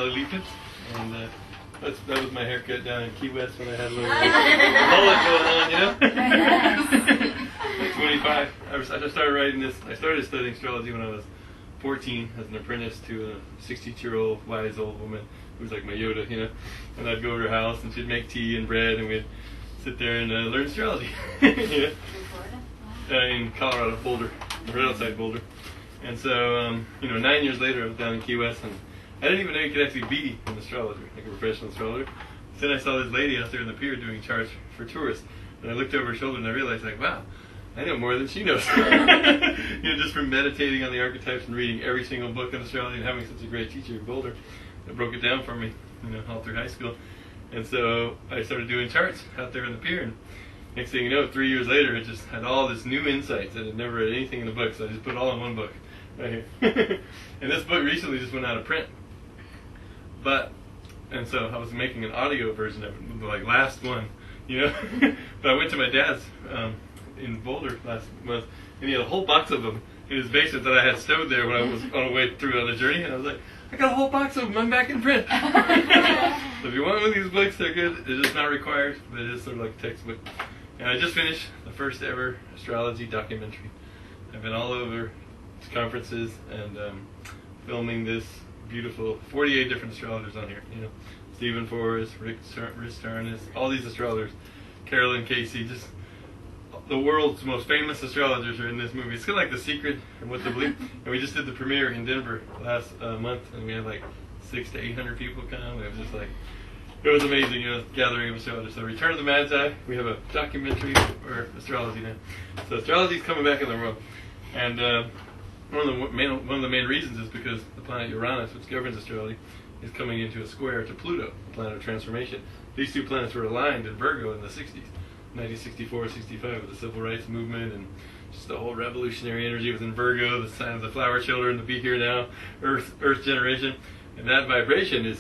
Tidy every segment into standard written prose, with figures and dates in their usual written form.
Kelly Lee Phipps, and that was my haircut down in Key West when I had a little mullet going on, At 25, I just started writing this. I started studying astrology when I was 14 as an apprentice to a 62-year-old wise old woman who was like my Yoda, And I'd go over to her house and she'd make tea and bread and we'd sit there and learn astrology, in Colorado, Boulder, right outside Boulder. And so, 9 years later, I was down in Key West, and I didn't even know you could actually be an astrologer, like a professional astrologer. Then I saw this lady out there in the pier doing charts for tourists, and I looked over her shoulder and I realized, wow, I know more than she knows. Just from meditating on the archetypes and reading every single book on astrology and having such a great teacher in Boulder that broke it down for me, all through high school. And so I started doing charts out there in the pier, and next thing you know, 3 years later, it just had all this new insights. I had never read anything in the book, so I just put it all in one book right here. And this book recently just went out of print. And so I was making an audio version of it, the last one, But I went to my dad's in Boulder last month, and he had a whole box of them in his basement that I had stowed there when I was on the way through on the journey, and I was like, I got a whole box of them, I'm back in print. So if you want one of these books, they're good. They're just not required, but it is sort of like a textbook. And I just finished the first ever astrology documentary. I've been all over conferences and filming this beautiful 48 different astrologers on here. Stephen Forrest, Rick Starnes, all these astrologers, Carolyn Casey, just the world's most famous astrologers are in this movie. It's kind of like The Secret and What to Believe. And we just did the premiere in Denver last month, and we had 600 to 800 people come. It was just it was amazing, gathering of astrologers. So Return of the Magi, we have a documentary for astrology now. So astrology is coming back in the world. And one of the main reasons is because the planet Uranus, which governs astrology, is coming into a square to Pluto, the planet of transformation. These two planets were aligned in Virgo in the 60s, 1964, 65, with the Civil Rights Movement, and just the whole revolutionary energy was in Virgo, the sign of the flower children, the be here now, Earth generation. And that vibration is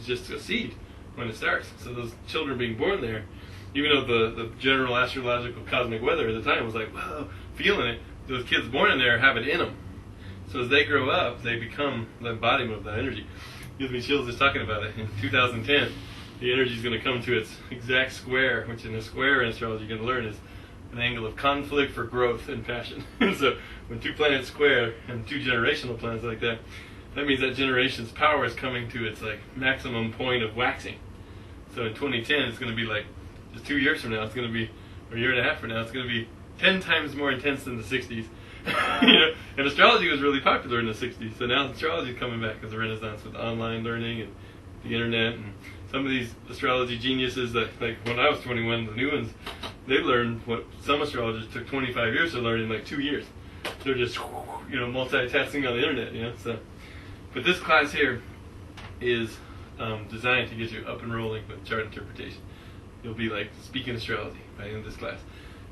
just a seed when it starts. So those children being born there, even though the general astrological cosmic weather at the time was whoa, feeling it, those kids born in there have it in them. So as they grow up, they become the embodiment of that energy. Gives me chills just talking about it. In 2010, the energy is going to come to its exact square, which in a square in astrology you're going to learn is an angle of conflict for growth and passion. So when two planets square and two generational planets like that, that means that generation's power is coming to its maximum point of waxing. So in 2010, it's going to be just 2 years from now, it's going to be, or a year and a half from now, it's going to be 10 times more intense than the 60s. And astrology was really popular in the 60s, so now astrology is coming back as a renaissance with online learning and the internet, and some of these astrology geniuses that, when I was 21, the new ones, they learned what some astrologers took 25 years to learn in 2 years. They're just, multitasking on the internet, so. But this class here is designed to get you up and rolling with chart interpretation. You'll be speaking astrology by the end of this class.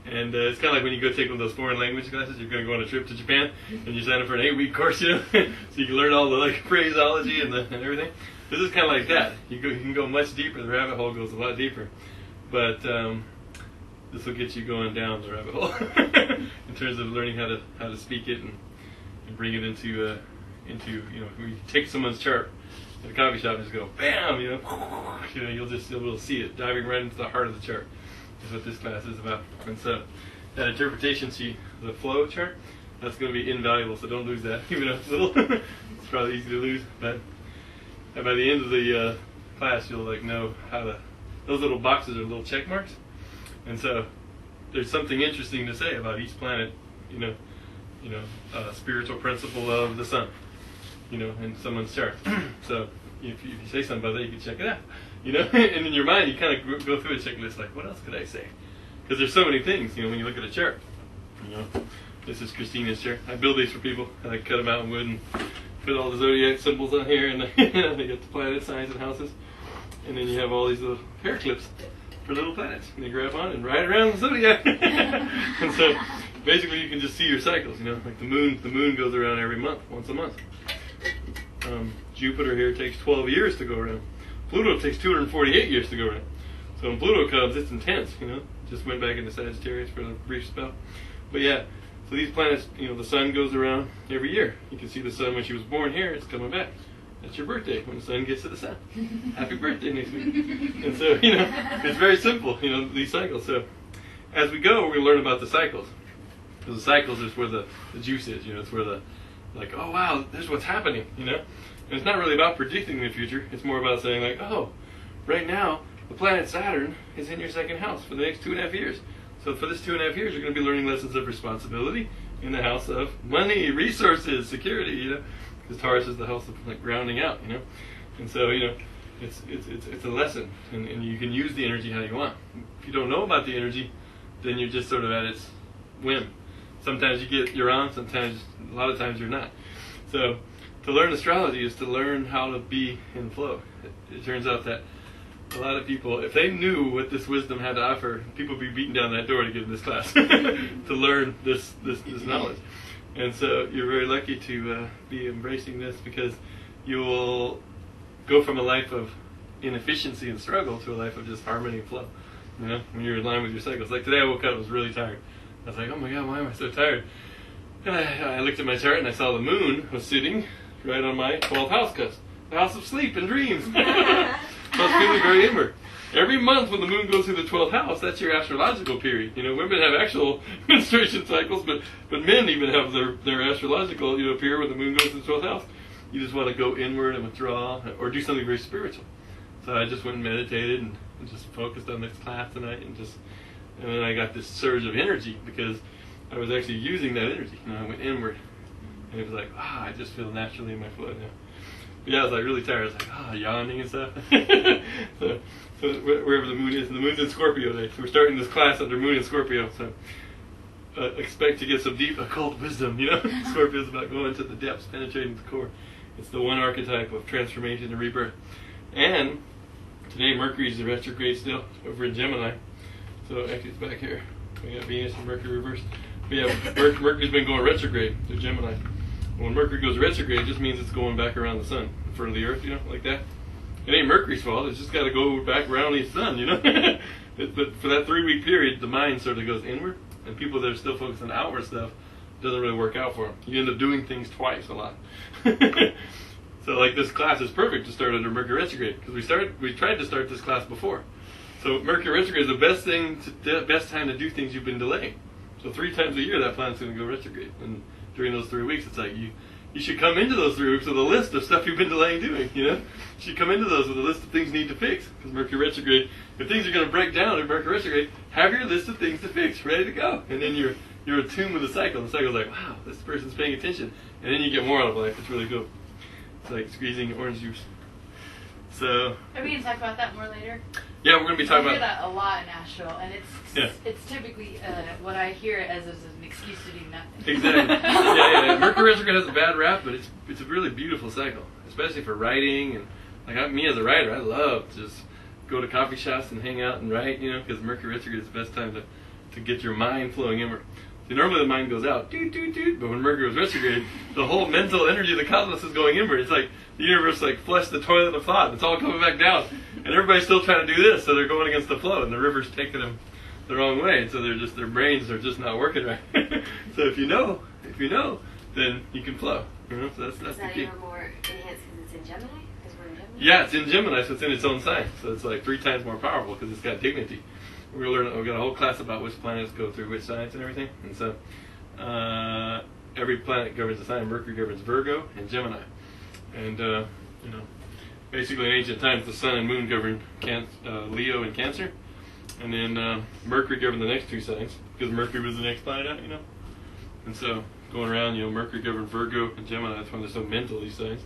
And it's kind of like when you go take one of those foreign language classes, you're going to go on a trip to Japan, and you sign up for an 8-week course, so you can learn all the phraseology and everything. This is kind of like that. You can go much deeper. The rabbit hole goes a lot deeper. But this will get you going down the rabbit hole in terms of learning how to speak it and bring it into when you take someone's chart at a coffee shop and just go bam, you'll just be able to see it diving right into the heart of the chart. Is what this class is about. And so that interpretation sheet, the flow chart, that's going to be invaluable, so don't lose that. Even though it's little, it's probably easy to lose, but by the end of the class you'll know how to, those little boxes are little check marks, and so there's something interesting to say about each planet, spiritual principle of the sun, in someone's chart. So if you say something about that, you can check it out. And in your mind, you kind of go through a checklist, what else could I say? Because there's so many things, when you look at a chart. This is Christina's chart. I build these for people, and I cut them out in wood and put all the zodiac symbols on here, and they get the planet signs and houses. And then you have all these little hair clips for little planets. And they grab on and ride around the zodiac. And so, basically, you can just see your cycles, like the moon goes around every month, once a month. Jupiter here takes 12 years to go around. Pluto takes 248 years to go around. So when Pluto comes, it's intense, Just went back into Sagittarius for a brief spell. But yeah, so these planets, the sun goes around every year. You can see the sun when she was born here, it's coming back. That's your birthday when the sun gets to the sun. Happy birthday next week. And so, you know, it's very simple, you know, these cycles. So as we go, we learn about the cycles. Because the cycles is where the juice is, you know, it's where the, like, oh wow, this is what's happening, you know. And it's not really about predicting the future. It's more about saying like, oh, right now, the planet Saturn is in your second house for the next 2.5 years. So for this 2.5 years, you're going to be learning lessons of responsibility in the house of money, resources, security, you know. Because Taurus is the house of like grounding out, you know. And so, you know, it's a lesson, and you can use the energy how you want. If you don't know about the energy, then you're just sort of at its whim. Sometimes you're on, sometimes, a lot of times you're not. So to learn astrology is to learn how to be in flow. It turns out that a lot of people, if they knew what this wisdom had to offer, people would be beating down that door to get in this class to learn this knowledge. And so you're very lucky to be embracing this, because you will go from a life of inefficiency and struggle to a life of just harmony and flow. You know, when you're in line with your cycles. Like today I woke up, I was really tired. I was like, oh my God, why am I so tired? And I looked at my chart and I saw the moon was sitting right on my 12th house, the house of sleep and dreams. So I was feeling very inward. Every month when the moon goes through the 12th house, that's your astrological period. You know, women have actual menstruation cycles, but men even have their astrological, you know, period when the moon goes through the 12th house. You just want to go inward and withdraw, or do something very spiritual. So I just went and meditated and just focused on this class tonight, and then I got this surge of energy because I was actually using that energy. You know, I went inward, and it was like, I just feel naturally in my flow now. But yeah, I was like really tired. I was like, yawning and stuff. so wherever the moon is, and the moon's in Scorpio today. So we're starting this class under Moon in Scorpio. So expect to get some deep occult wisdom. You know, Scorpio's about going to the depths, penetrating the core. It's the one archetype of transformation and rebirth. And today Mercury's in retrograde still over in Gemini. So actually it's back here. We got Venus and Mercury reversed. But yeah, Mercury's been going retrograde to Gemini. When Mercury goes retrograde, it just means it's going back around the sun in front of the Earth, you know, like that. It ain't Mercury's fault. It's just got to go back around the sun, you know. But for that 3-week period, the mind sort of goes inward, and people that are still focused on outward stuff, doesn't really work out for them. You end up doing things twice a lot. So like this class is perfect to start under Mercury retrograde, because we tried to start this class before. So Mercury retrograde is the best time to do things you've been delaying. So 3 times a year that planet's going to go retrograde, and during those 3 weeks, it's like you should come into those 3 weeks with a list of stuff you've been delaying doing. You know, you should come into those with a list of things you need to fix. Because Mercury retrograde, if things are going to break down in Mercury retrograde, have your list of things to fix ready to go, and then you're attuned with the cycle. And the cycle's like, wow, this person's paying attention, and then you get more out of life. It's really cool. It's like squeezing orange juice. So are we going to talk about that more later? Yeah, we're going to be talking about. I hear that a lot in astro, and it's typically what I hear as an excuse to do nothing. Exactly. Yeah. Mercury retrograde has a bad rap, but it's a really beautiful cycle, especially for writing. And like me as a writer, I love to just go to coffee shops and hang out and write, you know, because Mercury retrograde is the best time to get your mind flowing inward. See, normally the mind goes out, doot, doot, doot, but when Mercury was retrograde, the whole mental energy of the cosmos is going inward. It's like the universe like flushed the toilet of thought. It's all coming back down, and everybody's still trying to do this, so they're going against the flow, and the river's taking them the wrong way, and so their brains are just not working right. So if you know, then you can flow. You know, so that's the key. Is that even more enhanced because it's in Gemini? Because we're in Gemini? Yeah, it's in Gemini, so it's in its own sign. So it's like 3 times more powerful because it's got dignity. We've got a whole class about which planets go through which signs and everything. And so every planet governs a sign. Mercury governs Virgo and Gemini. And, basically in ancient times, the sun and moon governed Leo and Cancer. And then Mercury governed the next 2 signs because Mercury was the next planet out, you know. And so going around, you know, Mercury governed Virgo and Gemini. That's why they're so mental, these signs.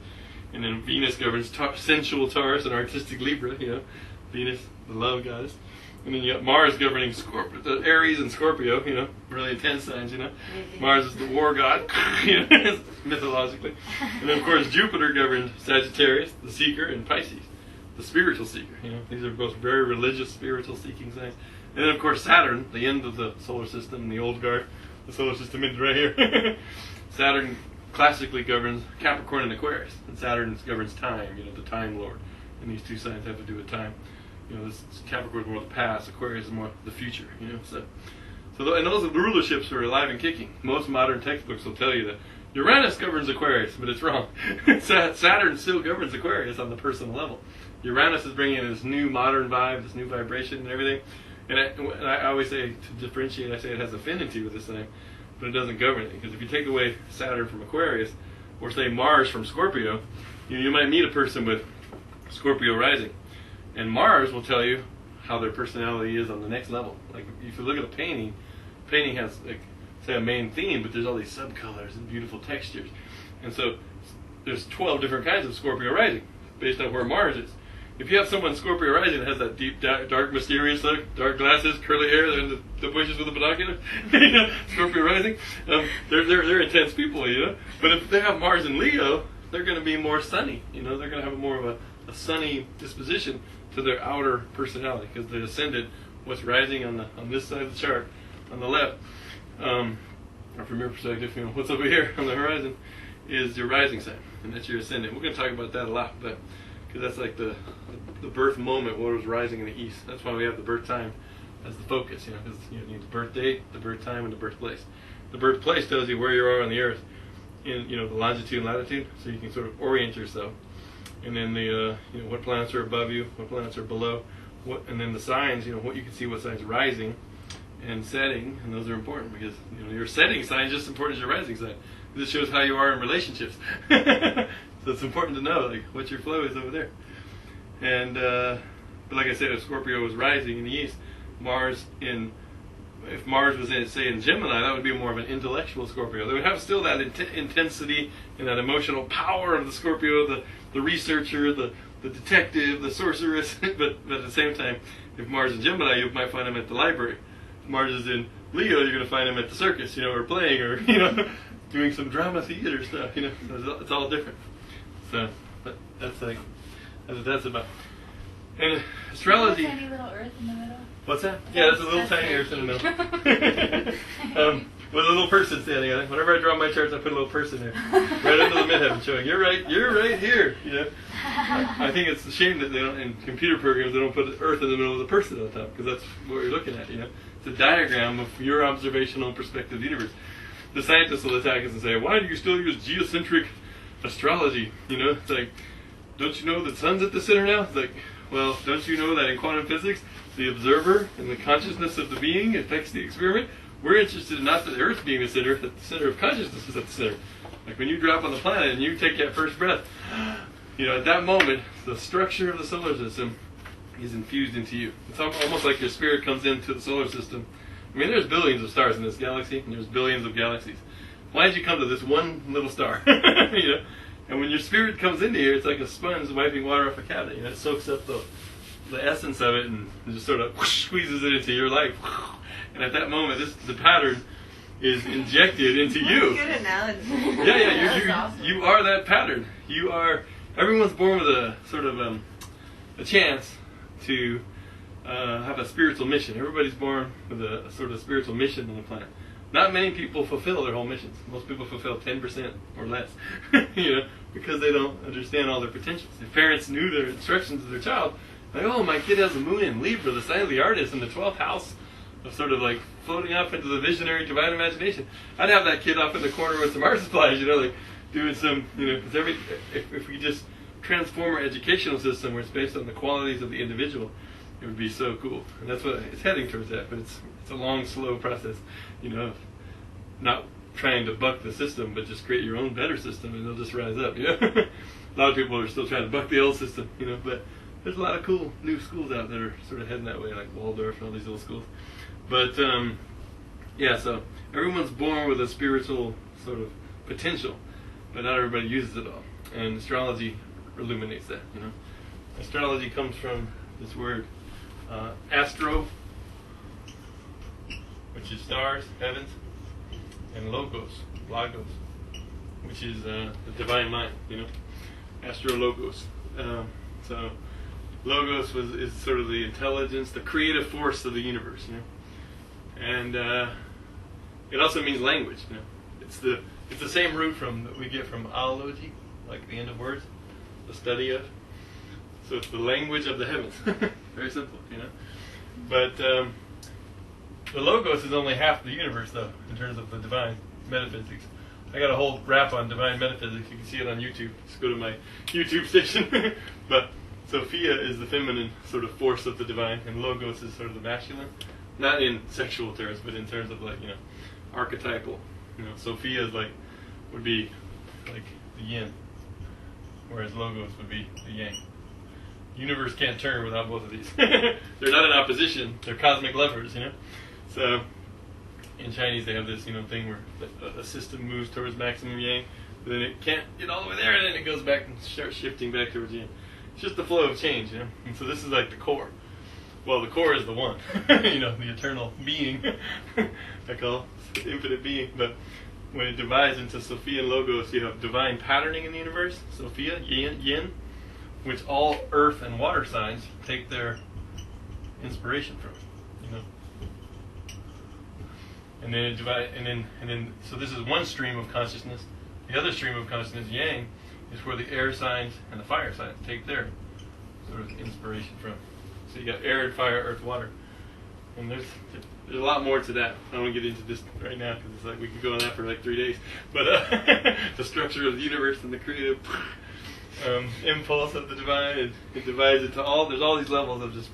And then Venus governs sensual Taurus and artistic Libra, you know. Venus, the love goddess. And then you got Mars governing Scorpio, the Aries and Scorpio, you know, really intense signs, you know. Mars is the war god, you know, mythologically. And then, of course, Jupiter governed Sagittarius, the seeker, and Pisces, the spiritual seeker, you know. These are both very religious, spiritual seeking signs. And then, of course, Saturn, the end of the solar system, the old guard. The solar system ends right here. Saturn classically governs Capricorn and Aquarius. And Saturn governs time, you know, the time lord. And these 2 signs have to do with time. You know, this Capricorn is more the past, Aquarius is more the future, you know. And those rulerships are alive and kicking. Most modern textbooks will tell you that Uranus governs Aquarius, but it's wrong. Saturn still governs Aquarius on the personal level. Uranus is bringing in this new modern vibe, this new vibration and everything. And I always say, to differentiate, I say it has affinity with this thing, but it doesn't govern it. Because if you take away Saturn from Aquarius, or say Mars from Scorpio, you might meet a person with Scorpio rising. And Mars will tell you how their personality is on the next level. Like if you look at a painting has like say a main theme, but there's all these subcolors and beautiful textures. And so there's 12 different kinds of Scorpio rising based on where Mars is. If you have someone Scorpio rising that has that deep, dark, mysterious look, dark glasses, curly hair, and the bushes with the binoculars, Scorpio rising, they're intense people, But if they have Mars in Leo, they're going to be more sunny, They're going to have more of a sunny disposition to their outer personality because the ascendant, what's rising on this side of the chart, on the left, or from your perspective, what's over here on the horizon, is your rising sign, and that's your ascendant. We're going to talk about that a lot, but because that's like the birth moment, what was rising in the east. That's why we have the birth time as the focus, because you need the birth date, the birth time, and the birthplace. The birthplace tells you where you are on the earth in the longitude and latitude, so you can sort of orient yourself. And then the what planets are above you, what planets are below, and then the signs, what you can see, what signs rising and setting, and those are important because your setting sign is just as important as your rising sign. This shows how you are in relationships. So it's important to know what your flow is over there. And but like I said, if Scorpio was rising in the east, if Mars was in Gemini, that would be more of an intellectual Scorpio. They would have still that intensity and that emotional power of the Scorpio, the researcher, the detective, the sorceress. but at the same time, if Mars is in Gemini, you might find him at the library. If Mars is in Leo, you're going to find him at the circus, or playing, or doing some drama theater stuff. It's all different. So that's what that's about. And astrology. A tiny little Earth in the middle. What's that? Yeah, there's a little tiny Earth in the middle. With a little person standing on it. Whenever I draw my charts, I put a little person there, right under the midheaven, showing you're right here. I think it's a shame that they don't, in computer programs, they don't put Earth in the middle of the person on top, because that's what you're looking at. It's a diagram of your observational and perspective universe. The scientists will attack us and say, "Why do you still use geocentric astrology?" It's like, don't you know the sun's at the center now? It's like, well, don't you know that in quantum physics, the observer and the consciousness of the being affects the experiment? We're interested in not the Earth being the center, but the center of consciousness is at the center. Like when you drop on the planet and you take that first breath, at that moment, the structure of the solar system is infused into you. It's almost like your spirit comes into the solar system. I mean, there's billions of stars in this galaxy, and there's billions of galaxies. Why did you come to this one little star? And when your spirit comes into here, it's like a sponge wiping water off a cabinet. It soaks up the essence of it and just sort of squeezes it into your life. And at that moment, the pattern is injected into you. Good analogy. Yeah. You are that pattern. Everyone's born with a sort of a chance to have a spiritual mission. Everybody's born with a sort of spiritual mission on the planet. Not many people fulfill their whole missions. Most people fulfill 10% or less, because they don't understand all their potentials. If parents knew their instructions to their child, like, oh, my kid has a moon in Libra, the sign of the artist, in the 12th house of sort of like floating off into the visionary divine imagination. I'd have that kid off in the corner with some art supplies, like doing some, because if we just transform our educational system where it's based on the qualities of the individual, it would be so cool. And that's what it's heading towards that, but it's a long, slow process, of not trying to buck the system, but just create your own better system, and they'll just rise up. A lot of people are still trying to buck the old system, but there's a lot of cool new schools out that are sort of heading that way, like Waldorf and all these little schools. But so everyone's born with a spiritual sort of potential, but not everybody uses it all. And astrology illuminates that. Astrology comes from this word astro, which is stars, heavens, and logos, which is the divine mind. Astro logos. So logos is sort of the intelligence, the creative force of the universe. And it also means language. It's the same root that we get from ology, like the end of words, the study of. So it's the language of the heavens. Very simple, But the logos is only half the universe, though, in terms of the divine metaphysics. I got a whole rap on divine metaphysics. You can see it on YouTube. Just go to my YouTube station. But Sophia is the feminine sort of force of the divine, and Logos is sort of the masculine. Not in sexual terms, but in terms of like, archetypal. Sophia is would be like the yin, whereas Logos would be the yang. The universe can't turn without both of these. They're not in opposition. They're cosmic lovers, So in Chinese they have this, thing where a system moves towards maximum yang, but then it can't get all the way there, and then it goes back and starts shifting back towards yin. It's just the flow of change, And so this is like the core. Well, the core is the one, the eternal being, I call it, infinite being. But when it divides into Sophia and Logos, you have divine patterning in the universe, Sophia, yin, which all earth and water signs take their inspiration from, And then it divides, and then, so this is one stream of consciousness. The other stream of consciousness, yang, is where the air signs and the fire signs take their sort of inspiration from. So you got air and fire, earth, water, and there's a lot more to that. I don't want to get into this right now because it's like we could go on that for like 3 days. But the structure of the universe and the creative impulse of the divine, and it divides into all. There's all these levels of just,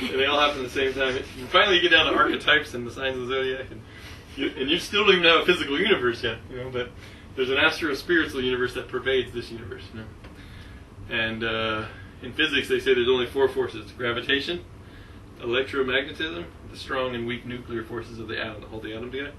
and they all happen at the same time. And finally, you get down to archetypes and the signs of the zodiac, and you still don't even have a physical universe yet, But there's an astro-spiritual universe that pervades this universe, And in physics, they say there's only 4 forces: gravitation, electromagnetism, the strong and weak nuclear forces of the atom that hold the atom together.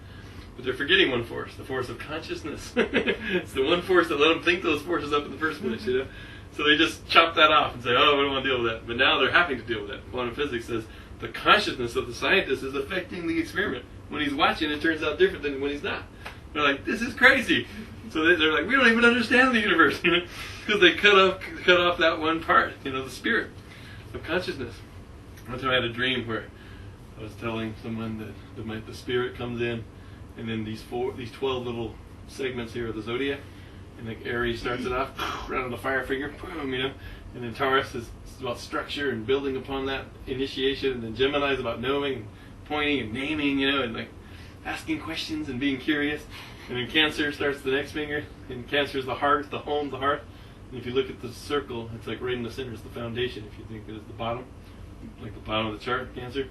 But they're forgetting one force, the force of consciousness. It's the one force that let them think those forces up in the first place, So they just chop that off and say, oh, we don't want to deal with that. But now they're having to deal with that. Quantum physics says the consciousness of the scientist is affecting the experiment. When he's watching, it turns out different than when he's not. They're like, this is crazy. So they're like, we don't even understand the universe, because they cut off that one part, the spirit of consciousness. One time I had a dream where I was telling someone that the spirit comes in, and then these 12 little segments here of the zodiac, and like Aries starts it off right on the fire finger, boom, and then Taurus is about structure and building upon that initiation, and then Gemini is about knowing and pointing and naming, and like asking questions and being curious. And then Cancer starts the next finger, and Cancer is the heart, the home, the hearth. And if you look at the circle, it's like right in the center is the foundation, if you think it is the bottom, like the bottom of the chart, Cancer.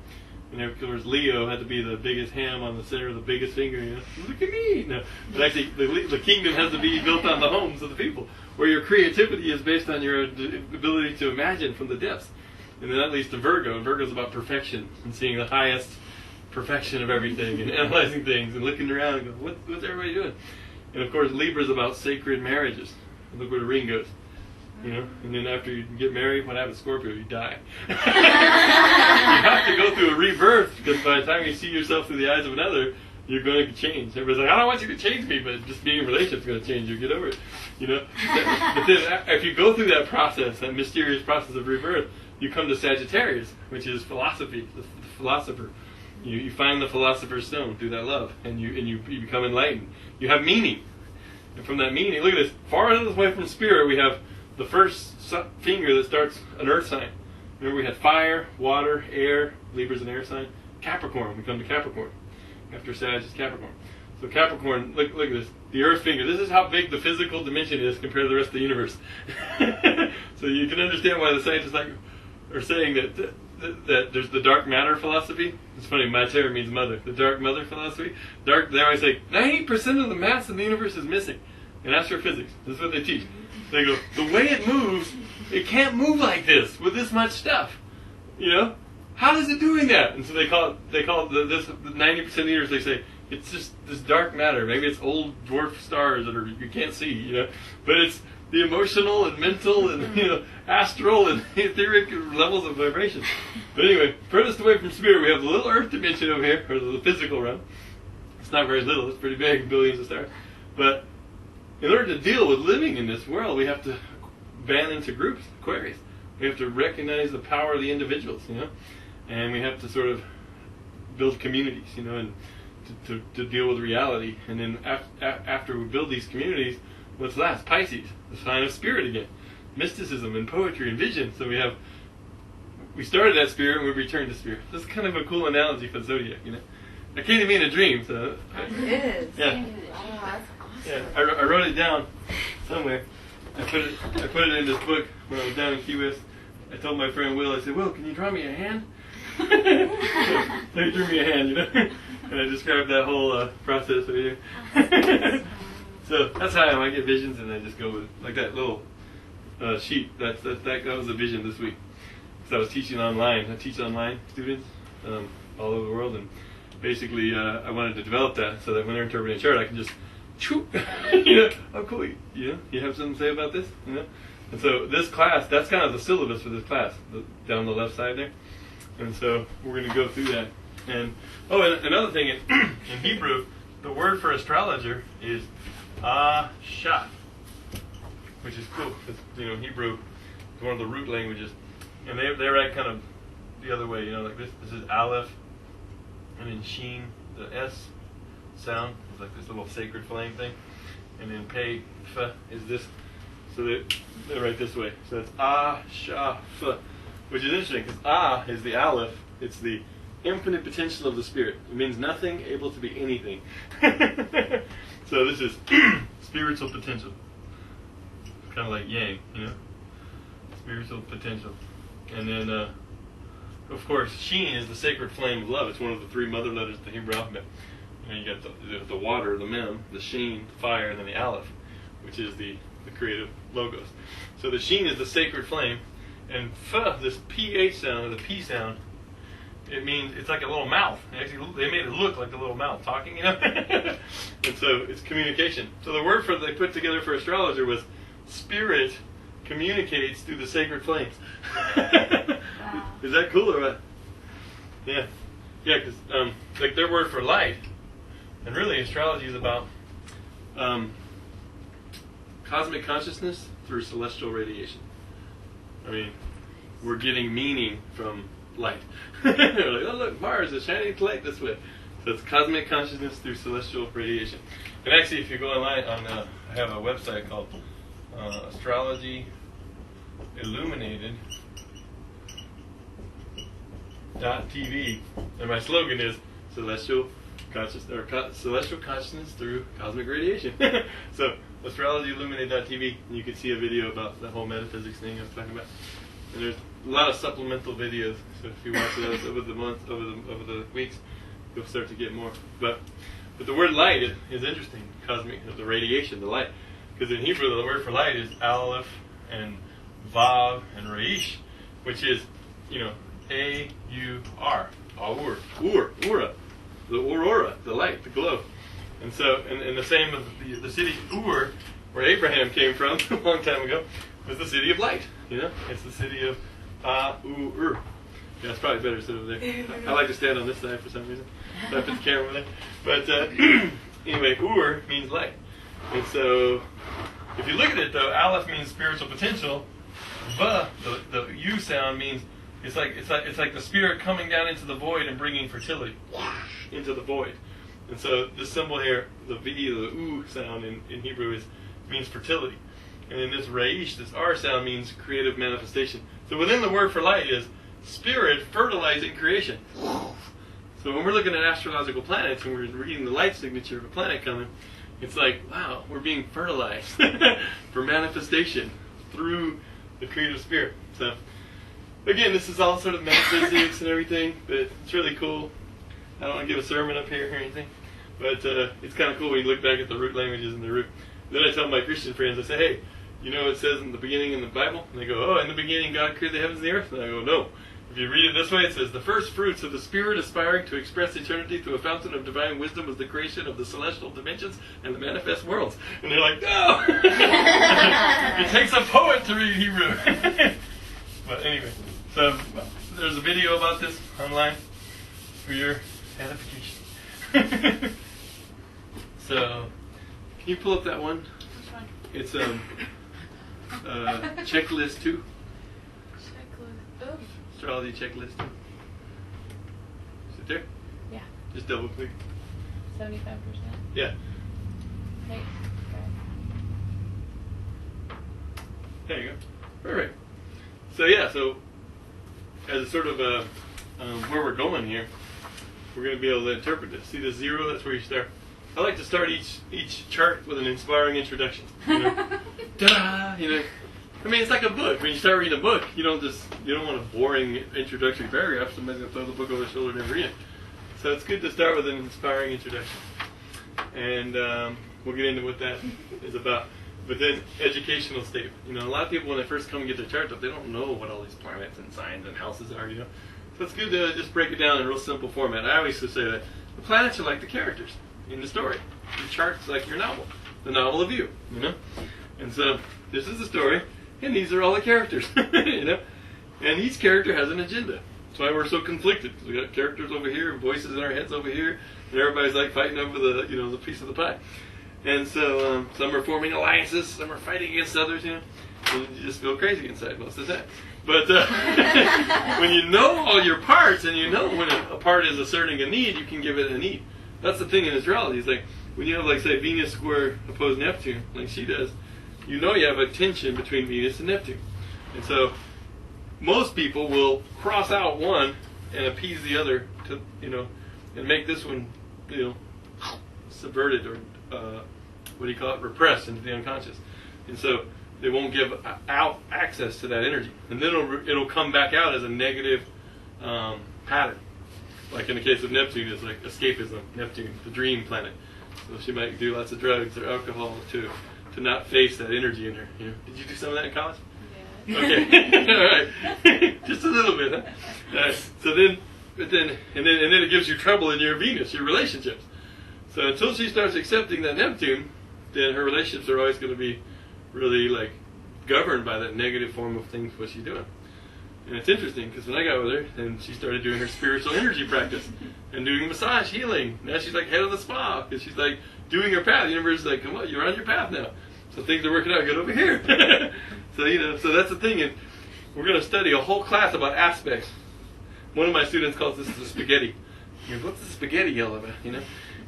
And of course, Leo had to be the biggest ham on the center of the biggest finger. Look at me! No, but actually, the kingdom has to be built on the homes of the people, where your creativity is based on your ability to imagine from the depths. And then that leads to Virgo, and Virgo's about perfection and seeing the highest perfection of everything and analyzing things and looking around and going, what's everybody doing? And of course, Libra's about sacred marriages. And look where the ring goes. And then after you get married, what happens to Scorpio? You die. You have to go through a rebirth, because by the time you see yourself through the eyes of another, you're going to change. Everybody's like, I don't want you to change me, but just being in a relationship is going to change you. Get over it. But then if you go through that process, that mysterious process of rebirth, you come to Sagittarius, which is philosophy, the philosopher. You find the philosopher's stone through that love, and you become enlightened. You have meaning. And from that meaning, look at this. Far away from spirit, we have the first finger that starts an earth sign. Remember, we had fire, water, air. Libra's an air sign. Capricorn, we come to Capricorn. After Sag is Capricorn. So Capricorn, look at this. The earth finger. This is how big the physical dimension is compared to the rest of the universe. So you can understand why the scientists are saying that there's the dark matter philosophy. It's funny, mater means mother. The dark mother philosophy. They always say 90% of the mass in the universe is missing. In astrophysics, this is what they teach. They go, the way it moves, it can't move like this with this much stuff. How is it doing that? And so they call it this 90% of the universe. They say it's just this dark matter. Maybe it's old dwarf stars that you can't see. But it's the emotional and mental and astral and etheric levels of vibration. But anyway, furthest away from spirit, we have the little Earth dimension over here, or the physical realm. It's not very little; it's pretty big, billions of stars. But in order to deal with living in this world, we have to band into groups, Aquarius. We have to recognize the power of the individuals, and we have to sort of build communities, and to deal with reality. And then after we build these communities, what's last? Pisces, the sign of spirit again. Mysticism and poetry and vision. So we started at spirit and we returned to spirit. This is kind of a cool analogy for the zodiac, That came to me in a dream. So it is. Yeah. Oh, that's Yeah, I wrote it down somewhere. I put it in this book when I was down in Key West. I told my friend Will, I said, Will, can you draw me a hand? So he drew me a hand, and I described that whole process over here. So that's how I get visions, and I just go with like that little sheet. That was a vision this week. Because I was teaching online. I teach online students all over the world, and basically I wanted to develop that so that when they're interpreting a chart, I can just oh cool, you have something to say about this, And so this class, that's kind of the syllabus for this class, down the left side there. And so we're going to go through that. And another thing, in Hebrew, the word for astrologer is asha, which is cool. Because, Hebrew is one of the root languages. And they write kind of the other way, like this. This is aleph, and in sheen, the S sound is like this little sacred flame thing. And then pei, f is this. So they write this way. So it's asha, f. Which is interesting, because is the aleph. It's the infinite potential of the spirit. It means nothing, able to be anything. So this is spiritual potential. It's kind of like yang, spiritual potential. And then, of course, sheen is the sacred flame of love. It's one of the 3 mother letters of the Hebrew alphabet. You got the water, the mem, the sheen, the fire, and then the aleph, which is the creative logos. So the sheen is the sacred flame. And this ph sound, or the p sound, it means it's like a little mouth. They made it look like a little mouth talking, And so it's communication. So the word they put together for astrologer was spirit communicates through the sacred flames. Wow. Is that cool or what? Yeah, because like their word for light, and really astrology is about cosmic consciousness through celestial radiation. I mean, we're getting meaning from light. We're like, oh look, Mars is shining light this way. So it's cosmic consciousness through celestial radiation. And actually, if you go online, I have a website called Astrology Illuminated .tv, and my slogan is celestial consciousness through cosmic radiation. So astrologyilluminated.tv, and you can see a video about the whole metaphysics thing I was talking about. And there's a lot of supplemental videos, so if you watch those over the months, over the weeks, you'll start to get more. But the word light is interesting, cosmic, the radiation, the light, because in Hebrew the word for light is aleph and vav and reish, which is A-U-R, aur, ura, the aurora, the light, the glow. And so, and the same of the city Ur, where Abraham came from a long time ago, was the city of light. It's the city of Ur. Yeah, it's probably better to sit over there. I like to stand on this side for some reason. So I put the camera over there. But anyway, Ur means light. And so, if you look at it though, Aleph means spiritual potential. The U sound means it's like the spirit coming down into the void and bringing fertility into the void. And so this symbol here, the V, the U sound in Hebrew means fertility. And then this Reish, this R sound, means creative manifestation. So within the word for light is spirit fertilizing creation. So when we're looking at astrological planets and we're reading the light signature of a planet coming, it's like, wow, we're being fertilized for manifestation through the creative spirit. So again, this is all sort of metaphysics and everything, but it's really cool. I don't want to give a sermon up here or anything, but it's kind of cool when you look back at the root languages and the root. Then I tell my Christian friends, I say, hey, it says in the beginning in the Bible? And they go, oh, in the beginning God created the heavens and the earth? And I go, no. If you read it this way, it says, the first fruits of the Spirit aspiring to express eternity through a fountain of divine wisdom was the creation of the celestial dimensions and the manifest worlds. And they're like, no! It takes a poet to read Hebrew. But anyway, so there's a video about this online for your edification. So, can you pull up that one? Which one? It's checklist 2. Checklist. Oh. Astrology checklist 2. Is it there? Yeah. Just double click. 75%. Yeah. Hey. Okay. There you go. Perfect. So so as a sort of where we're going here, we're going to be able to interpret this. See the 0? That's where you start. I like to start each chart with an inspiring introduction. You know? Ta-da! You know, I mean, it's like a book. When you start reading a book, you don't want a boring introductory paragraph. Somebody's gonna throw the book over their shoulder and never read it. So it's good to start with an inspiring introduction, and we'll get into what that is about. But then, educational statement. You know, a lot of people when they first come and get their chart up, they don't know what all these planets and signs and houses are. You know, so it's good to just break it down in a real simple format. I always say that the planets are like the characters in the story. The chart's like your novel, the novel of you. You know, and so this is the story, and these are all the characters. You know, and each character has an agenda. That's why we're so conflicted. We got characters over here, voices in our heads over here, and everybody's like fighting over the piece of the pie. And so some are forming alliances, some are fighting against others, you know, and you just feel crazy inside most of the time. But when you know all your parts, and you know when a part is asserting a need, you can give it a need. That's the thing in astrology. It's like when you have, like, say, Venus square opposed Neptune, like she does, you know you have a tension between Venus and Neptune. And so most people will cross out one and appease the other to, you know, and make this one, you know, subverted or repressed into the unconscious. And so they won't give out access to that energy. And then it'll come back out as a negative pattern. Like in the case of Neptune, it's like escapism. Neptune, the dream planet. So she might do lots of drugs or alcohol to not face that energy in her. You know? Did you do some of that in college? Yeah. Okay. All right. Just a little bit, huh? So then it gives you trouble in your Venus, your relationships. So until she starts accepting that Neptune, then her relationships are always going to be really, like, governed by that negative form of things what she's doing. And it's interesting because when I got with her, then she started doing her spiritual energy practice and doing massage healing. Now she's like head of the spa because she's like doing her path. The universe is like, come on, you're on your path now. So things are working out good over here. So, you know, so that's the thing. And we're going to study a whole class about aspects. One of my students calls this the spaghetti. You know, what's the spaghetti yell about, you know?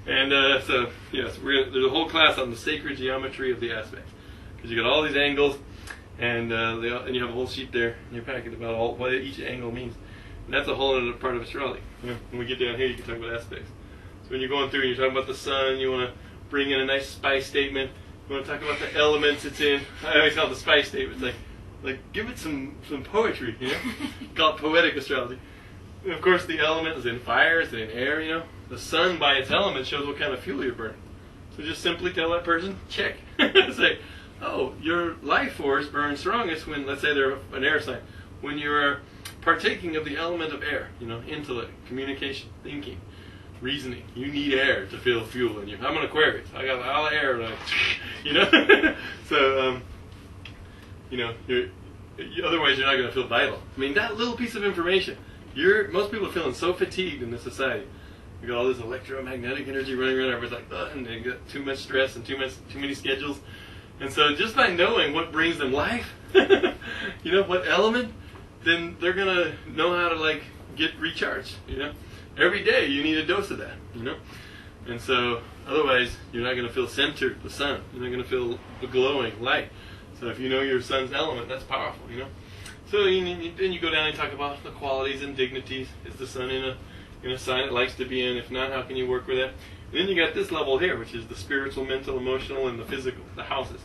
And so, yes, there's a whole class on the sacred geometry of the aspects. Because you got all these angles, and you have a whole sheet there in your packet about what each angle means. And that's a whole other part of astrology. You know, when we get down here, you can talk about aspects. So when you're going through and you're talking about the sun, you want to bring in a nice spice statement. You want to talk about the elements it's in. I always call it the spice statement. It's like give it some poetry, you know? Call it poetic astrology. And of course, the element is in fire, it's in air, you know? The sun, by its element, shows what kind of fuel you're burning. So just simply tell that person, check. Say, oh, your life force burns strongest when, let's say they're an air sign, when you're partaking of the element of air, you know, intellect, communication, thinking, reasoning. You need air to feel fuel in you. I'm an Aquarius. I got all the air, like, you know? So, you know, otherwise you're not going to feel vital. I mean, that little piece of information, most people are feeling so fatigued in this society. You got all this electromagnetic energy running around. Everybody's like, ugh, and they got too much stress and too many schedules. And so just by knowing what brings them life, you know, what element, then they're going to know how to, like, get recharged, you know. Every day you need a dose of that, you know. And so otherwise you're not going to feel centered, the sun. You're not going to feel the glowing light. So if you know your sun's element, that's powerful, you know. So then you go down and talk about the qualities and dignities. Is the sun in a sign it likes to be in? If not, how can you work with that? And then you got this level here, which is the spiritual, mental, emotional, and the physical, the houses.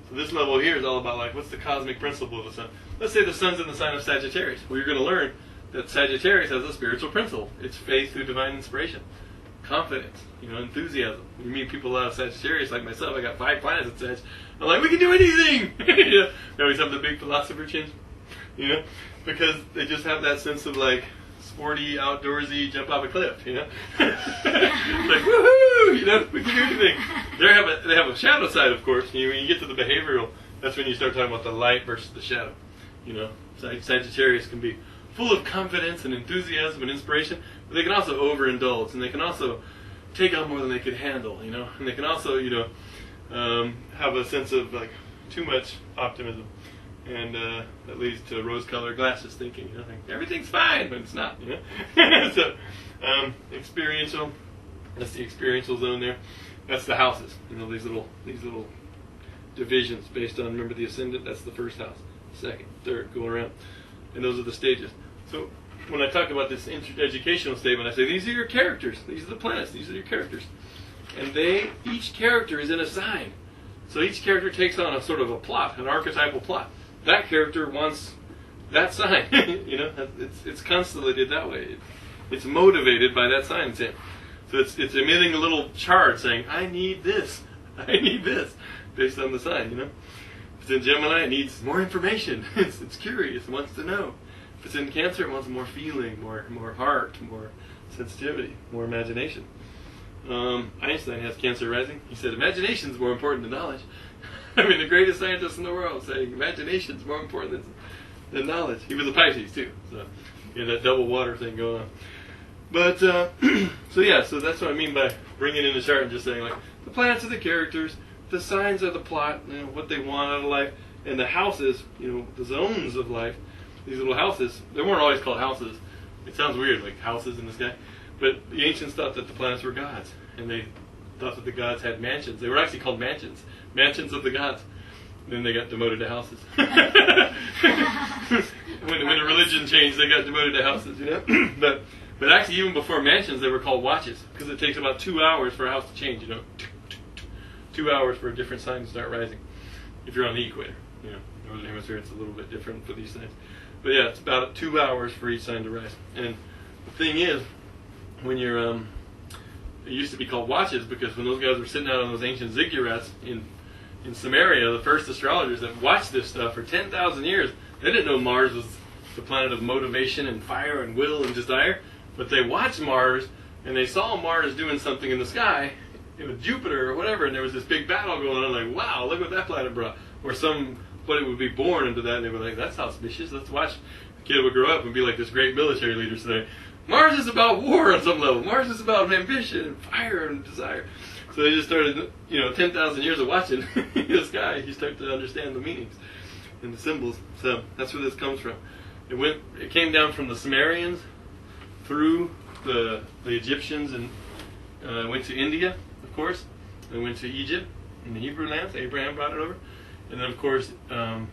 So this level here is all about, like, what's the cosmic principle of the sun? Let's say the sun's in the sign of Sagittarius. Well, you're going to learn that Sagittarius has a spiritual principle. It's faith through divine inspiration, confidence, you know, enthusiasm. You meet people out of Sagittarius, like myself. I got 5 planets in Sag. I'm like, we can do anything. You know, they always have the big philosopher chin, you know, because they just have that sense of, like, sporty, outdoorsy, jump off a cliff, you know. Like, woohoo, you know, we can do anything. They have a shadow side, of course. When you get to the behavioral, that's when you start talking about the light versus the shadow. You know, Sagittarius can be full of confidence and enthusiasm and inspiration, but they can also overindulge, and they can also take on more than they could handle, you know. And they can also, you know, have a sense of, like, too much optimism. And that leads to rose-colored glasses thinking, you know, like, everything's fine, but it's not, you know. So, experiential, that's the experiential zone there. That's the houses, you know, these little divisions based on, remember the ascendant, that's the first house, second, third, going around. And those are the stages. So when I talk about this educational statement, I say, these are your characters. These are the planets. These are your characters. and each character is in a sign. So each character takes on a sort of a plot, an archetypal plot. That character wants that sign. It's constellated that way. It's motivated by that sign it's in. So it's emitting a little charge saying, I need this, based on the sign, If it's in Gemini, it needs more information. It's curious, it wants to know. If it's in Cancer, it wants more feeling, more heart, more sensitivity, more imagination. Einstein has Cancer rising. He said, imagination is more important than knowledge. I mean, the greatest scientist in the world saying imagination is more important than knowledge. He was a Pisces, too. So, that double water thing going on. But, so that's what I mean by bringing in the chart and just saying, like, the planets are the characters, the signs are the plot, what they want out of life, and the houses, the zones of life, these little houses, they weren't always called houses. It sounds weird, like houses in the sky. But the ancients thought that the planets were gods, and they thought that the gods had mansions. They were actually called mansions of the gods. Then they got demoted to houses. when the religion changed, they got demoted to houses, But actually, even before mansions, they were called watches, because it takes about 2 hours for a house to change, 2 hours for a different sign to start rising, if you're on the equator. Northern hemisphere, it's a little bit different for these signs. But yeah, it's about 2 hours for each sign to rise. And the thing is, when you're, it used to be called watches, because when those guys were sitting out on those ancient ziggurats in Samaria, the first astrologers that watched this stuff for 10,000 years, they didn't know Mars was the planet of motivation and fire and will and desire. But they watched Mars, and they saw Mars doing something in the sky, with Jupiter or whatever, and there was this big battle going on, like, wow, look what that planet brought. Or somebody would be born into that, and they were like, that's auspicious, let's watch. The kid would grow up and be like this great military leader today. Mars is about war on some level. Mars is about ambition and fire and desire. So they just started, 10,000 years of watching the sky, you start to understand the meanings and the symbols. So that's where this comes from. It came down from the Sumerians, through the Egyptians, and went to India, of course, and went to Egypt and the Hebrew lands. Abraham brought it over, and then of course when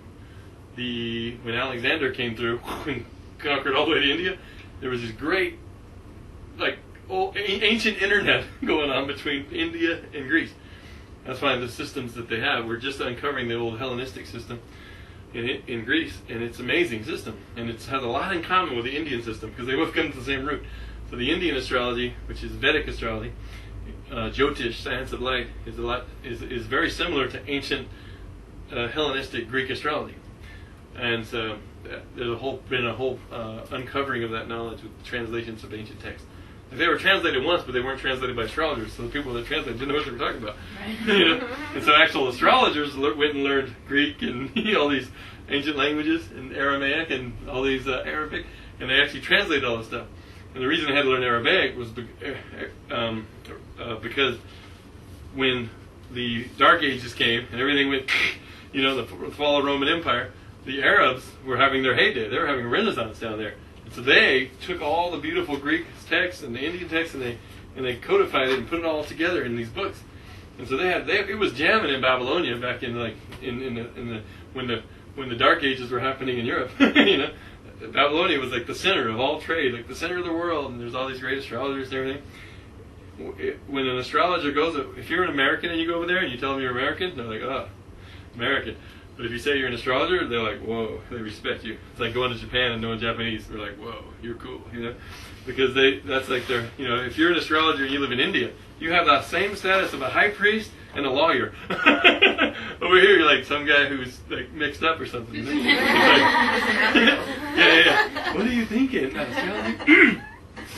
Alexander came through and conquered all the way to India, there was this great ancient internet going on between India and Greece. That's why the systems that they have, we're just uncovering the old Hellenistic system in Greece, and it's an amazing system, and it has a lot in common with the Indian system, because they both come to the same root. So the Indian astrology, which is Vedic astrology, Jyotish, science of light, is very similar to ancient Hellenistic Greek astrology. And so there's been a whole uncovering of that knowledge with translations of ancient texts. They were translated once, but they weren't translated by astrologers, so the people that translated didn't know what they were talking about. Right. And so actual astrologers went and learned Greek and all these ancient languages, and Aramaic and all these Arabic, and they actually translated all this stuff. And the reason I had to learn Arabic was because when the Dark Ages came and everything went, the fall of Roman Empire, the Arabs were having their heyday. They were having a renaissance down there. So they took all the beautiful Greek texts and the Indian texts, and they codified it and put it all together in these books. And so it was jamming in Babylonia back in when the Dark Ages were happening in Europe. Babylonia was like the center of all trade, like the center of the world, and there's all these great astrologers and everything. When an astrologer goes, if you're an American and you go over there and you tell them you're American, they're like, oh, American. But if you say you're an astrologer, they're like, whoa, they respect you. It's like going to Japan and knowing Japanese. They're like, whoa, you're cool, because that's like their, if you're an astrologer and you live in India, you have the same status of a high priest and a lawyer. Over here, you're like some guy who's like mixed up or something. Like, yeah. What are you thinking? Astrology?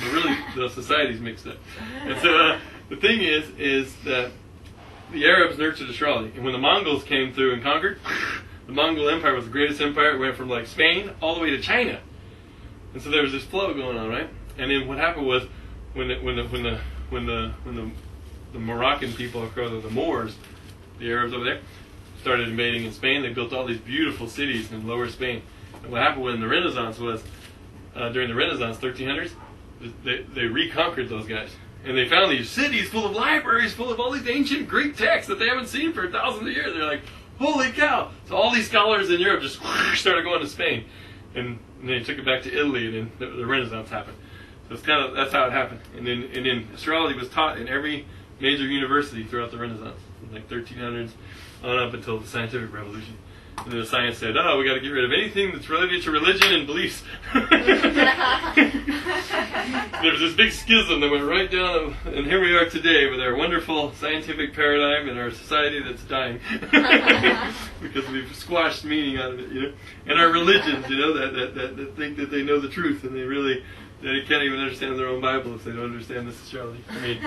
But really, the society's mixed up. And so the thing is that the Arabs nurtured astrology. And when the Mongols came through and conquered, the Mongol Empire was the greatest empire. It went from like Spain all the way to China. And so there was this flow going on, right? And then what happened was when the Moroccan people, the Moors, the Arabs over there, started invading in Spain, they built all these beautiful cities in lower Spain. And what happened when the Renaissance was, during the Renaissance, 1300s, they reconquered those guys. And they found these cities full of libraries, full of all these ancient Greek texts that they haven't seen for thousands of years. They're like, holy cow. So all these scholars in Europe just started going to Spain. And they took it back to Italy, and then the Renaissance happened. So it's that's how it happened. And then astrology was taught in every major university throughout the Renaissance, like 1300s on up until the scientific revolution. And then the science said, oh, we got to get rid of anything that's related to religion and beliefs. There was this big schism that went right down, and here we are today with our wonderful scientific paradigm and our society that's dying because we've squashed meaning out of it, you know. And our religions, you know, that think that they know the truth, and they can't even understand their own Bible if they don't understand this astrology. I mean,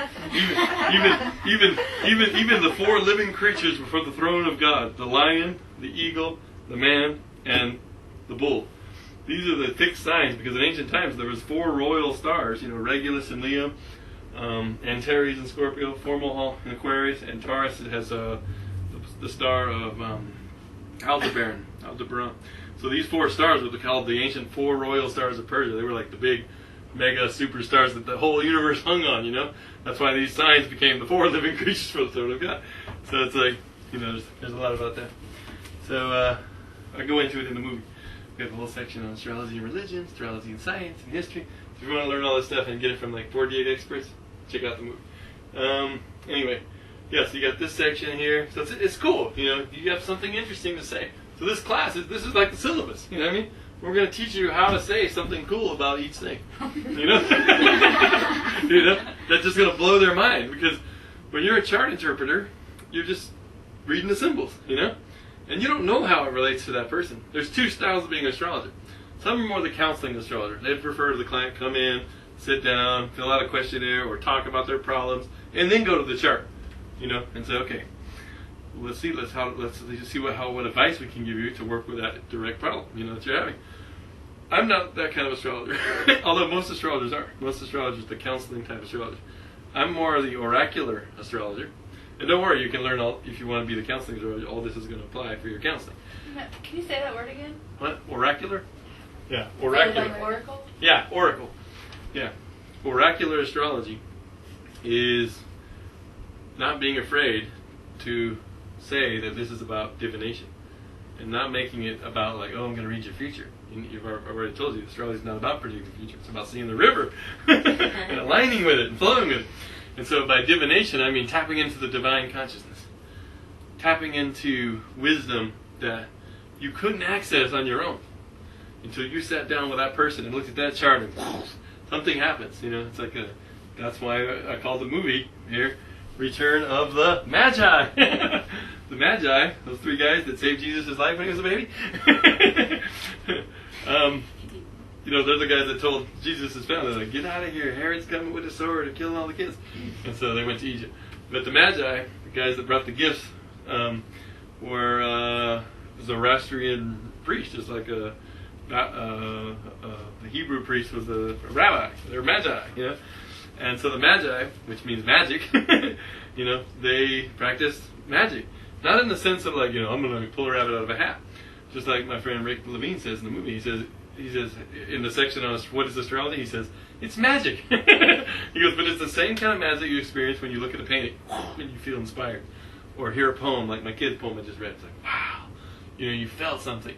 even the four living creatures before the throne of God, the lion, the eagle, the man, and the bull. These are the fixed signs, because in ancient times there was four royal stars, you know, Regulus and Leo, Antares and Scorpio, Fomalhaut and Aquarius, and Taurus. It has the star of Aldebaran. So these four stars were called the ancient four royal stars of Persia. They were like the big mega superstars that the whole universe hung on, you know. That's why these signs became the four living creatures for the throne of God. So it's like, you know, there's a lot about that. So I go into it in the movie. We have a whole section on astrology and religion, astrology and science and history. So if you want to learn all this stuff and get it from like 48 experts, check out the movie. Anyway, yeah, so you got this section here. So it's cool, you know, you have something interesting to say. So this class, this is like the syllabus, you know what I mean? We're going to teach you how to say something cool about each thing. You know? You know? That's just going to blow their mind, because when you're a chart interpreter, you're just reading the symbols, you know? And you don't know how it relates to that person. There's two styles of being an astrologer. Some are more the counseling astrologer. They prefer the client come in, sit down, fill out a questionnaire, or talk about their problems, and then go to the chart, you know, and say, okay, let's see what advice we can give you to work with that direct problem, you know, that you're having. I'm not that kind of astrologer, although most astrologers are. Most astrologers are the counseling type astrologer. I'm more the oracular astrologer. And don't worry, you can learn all, if you want to be the counseling astrologer, all this is going to apply for your counseling. Can you say that word again? What? Oracular? Yeah, oracular. Like oracle? Yeah, oracle. Yeah. Oracular astrology is not being afraid to say that this is about divination, and not making it about like, oh, I'm going to read your future. I've already told you, astrology is not about predicting the future. It's about seeing the river and aligning with it and flowing with it. And so by divination, I mean tapping into the divine consciousness, tapping into wisdom that you couldn't access on your own until you sat down with that person and looked at that chart and something happens. You know, it's like that's why I call the movie here Return of the Magi. The Magi, those three guys that saved Jesus' life when he was a baby. You know, they're the guys that told Jesus' family, like, get out of here, Herod's coming with a sword and killing all the kids. And so they went to Egypt. But the Magi, the guys that brought the gifts, were Zoroastrian priests, just like the Hebrew priest was a rabbi. They're Magi, you know. And so the Magi, which means magic, you know, they practiced magic. Not in the sense of like, you know, I'm going to pull a rabbit out of a hat. Just like my friend Rick Levine says in the movie. He says in the section on what is astrology, he says, it's magic. He goes, but it's the same kind of magic you experience when you look at a painting and you feel inspired. Or hear a poem, like my kid's poem I just read. It's like, wow, you know, you felt something.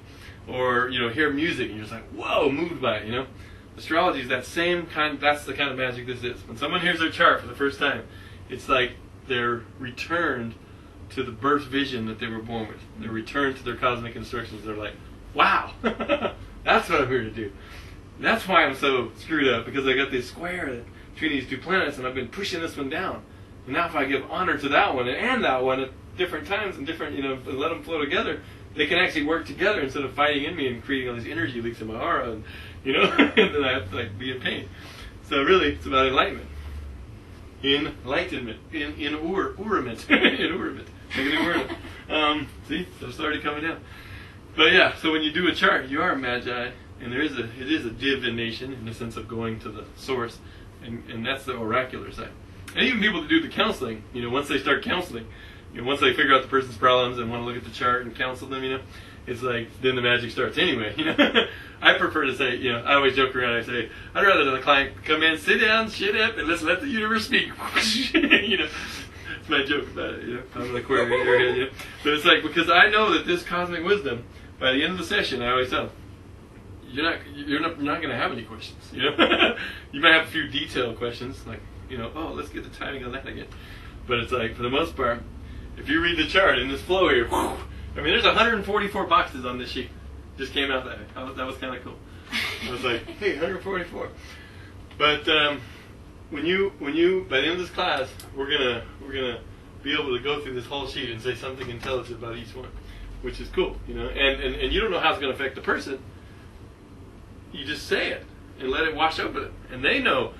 Or, you know, hear music and you're just like, whoa, moved by it, you know. Astrology is that same kind, that's the kind of magic this is. When someone hears their chart for the first time, it's like they're returned to the birth vision that they were born with. They're returned to their cosmic instructions. They're like, wow, that's what I'm here to do. And that's why I'm so screwed up, because I got this square between these two planets and I've been pushing this one down. And now if I give honor to that one and that one at different times and different, you know, and let them flow together, they can actually work together instead of fighting in me and creating all these energy leaks in my aura, and, you know, and then I have to like be in pain. So really, it's about enlightenment. Enlightenment. Urement. In urement. Make a new word. See, so it's already coming down. But yeah, so when you do a chart, you are a magi, and it is a divination in the sense of going to the source, and that's the oracular side. And even people that do the counseling, you know, once they start counseling, you know, once they figure out the person's problems and want to look at the chart and counsel them, you know, it's like then the magic starts anyway. You know, I prefer to say, you know, I always joke around. I say, I'd rather the client come in, sit down, shit up, and let's let the universe speak. You know. My joke about it, you know, I'm like where your head, you know. But it's like, because I know that this cosmic wisdom, by the end of the session, I always tell them, you're not going to have any questions, you know. You might have a few detailed questions, like, you know, oh, let's get the timing on that again. But it's like, for the most part, if you read the chart in this flow here, whew, I mean, there's 144 boxes on this sheet. Just came out that way. That was kind of cool. I was like, hey, 144. But when you by the end of this class, we're gonna be able to go through this whole sheet and say something intelligent about each one, which is cool, you know. And you don't know how it's gonna affect the person. You just say it and let it wash over them, and they know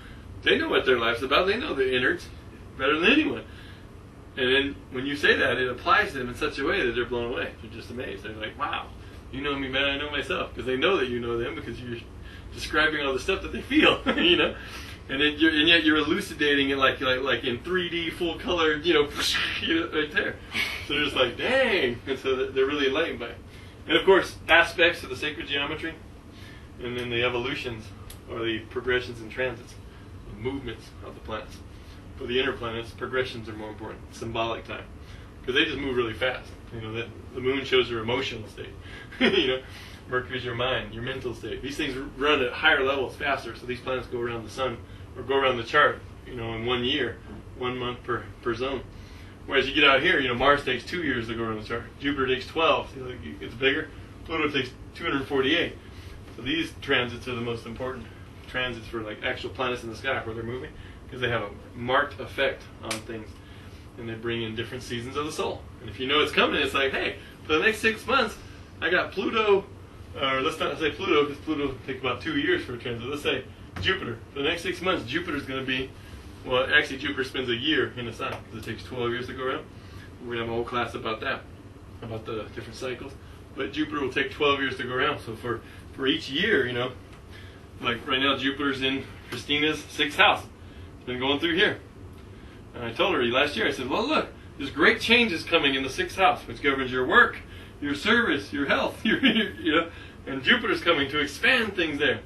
what their life's about. They know the innards better than anyone. And then when you say that, it applies to them in such a way that they're blown away. They're just amazed. They're like, wow, you know me better than I know myself. Because they know that you know them because you're describing all the stuff that they feel, you know. And yet you're elucidating it like in 3D, full color, you know, right there. So they're just like, dang. And so they're really enlightened by it. And of course, aspects of the sacred geometry, and then the evolutions, or the progressions and transits, the movements of the planets. For the inner planets, progressions are more important, symbolic time, because they just move really fast. You know, the moon shows your emotional state. You know, Mercury's your mind, your mental state. These things run at higher levels, faster. So these planets go around the sun, or go around the chart, you know, in 1 year, 1 month per zone. Whereas you get out here, you know, Mars takes 2 years to go around the chart. Jupiter takes 12. See, like, it's bigger. Pluto takes 248. So these transits are the most important transits for like actual planets in the sky where they're moving, because they have a marked effect on things, and they bring in different seasons of the soul. And if you know it's coming, it's like, hey, for the next 6 months, I got Pluto, or let's not say Pluto, because Pluto takes about 2 years for a transit. Let's say Jupiter. For the next 6 months, Jupiter's going to be, well, actually Jupiter spends a year in the sun, because it takes 12 years to go around. We're going to have a whole class about that, about the different cycles. But Jupiter will take 12 years to go around. So for each year, you know, like right now Jupiter's in Christina's 6th house. It's been going through here. And I told her last year, I said, well, look, there's great changes coming in the 6th house, which governs your work, your service, your health, you know, and Jupiter's coming to expand things there.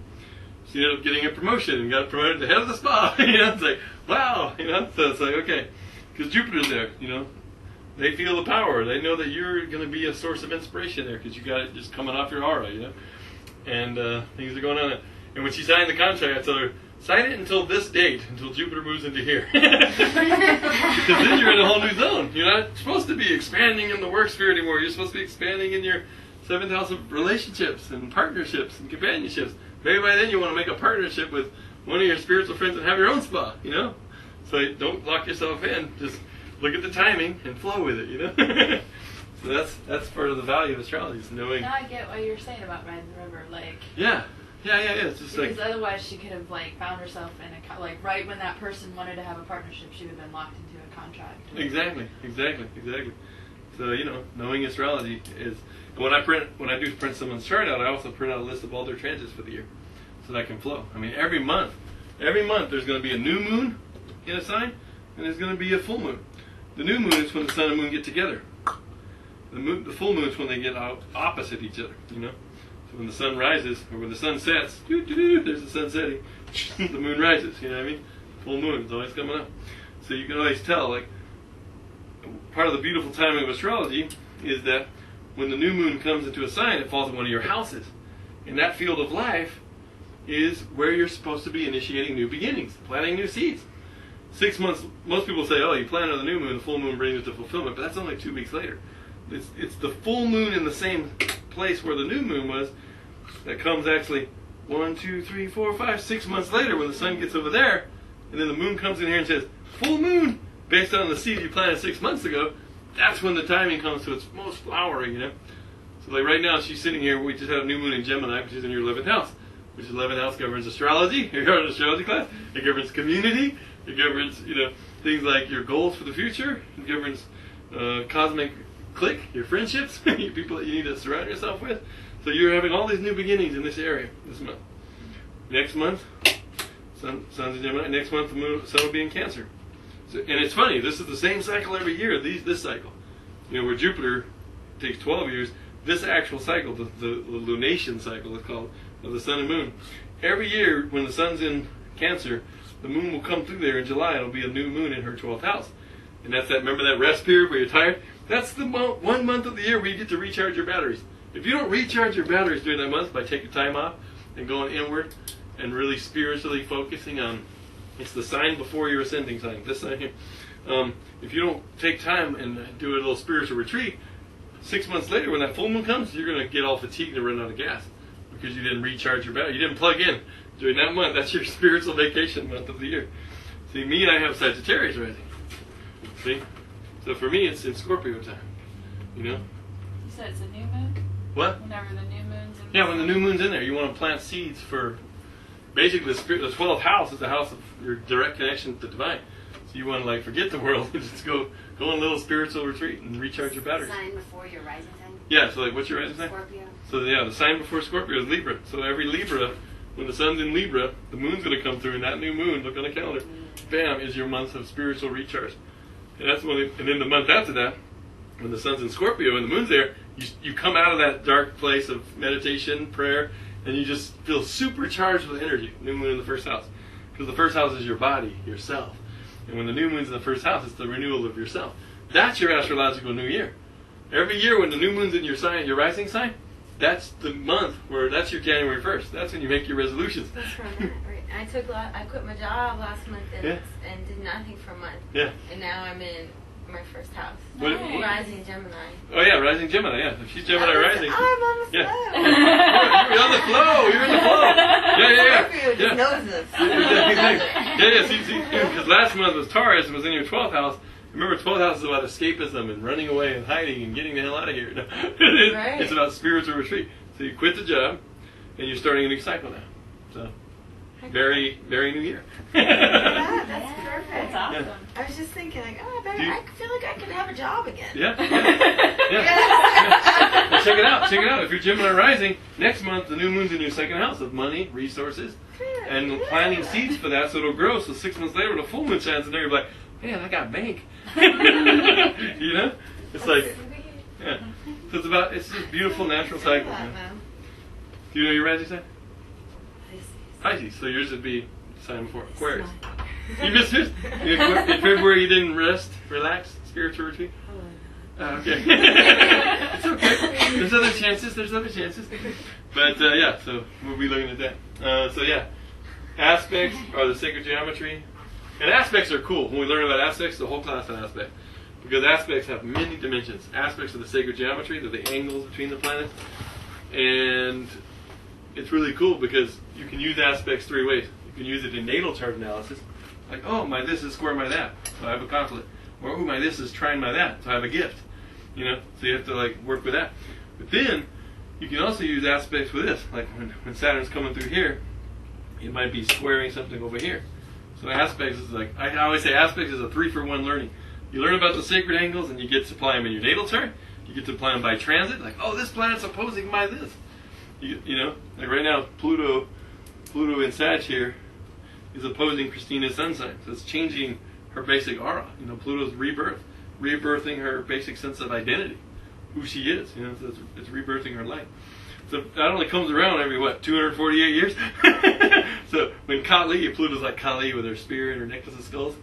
She ended up getting a promotion and got promoted to head of the spa. You know, it's like, wow, you know, so it's like, okay, because Jupiter's there, you know. They feel the power. They know that you're going to be a source of inspiration there because you got it just coming off your aura, you know. And things are going on. And when she signed the contract, I told her, sign it until this date, until Jupiter moves into here. Because then you're in a whole new zone. You're not supposed to be expanding in the work sphere anymore. You're supposed to be expanding in your 7th house of relationships and partnerships and companionships. Maybe by then you want to make a partnership with one of your spiritual friends and have your own spa, you know. So don't lock yourself in. Just look at the timing and flow with it, you know. So that's part of the value of astrology, is knowing. Now I get what you're saying about riding the river, like. Yeah. It's just because like, otherwise she could have like found herself in a like right when that person wanted to have a partnership, she would have been locked into a contract. Exactly. So you know, knowing astrology is when I do print someone's chart out, I also print out a list of all their transits for the year, so that I can flow. I mean, every month there's going to be a new moon in a sign, and there's going to be a full moon. The new moon is when the sun and moon get together. The full moon is when they get out opposite each other. You know. When the sun rises, or when the sun sets, there's the sun setting, the moon rises, you know what I mean? Full moon is always coming up. So you can always tell, like, part of the beautiful timing of astrology is that when the new moon comes into a sign, it falls in one of your houses. And that field of life is where you're supposed to be initiating new beginnings, planting new seeds. 6 months, most people say, oh, you plant on the new moon, the full moon brings it to fulfillment, but that's only 2 weeks later. It's the full moon in the same place where the new moon was that comes actually 1, 2, 3, 4, 5, 6 months later when the sun gets over there, and then the moon comes in here and says full moon based on the seed you planted 6 months ago. That's when the timing comes to its most flowering, you know. So like right now she's sitting here, we just had a new moon in Gemini, which is in your 11th house, which is 11th house governs astrology. You're in an astrology class. It governs community. It governs, you know, things like your goals for the future. It governs cosmic clique, your friendships, your people that you need to surround yourself with. So you're having all these new beginnings in this area this month. Next month, sun's in Gemini. Next month, the sun will be in Cancer. So, and it's funny, this is the same cycle every year, this cycle. You know, where Jupiter takes 12 years, this actual cycle, the lunation cycle it's called, of the sun and moon. Every year when the sun's in Cancer, the moon will come through there in July, and it'll be a new moon in her 12th house. And that's that, remember that rest period where you're tired? That's the 1 month of the year where you get to recharge your batteries. If you don't recharge your batteries during that month by taking time off and going inward and really spiritually focusing on, it's the sign before your ascending sign, this sign here. if you don't take time and do a little spiritual retreat, 6 months later when that full moon comes, you're going to get all fatigued and run out of gas because you didn't recharge your battery. You didn't plug in during that month. That's your spiritual vacation month of the year. See, me, I have Sagittarius rising. See? So for me, it's in Scorpio time. You know? You said it's a new moon? What? Whenever the new moon's in Yeah, when the new moon's in there, you want to plant seeds for... Basically, the 12th house is the house of your direct connection to the divine. So you want to, like, forget the world and just go on a little spiritual retreat and recharge your batteries. Sign before your rising sign? Yeah, so, like, what's your rising sign? Scorpio. So, yeah, the sign before Scorpio is Libra. So every Libra, when the sun's in Libra, the moon's going to come through, and that new moon, look on the calendar, bam, is your month of spiritual recharge. And that's when, and then the month after that, when the sun's in Scorpio and the moon's there, you come out of that dark place of meditation, prayer, and you just feel supercharged with energy. New moon in the first house. Because the first house is your body, yourself. And when the new moon's in the first house, it's the renewal of yourself. That's your astrological new year. Every year when the new moon's in your sign, your rising sign, that's the month where that's your January 1st. That's when you make your resolutions. That's from that, right? I quit my job last month and did nothing for a month. Yeah. And now I'm in my first house. What- Rising Gemini. Oh yeah, rising Gemini, yeah. If she's Gemini rising. I'm on the Yeah. flow. You're on the flow. You're in the flow. Yeah. Scorpio just knows this. Yeah. See, because last month was Taurus and was in your 12th house. Remember, 12th house is about escapism and running away and hiding and getting the hell out of here. No, Right. It's about spiritual retreat. So you quit the job and you're starting a new cycle now. So, very, very new year. That's perfect. That's awesome. Yeah. I was just thinking, like, Do you- I feel like I could have a job again. Yeah. Well, check it out. Check it out. If you're Gemini rising, next month the new moon's in your second house of money, resources, and planting seeds for that so it'll grow. So 6 months later, when the full moon shines in there, you're like, man, I got bank. You know? It's like, yeah. So it's this beautiful natural cycle. You know? Do you know your rising sign? Pisces. So yours would be sign before Aquarius. You missed yours? In February you didn't rest, relax, spiritual retreat? Okay. It's okay. There's other chances. But yeah, so we'll be looking at that. So yeah, aspects are the sacred geometry. And aspects are cool. When we learn about aspects, the whole class on aspect. Because aspects have many dimensions. Aspects of the sacred geometry, they're the angles between the planets. And it's really cool because you can use aspects 3 ways. You can use it in natal chart analysis. Like, oh, my this is square my that, so I have a conflict. Or, oh, my this is trine my that, so I have a gift. You know, so you have to like work with that. But then, you can also use aspects with this. Like when Saturn's coming through here, it might be squaring something over here. So aspects is like, I always say aspects is a 3-for-1 learning. You learn about the sacred angles and you get to apply them in your natal chart. You get to apply them by transit. Like, oh, this planet's opposing my this. You know, like right now, Pluto in Sag here is opposing Christina's sun sign. So it's changing her basic aura. You know, Pluto's rebirthing her basic sense of identity, who she is. You know, so it's rebirthing her life. So that only comes around every, 248 years? So when Kali, Pluto's like Kali with her spear and her necklace of skulls.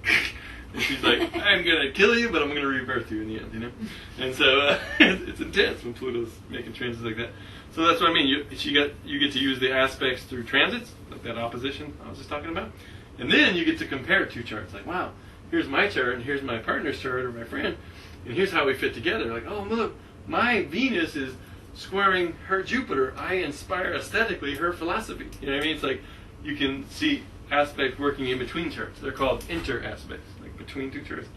And she's like, I'm going to kill you, but I'm going to rebirth you in the end, you know? And so it's intense when Pluto's making transits like that. So that's what I mean. You get to use the aspects through transits, like that opposition I was just talking about. And then you get to compare 2 charts. Like, wow, here's my chart, and here's my partner's chart, or my friend, and here's how we fit together. Like, oh, look, my Venus is squaring her Jupiter. I inspire aesthetically her philosophy. You know what I mean? It's like you can see aspects working in between charts. They're called inter-aspects, like between 2 charts.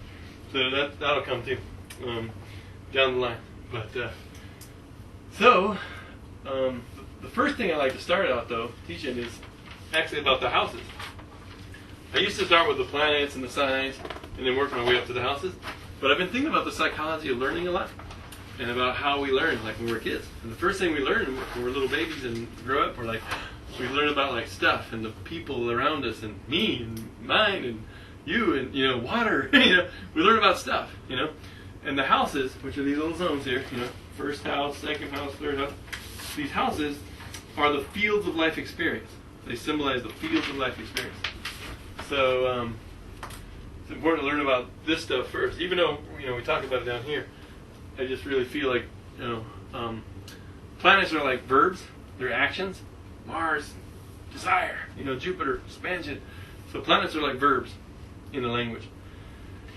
So that'll come too down the line. But the first thing I like to start out though teaching is actually about the houses. I used to start with the planets and the signs and then work my way up to the houses. But I've been thinking about the psychology of learning a lot and about how we learn like when we're kids. And the first thing we learn when we're little babies and grow up, we learn about like stuff and the people around us and me and mine and you and, you know, water. You know, we learn about stuff, you know. And the houses, which are these little zones here, you know, first house, second house, third house, these houses are the fields of life experience. They symbolize the fields of life experience. So it's important to learn about this stuff first. Even though, you know, we talk about it down here, I just really feel like, you know, planets are like verbs. They're actions. Mars, desire. You know, Jupiter, expansion. So planets are like verbs in the language.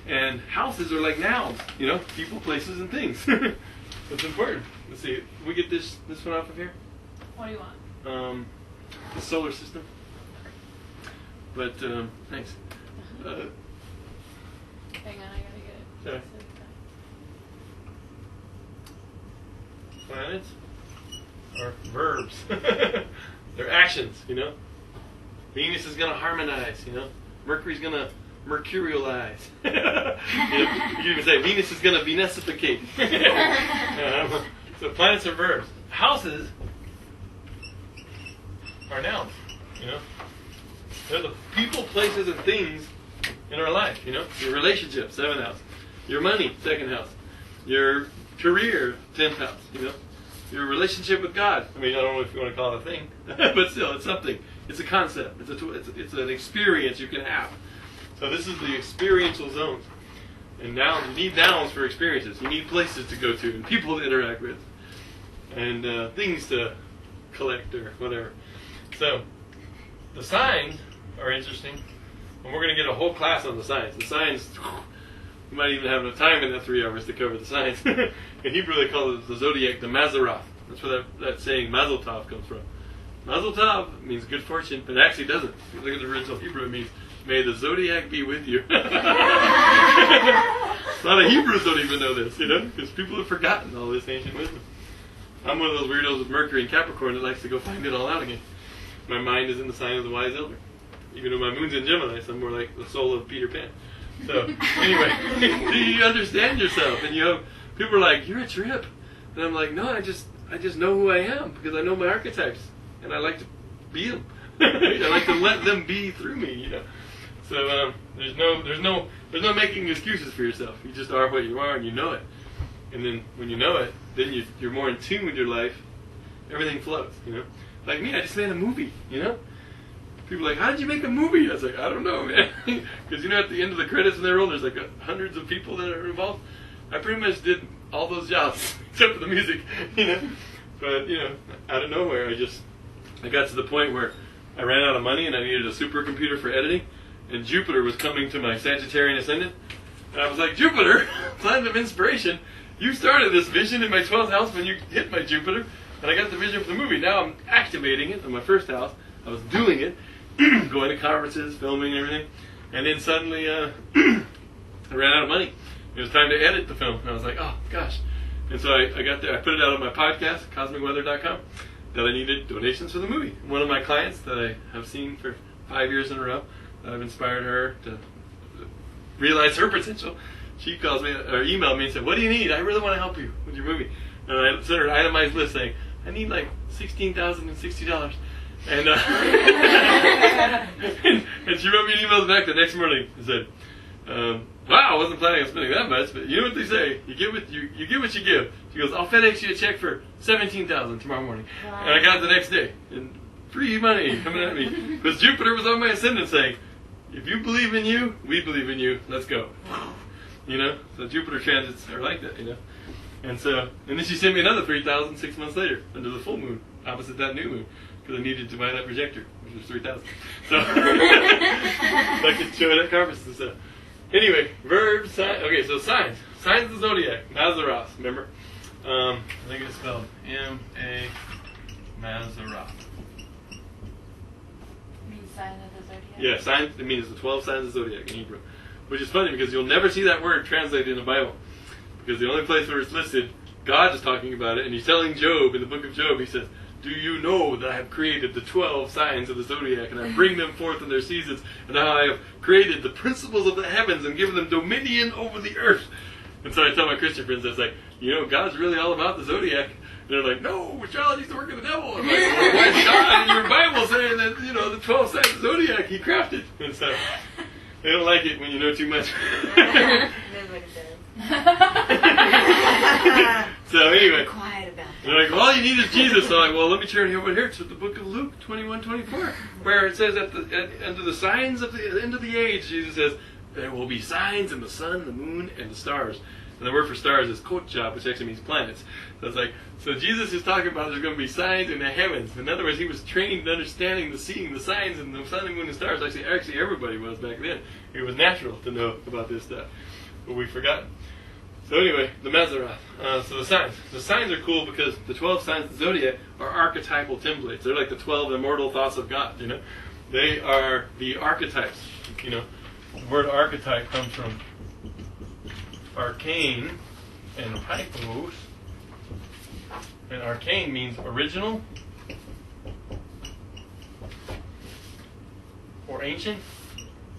And houses are like nouns, people, places, and things. That's important. Let's see. We get this one off of here. What do you want? The solar system. But thanks. Hang on, I gotta get it. Sorry. Planets are verbs. They're actions, Venus is going to harmonize, Mercury's going to mercurialize. You can even say Venus is going to Venusificate. So planets are verbs. Houses are nouns, They're the people, places, and things in our life, Your relationship, 7th house. Your money, 2nd house. Your career, 10th house, Your relationship with God. I don't know if you want to call it a thing, but still, it's something. It's a concept. It's an experience you can have. So this is the experiential zones. And nouns, you need nouns for experiences. You need places to go to and people to interact with. And things to collect or whatever. So the signs are interesting. And we're going to get a whole class on the signs. The signs, we might even have enough time in that 3 hours to cover the signs. In Hebrew they call it the zodiac, the Mazaroth. That's where that saying Mazel Tov comes from. Mazel Tov means good fortune, but it actually doesn't. If you look at the original Hebrew, it means may the zodiac be with you. A lot of Hebrews don't even know this, because people have forgotten all this ancient wisdom. I'm one of those weirdos with Mercury and Capricorn that likes to go find it all out again. My mind is in the sign of the wise elder. Even though my moon's in Gemini, so I'm more like the soul of Peter Pan. So, anyway, do you understand yourself? And people are like, you're a trip. And I'm like, no, I just know who I am because I know my archetypes. And I like to be them. I like to let them be through me, So there's no making excuses for yourself. You just are what you are, and you know it. And then when you know it, then you're more in tune with your life. Everything flows, Like me, I just made a movie, People are like, how did you make a movie? I was like, I don't know, man. Because at the end of the credits when they roll, there's like hundreds of people that are involved. I pretty much did all those jobs except for the music, But out of nowhere, I got to the point where I ran out of money and I needed a supercomputer for editing. And Jupiter was coming to my Sagittarian ascendant. And I was like, Jupiter, planet of inspiration, you started this vision in my 12th house when you hit my Jupiter. And I got the vision for the movie. Now I'm activating it in my 1st house. I was doing it, going to conferences, filming and everything. And then suddenly I ran out of money. It was time to edit the film. And I was like, oh, gosh. And so I got there. I put it out on my podcast, cosmicweather.com, that I needed donations for the movie. One of my clients that I have seen for 5 years in a row, that I've inspired her to realize her potential. She calls me or emailed me and said, what do you need? I really want to help you with your movie. And I sent her an itemized list saying, I need like $16,060. And, and she wrote me an email back the next morning and said, wow, I wasn't planning on spending that much, but you know what they say, you get what you give. She goes, I'll FedEx you a check for $17,000 tomorrow morning. Wow. And I got it the next day. And free money coming at me. Because Jupiter was on my ascendant saying, if you believe in you, we believe in you, let's go. So Jupiter transits are like that, And then she sent me another $3,000 6 months later, under the full moon, opposite that new moon, because I needed to buy that projector, which was $3,000. So I could show it at conferences and stuff. Anyway, verbs, signs. Okay, so signs. Signs of the zodiac. Mazaroth, remember? I think it's spelled M-A Mazaroth. Means sign of the zodiac? Yeah, signs. It means the 12 signs of the zodiac in Hebrew. Which is funny because you'll never see that word translated in the Bible. Because the only place where it's listed, God is talking about it, and he's telling Job in the book of Job, he says, do you know that I have created the 12 signs of the zodiac, and I bring them forth in their seasons, and how I have created the principles of the heavens and given them dominion over the earth? And so I tell my Christian friends, I was like, God's really all about the zodiac. And they're like, no, astrology's the work of the devil. I'm like, well, why is God in your Bible saying that, the 12 signs of the zodiac he crafted? And so they don't like it when you know too much. So anyway, quiet about that. They're like, all you need is Jesus. So I'm like, well, let me turn over here to the book of Luke 21:24, where it says under the signs of the end of the age, Jesus says, there will be signs in the sun, the moon, and the stars. And the word for stars is kotcha, which actually means planets. So it's like, so Jesus is talking about there's going to be signs in the heavens. In other words, he was trained in understanding seeing the signs in the sun and moon and stars. Actually, everybody was back then. It was natural to know about this stuff, but we've forgotten. So anyway, the Mazzaroth. So the signs. The signs are cool because the 12 signs of the zodiac are archetypal templates. They're like the 12 immortal thoughts of God. You know, they are the archetypes. You know, the word archetype comes from arcane and typos. And arcane means original or ancient,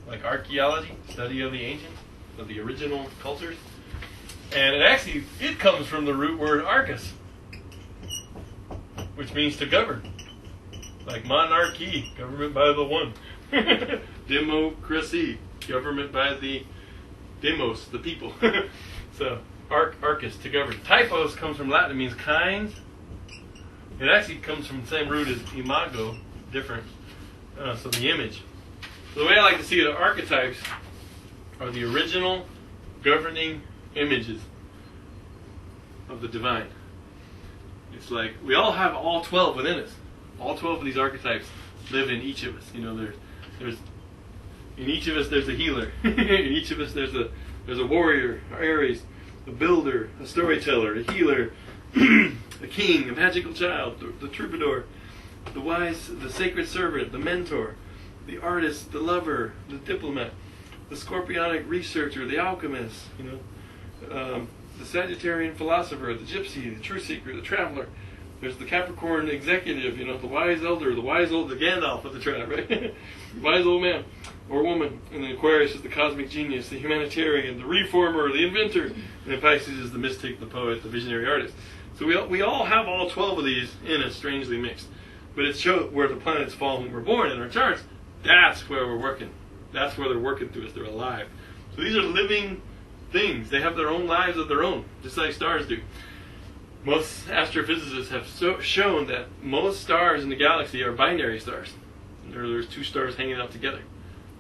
like archaeology, study of the ancient, of the original cultures. And it comes from the root word arcus, which means to govern. Like monarchy, government by the one. Democracy, government by the demos, the people. So, arcus, to govern. Typos comes from Latin, it means kinds. It actually comes from the same root as imago, different. So the image. So the way I like to see the archetypes are the original governing images of the divine. It's like we all have all 12 within us. All 12 of these archetypes live in each of us. You know, there's in each of us there's a healer. In each of us there's a warrior, Aries, a builder, a storyteller, a healer, a king, a magical child, the troubadour, the wise, the sacred servant, the mentor, the artist, the lover, the diplomat, the scorpionic researcher, the alchemist, you know, the Sagittarian philosopher, the gypsy, the truth seeker, the traveler. There's the Capricorn executive, you know, the wise elder, the Gandalf of the tribe, right? The wise old man or woman. And then Aquarius is the cosmic genius, the humanitarian, the reformer, the inventor. And then Pisces is the mystic, the poet, the visionary artist. So we all have all 12 of these in us, strangely mixed. But it shows where the planets fall when we're born in our charts. That's where we're working. That's where they're working through us. They're alive. So these are living things. They have their own lives of their own, just like stars do. Most astrophysicists have shown that most stars in the galaxy are binary stars. There's two stars hanging out together,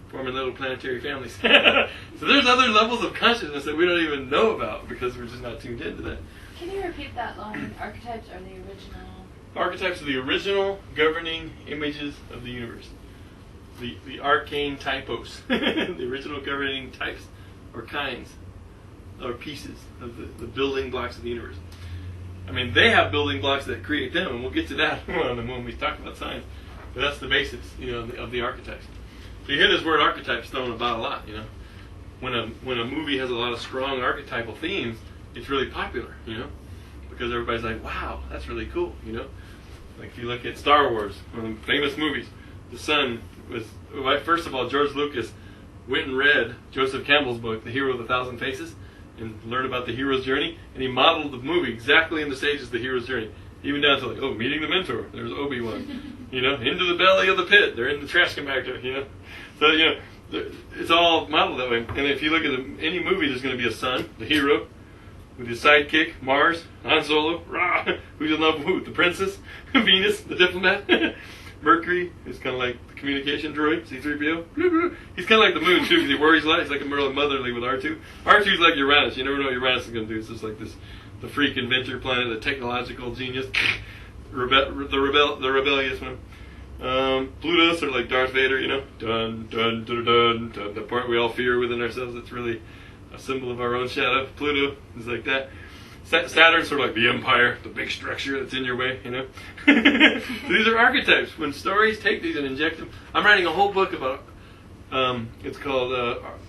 forming little planetary families. So there's other levels of consciousness that we don't even know about because we're just not tuned into that. Can you repeat that line? Archetypes are the original... Archetypes are the original governing images of the universe. The arcane typos. The original governing types or kinds or pieces of the building blocks of the universe. I mean, they have building blocks that create them, and we'll get to that when we talk about science. But that's the basis, you know, of the archetypes. So you hear this word archetypes thrown about a lot, you know. When a movie has a lot of strong archetypal themes, it's really popular, you know, because everybody's like, wow, that's really cool, you know. Like if you look at Star Wars, one of the famous movies, the sun was, first of all, George Lucas went and read Joseph Campbell's book, The Hero of a Thousand Faces, and learned about the hero's journey, and he modeled the movie exactly in the stages of the hero's journey, even down to like, oh, meeting the mentor, there's Obi-Wan, you know, into the belly of the pit, they're in the trash compactor, you know. So, you know, it's all modeled that way. And if you look at any movie, there's going to be a sun, the hero, with his sidekick, Mars, Han Solo, rah, who's in love with who? The princess, Venus, the diplomat, Mercury is kind of like the communication droid, C-3PO. He's kind of like the moon, too, because he worries a lot. He's like a real motherly with R2. R2's like Uranus. You never know what Uranus is going to do. It's just like this, the freak inventor planet, the technological genius, the rebellious one. Pluto, sort of like Darth Vader, you know. Dun, dun, dun, dun, dun, the part we all fear within ourselves. It's really a symbol of our own shadow. Pluto is like that. Saturn's sort of like the empire, the big structure that's in your way, you know. So these are archetypes. When stories take these and inject them, I'm writing a whole book about. It's called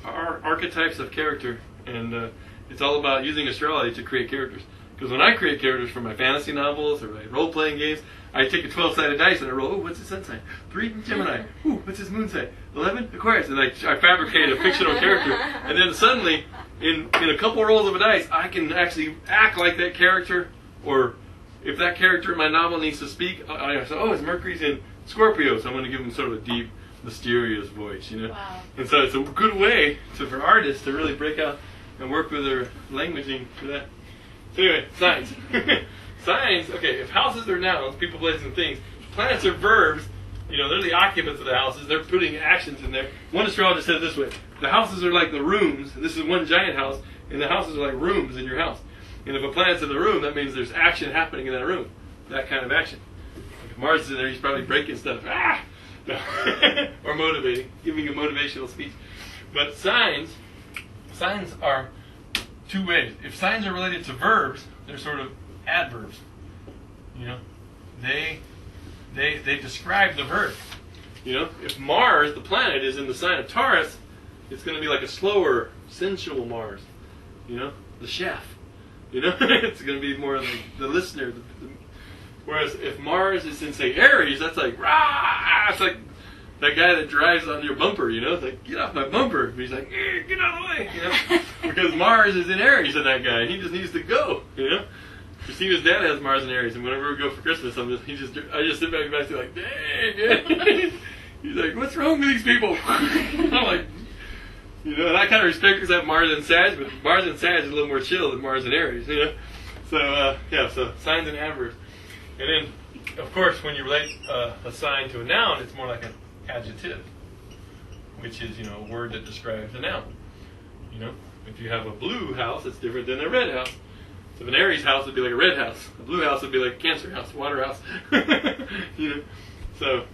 Archetypes of Character, and it's all about using astrology to create characters. Because when I create characters for my fantasy novels or my role-playing games, I take a 12-sided dice and I roll. Oh, what's his sun sign? 3, Gemini. Ooh, what's his moon sign? 11, Aquarius. And I fabricate a fictional character, and then suddenly, in a couple rolls of a dice, I can actually act like that character. Or if that character in my novel needs to speak, I say, oh, his Mercury's in Scorpio, so I'm going to give him sort of a deep, mysterious voice, you know. Wow. And so it's a good way for artists to really break out and work with their languaging for that. So anyway, signs. Signs, okay, if houses are nouns, people, places, and things, planets are verbs, you know, they're the occupants of the houses, they're putting actions in there. One astrologer said it this way: the houses are like the rooms, and this is one giant house, And the houses are like rooms in your house. And if a planet's in the room, that means there's action happening in that room. That kind of action. Like if Mars is in there, he's probably breaking stuff. Ah! No. Or motivating, giving a motivational speech. But signs are two ways. If signs are related to verbs, they're sort of adverbs. You know, they describe the verb. You know, if Mars, the planet, is in the sign of Taurus, it's going to be like a slower, sensual Mars. You know, the chef. You know, it's going to be more like the listener. Whereas if Mars is in, say, Aries, that's like, rah! It's like that guy that drives on your bumper, you know? It's like, get off my bumper. He's like, get out of the way, you know? Because Mars is in Aries in that guy. He just needs to go, you know? Christina's dad has Mars in Aries, and whenever we go for Christmas, I just sit back and be like, dang, man. He's like, what's wrong with these people? I'm like, you know, and I kind of respect because I have Mars and Sag, but Mars and Sag is a little more chill than Mars and Aries, you know? So, so signs and adverbs. And then, of course, when you relate a sign to a noun, it's more like an adjective, which is, you know, a word that describes a noun. You know, if you have a blue house, it's different than a red house. So an Aries house would be like a red house. A blue house would be like a Cancer house, water house. You know, so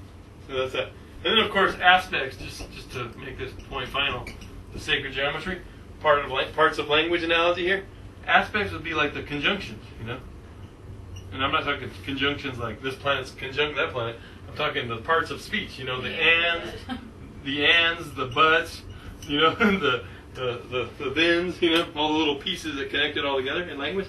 that's that. And then, of course, aspects, just to make this point final, the sacred geometry, parts of language analogy here. Aspects would be like the conjunctions, you know. And I'm not talking conjunctions like this planet's conjunct that planet. I'm talking the parts of speech, you know, the ands, the buts, you know, the thens, you know, all the little pieces that connect it all together in language.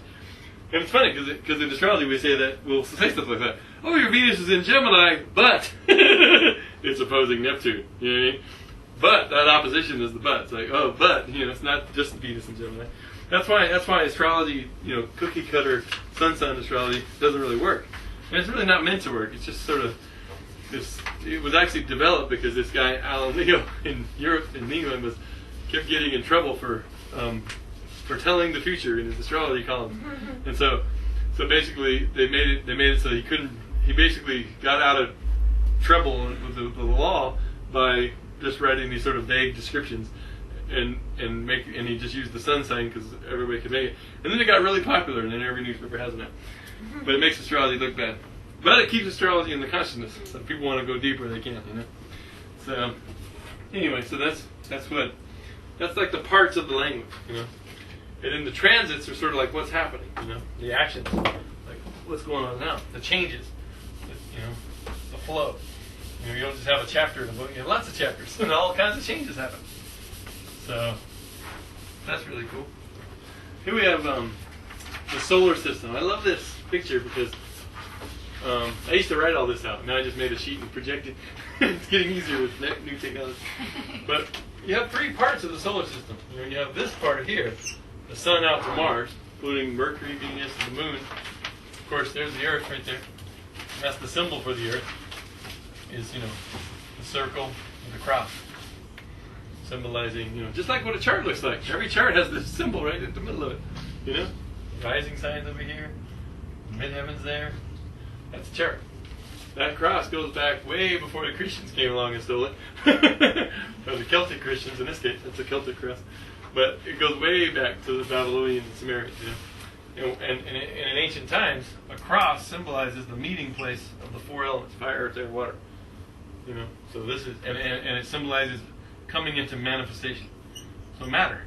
And it's funny because in astrology we say that, we'll say stuff like that. Oh, your Venus is in Gemini, but it's opposing Neptune. You know what I mean? But that opposition is the but. It's like, oh, but, you know, it's not just Venus and Gemini. That's why astrology, you know, cookie cutter sun astrology doesn't really work. And it's really not meant to work. It's just sort of this. It was actually developed because this guy Alan Leo in Europe, in England, kept getting in trouble for telling the future in his astrology columns. And so basically they made it so he basically got out of trouble with the law by just writing these sort of vague descriptions. And he just used the sun sign because everybody could make it. And then it got really popular, and then every newspaper has it now. But it makes astrology look bad. But it keeps astrology in the consciousness. So if people want to go deeper, they can, you know. So anyway, so that's like the parts of the language, you know. And then the transits are sort of like what's happening, you know, the actions, like what's going on now, the changes, you know, the flow. You know, you don't just have a chapter in a book; you have lots of chapters, and all kinds of changes happen. So that's really cool. Here we have the solar system. I love this picture because I used to write all this out. Now I just made a sheet and projected. It's getting easier with new technology. But you have three parts of the solar system. You know, you have this part here, the sun out to Mars, including Mercury, Venus, and the Moon. Of course, there's the Earth right there. And that's the symbol for the Earth. Is, you know, the circle and the cross. Symbolizing, you know, just like what a chart looks like. Every chart has this symbol right in the middle of it. You know? Rising signs over here. Midheaven's there. That's a chart. That cross goes back way before the Christians came along and stole it. Or the Celtic Christians in this case. That's a Celtic cross. But it goes way back to the Babylonian and Sumerians, you know? And in ancient times, a cross symbolizes the meeting place of the four elements: fire, earth, air, water. You know? So this is, and it symbolizes coming into manifestation. So matter.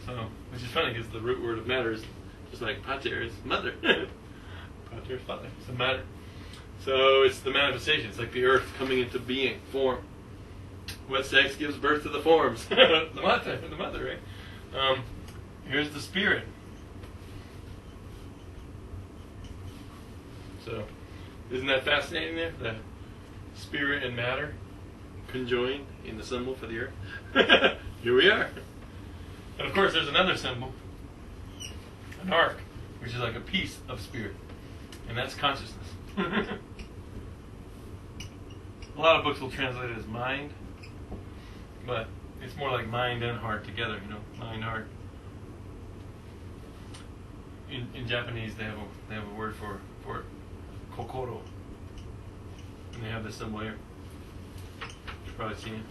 So, which is funny because the root word of matter is just like pater is mother. Pater is father. It's the matter. So it's the manifestation. It's like the earth coming into being, form. What sex gives birth to the forms? the mother, right? Here's the spirit. So, isn't that fascinating there? The spirit and matter conjoined in the symbol for the earth. Here we are. And of course there's another symbol, an arc, which is like a piece of spirit. And that's consciousness. A lot of books will translate it as mind, but it's more like mind and heart together, you know, mind, heart. In Japanese they have a word for it, kokoro. And they have this symbol here. You've probably seen it.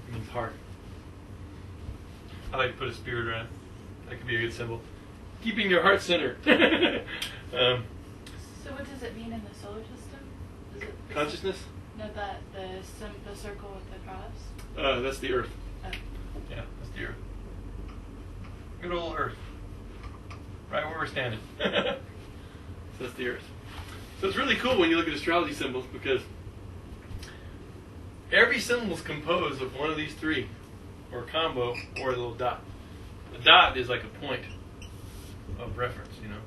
It means heart. I like to put a spirit around it. That could be a good symbol. Keeping your heart centered. So what does it mean in the solar system? Is it Consciousness? No, the circle with the cross. That's the Earth. Oh. Yeah, that's the Earth. Good old Earth. Right where we're standing. So that's the Earth. So it's really cool when you look at astrology symbols because every symbol is composed of one of these three, or a combo, or a little dot. A dot is like a point of reference, you know,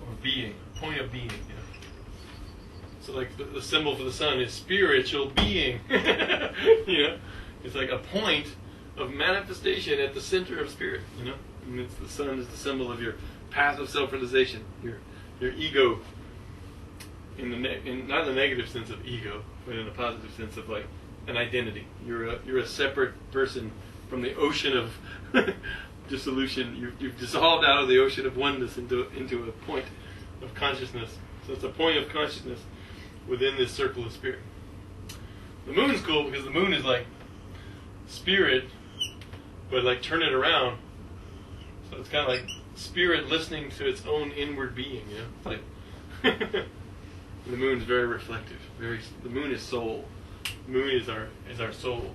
or being, a point of being, you know. So like the symbol for the sun is spiritual being, you know. It's like a point of manifestation at the center of spirit, you know. And it's, the sun is the symbol of your path of self-realization, your ego, in not in the negative sense of ego, but in a positive sense of like an identity. You're a separate person from the ocean of dissolution. You've dissolved out of the ocean of oneness into a point of consciousness. So it's a point of consciousness within this circle of spirit. The moon's cool because the moon is like spirit, but like turn it around. So it's kind of like spirit listening to its own inward being, you know? Like the moon's very reflective. The moon is soul. The moon is our soul.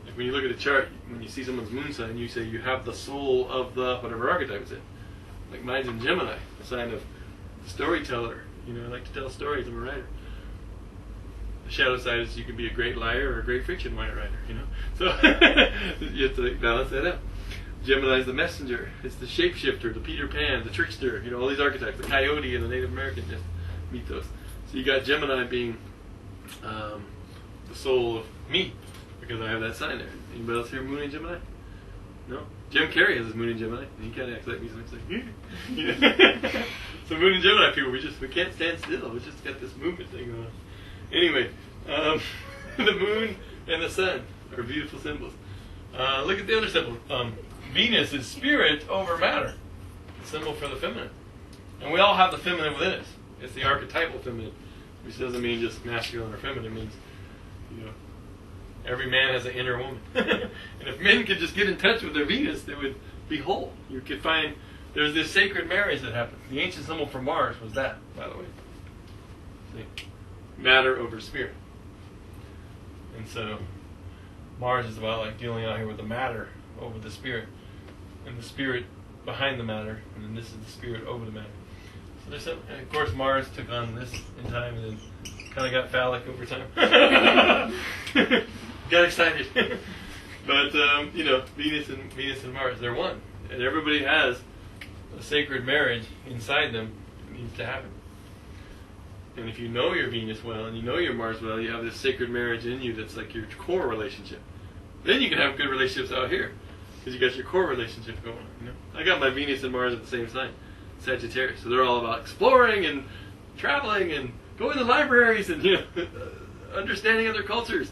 Like when you look at a chart, when you see someone's moon sign, you say you have the soul of the whatever archetype it's in. Like mine's in Gemini, a sign of storyteller. You know, I like to tell stories. I'm a writer. The shadow side is you can be a great liar or a great fiction writer. You know, so you have to balance that out. Gemini is the messenger. It's the shapeshifter, the Peter Pan, the trickster. You know, all these archetypes. The coyote and the Native American just meet those. So you got Gemini being the soul of me because I have that sign there. Anybody else here moon in Gemini? No? Jim Carrey has his moon in Gemini. And he kind of acts like me. So he's like, so moon in Gemini people, we can't stand still. We just got this movement thing going on. Anyway, the moon and the sun are beautiful symbols. Look at the other symbol. Venus is spirit over matter. The symbol for the feminine. And we all have the feminine within us. It's the archetypal feminine, which doesn't mean just masculine or feminine. It means, you know, every man has an inner woman. And if men could just get in touch with their Venus, they would be whole. You could find, there's this sacred marriage that happened. The ancient symbol for Mars was that, by the way. See? Matter over spirit. And so Mars is about like dealing out here with the matter over the spirit, and the spirit behind the matter, and then this is the spirit over the matter. So there's some, and of course Mars took on this in time, and then kind of got phallic over time. Got excited. But you know, Venus and Mars, they're one, and everybody has a sacred marriage inside them that needs to happen. And if you know your Venus well and you know your Mars well, you have this sacred marriage in you that's like your core relationship. Then you can have good relationships out here because you got your core relationship going on. You know, I got my Venus and Mars at the same sign, Sagittarius. So they're all about exploring and traveling and going to libraries and, you know, understanding other cultures.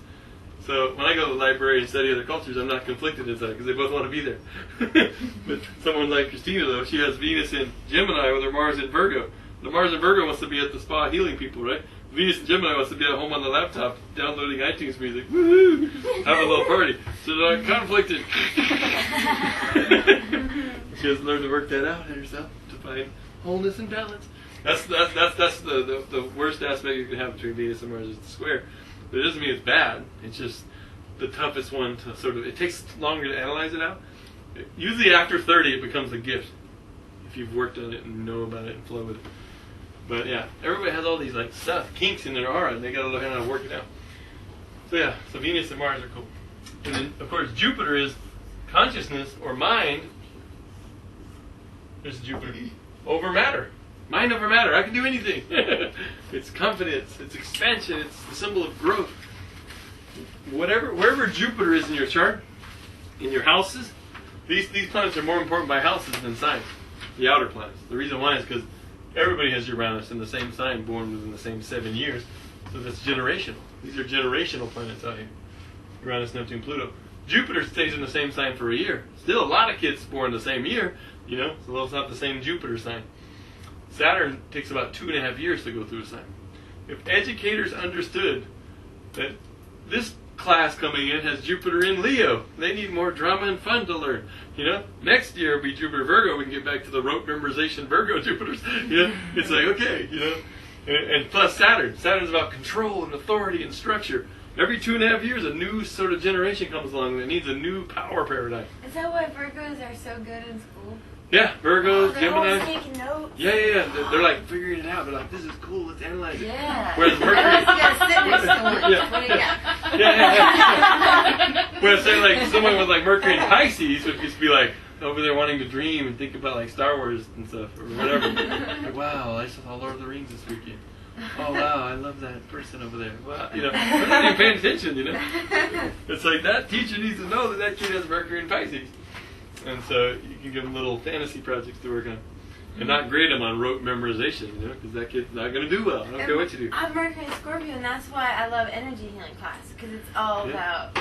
So when I go to the library and study other cultures, I'm not conflicted inside because they both want to be there. But someone like Christina, though, she has Venus in Gemini with her Mars in Virgo. The Mars in Virgo wants to be at the spa healing people, right? Venus in Gemini wants to be at home on the laptop downloading iTunes music. Woohoo! Have a little party. So they're not conflicted. She has to learn to work that out in herself to find wholeness and balance. That's the worst aspect you can have between Venus and Mars is the square. But it doesn't mean it's bad. It's just the toughest one to sort of, it takes longer to analyze it out. Usually after 30 it becomes a gift if you've worked on it and know about it and flow with it. But yeah, everybody has all these like stuff, kinks in their aura, and they gotta learn how to work it out. So yeah, so Venus and Mars are cool. And then of course Jupiter is consciousness or mind. There's Jupiter over matter. Mind over matter. I can do anything. It's confidence. It's expansion. It's the symbol of growth. Wherever Jupiter is in your chart, in your houses, these planets are more important by houses than signs. The outer planets. The reason why is because everybody has Uranus in the same sign, born within the same 7 years. So that's generational. These are generational planets out here. Uranus, Neptune, Pluto. Jupiter stays in the same sign for a year. Still a lot of kids born the same year, you know, so they'll have the same Jupiter sign. Saturn takes about 2.5 years to go through a sign. If educators understood that this class coming in has Jupiter in Leo. They need more drama and fun to learn. You know, next year will be Jupiter Virgo. We can get back to the rote memorization Virgo Jupiters. You know, it's like, okay, you know. And plus Saturn. Saturn's about control and authority and structure. Every 2.5 years, a new sort of generation comes along that needs a new power paradigm. Is that why Virgos are so good in school? Yeah, Virgos, they're Gemini. always taking notes. Yeah. They're like figuring it out. They're like, this is cool. Let's analyze it. Yeah. Whereas Mercury. You gotta sit next to one. Yeah. What do you got? Yeah. Whereas say like someone with like Mercury and Pisces would just be like over there wanting to dream and think about like Star Wars and stuff or whatever. Like, wow, I saw Lord of the Rings this weekend. Oh wow, I love that person over there. Wow, you know, they're not even paying attention. You know, it's like that teacher needs to know that that kid has Mercury and Pisces. And so you can give them little fantasy projects to work on. And not grade them on rote memorization, you know, because that kid's not going to do well. I don't care what you do. I'm Mercury and Scorpio, and that's why I love energy healing class, because it's all about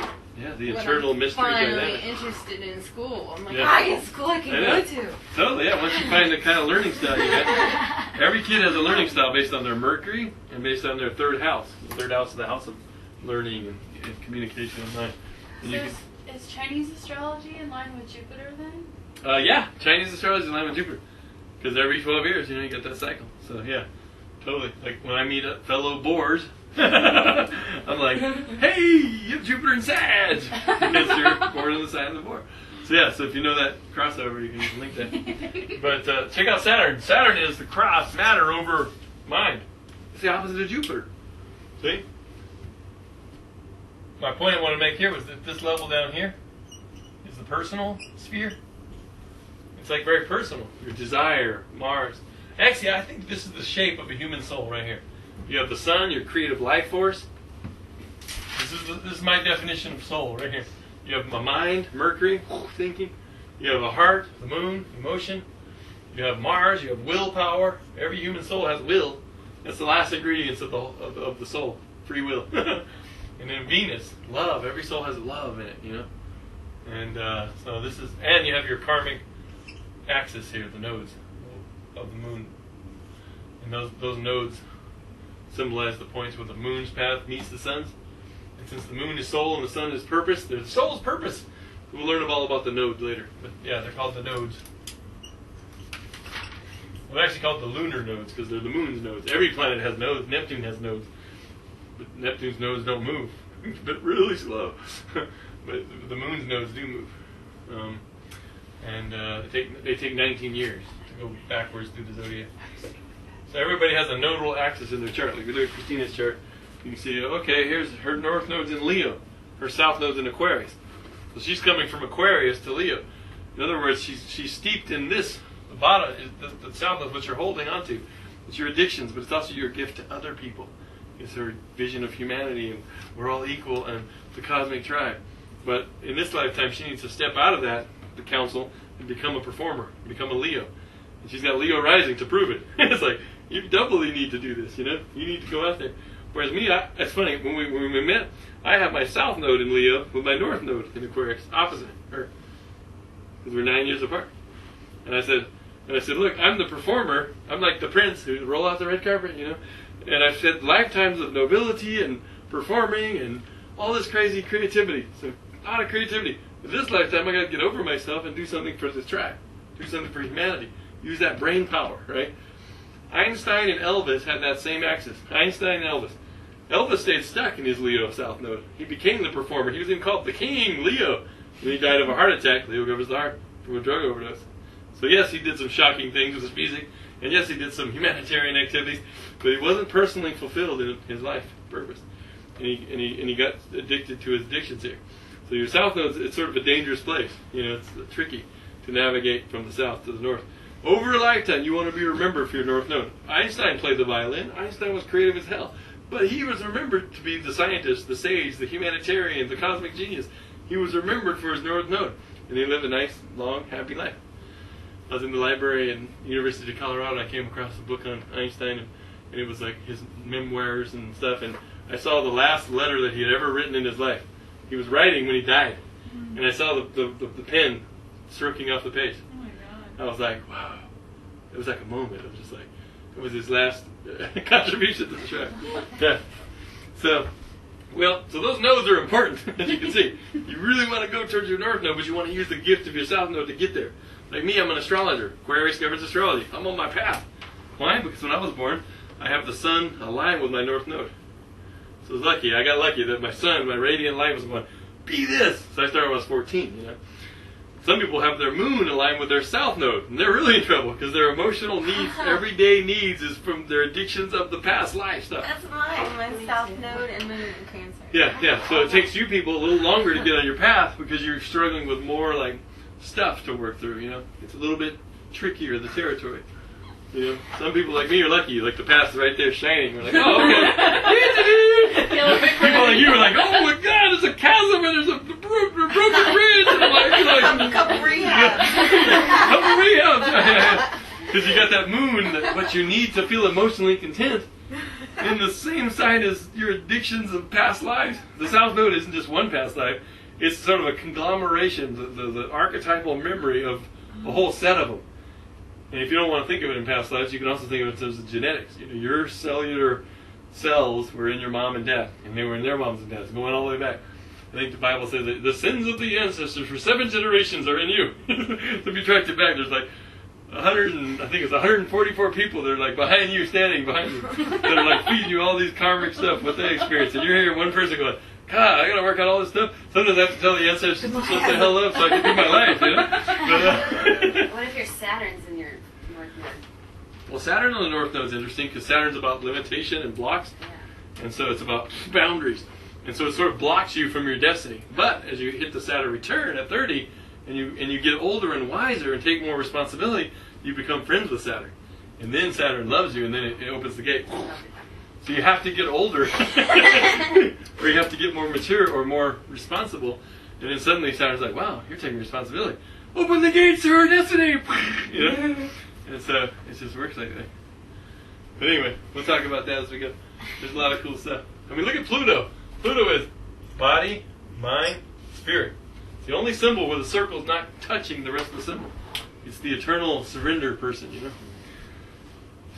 the internal mystery finally dynamic. interested in school. I'm like, I get school I can go to. Totally, yeah. Once you find the kind of learning style you got. Every kid has a learning style based on their Mercury and based on their third house. The third house is the house of learning and communication and mind. And So is Chinese astrology in line with Jupiter then? yeah, Chinese astrology is in line with Jupiter. Because every 12 years, you know, you get that cycle. So, yeah, totally. Like, when I meet fellow boars, I'm like, hey, you have Jupiter and Sag! Because you're born on the side of the boar. So, yeah, so if you know that crossover, you can link that. But check out Saturn. Saturn is the cross matter over mind. It's the opposite of Jupiter. See? My point I want to make here was that this level down here is the personal sphere. It's like very personal. Your desire, Mars. Actually, I think this is the shape of a human soul right here. You have the sun, your creative life force. This is my definition of soul right here. You have my mind, Mercury, thinking. You have a heart, the moon, emotion. You have Mars, you have willpower. Every human soul has will. That's the last ingredients of the soul, free will. And then Venus, love. Every soul has love in it, you know. And so this is, and you have your karmic axis here, the nodes of the moon, and those nodes symbolize the points where the moon's path meets the sun's. And since the moon is soul and the sun is purpose, the soul's purpose. We'll learn all about the nodes later, but yeah, they're called the nodes. They're actually called the lunar nodes because they're the moon's nodes. Every planet has nodes. Neptune has nodes, but Neptune's nodes don't move, but really slow. But the moon's nodes do move. And they take 19 years to go backwards through the zodiac. So everybody has a nodal axis in their chart. Like we look at Christina's chart, you can see, okay, here's her north node's in Leo, her south node's in Aquarius. So she's coming from Aquarius to Leo. In other words, she's steeped in this. The bottom, the south node, what you're holding onto. It's your addictions, but it's also your gift to other people. It's her vision of humanity, and we're all equal, and the cosmic tribe. But in this lifetime, she needs to step out of that, the council, and become a performer, become a Leo. And she's got Leo rising to prove it. It's like, you doubly need to do this, you know? You need to go out there. Whereas me, it's funny, when we met, I have my south node in Leo with my north node in Aquarius, opposite her. Because we're 9 years apart. And I said, look, I'm the performer. I'm like the prince who roll out the red carpet, you know? And I've said lifetimes of nobility and performing and all this crazy creativity. So, a lot of creativity. In this lifetime, I got to get over myself and do something for this tribe. Do something for humanity. Use that brain power, right? Einstein and Elvis had that same axis. Einstein and Elvis. Elvis stayed stuck in his Leo South Node. He became the performer. He was even called the King Leo. When he died of a heart attack, Leo covers the heart, from a drug overdose. So yes, he did some shocking things with his music, and yes, he did some humanitarian activities, but he wasn't personally fulfilled in his life purpose. And he got addicted to his addictions here. So your South Node, it's sort of a dangerous place. You know, it's tricky to navigate from the south to the north. Over a lifetime, you want to be remembered for your North Node. Einstein played the violin. Einstein was creative as hell. But he was remembered to be the scientist, the sage, the humanitarian, the cosmic genius. He was remembered for his North Node. And he lived a nice, long, happy life. I was in the library in University of Colorado, and I came across a book on Einstein, and it was like his memoirs and stuff. And I saw the last letter that he had ever written in his life. He was writing when he died. And I saw the pen stroking off the page. I was like, wow. It was like a moment. It was just like, it was his last contribution to the tribe. Yeah. So, Well, so those nodes are important, as you can see. You really want to go towards your north node, but you want to use the gift of your south node to get there. Like me, I'm an astrologer. Aquarius governs astrology. I'm on my path. Why? Because when I was born, I have the sun aligned with my north node. So it's lucky. I got lucky that my sun, my radiant light, was going, be this. So I started when I was 14, you know. Some people have their moon aligned with their south node, and they're really in trouble because their emotional needs, everyday needs, is from their addictions of the past life stuff. That's mine. My south node and moon in Cancer. Yeah. So it takes you people a little longer to get on your path because you're struggling with more like stuff to work through. You know, it's a little bit trickier the territory. You know, some people like me are lucky. Like the path is right there shining. We're like, oh, okay. People like you are like, oh my God, there's a chasm and there's a broken bridge. And I'm like, A couple rehabs. couple rehabs. Because you got that moon, what you need to feel emotionally content, in the same side as your addictions of past lives. The south node isn't just one past life. It's sort of a conglomeration, the archetypal memory of a whole set of them. And if you don't want to think of it in past lives, you can also think of it in terms of genetics. You know, your cellular cells were in your mom and dad, and they were in their moms and dads, going all the way back. I think the Bible says that the sins of the ancestors for 7 generations are in you. So if you track it back, there's like 144 people that are like behind you, standing behind you, that are like feeding you all these karmic stuff, what they experienced. And you're hearing one person going, God, I gotta work out all this stuff. Sometimes I have to tell the ancestors to shut the hell up so I can do my life, you know? But, What if your Saturn's in your north node? well, Saturn on the north node is interesting because Saturn's about limitation and blocks, Yeah. and so it's about boundaries, and so it sort of blocks you from your destiny. But as you hit the Saturn return at 30, and you get older and wiser and take more responsibility, you become friends with Saturn, and then Saturn loves you, and then it opens the gate. So you have to get older, or you have to get more mature or more responsible, and then suddenly Saturn's like, wow, you're taking responsibility. Open the gates to her destiny! You know? And so it just works like that. But anyway, we'll talk about that as we go. There's a lot of cool stuff. I mean, look at Pluto. Pluto is body, mind, spirit. It's the only symbol where the circle's not touching the rest of the symbol. It's the eternal surrender person, you know?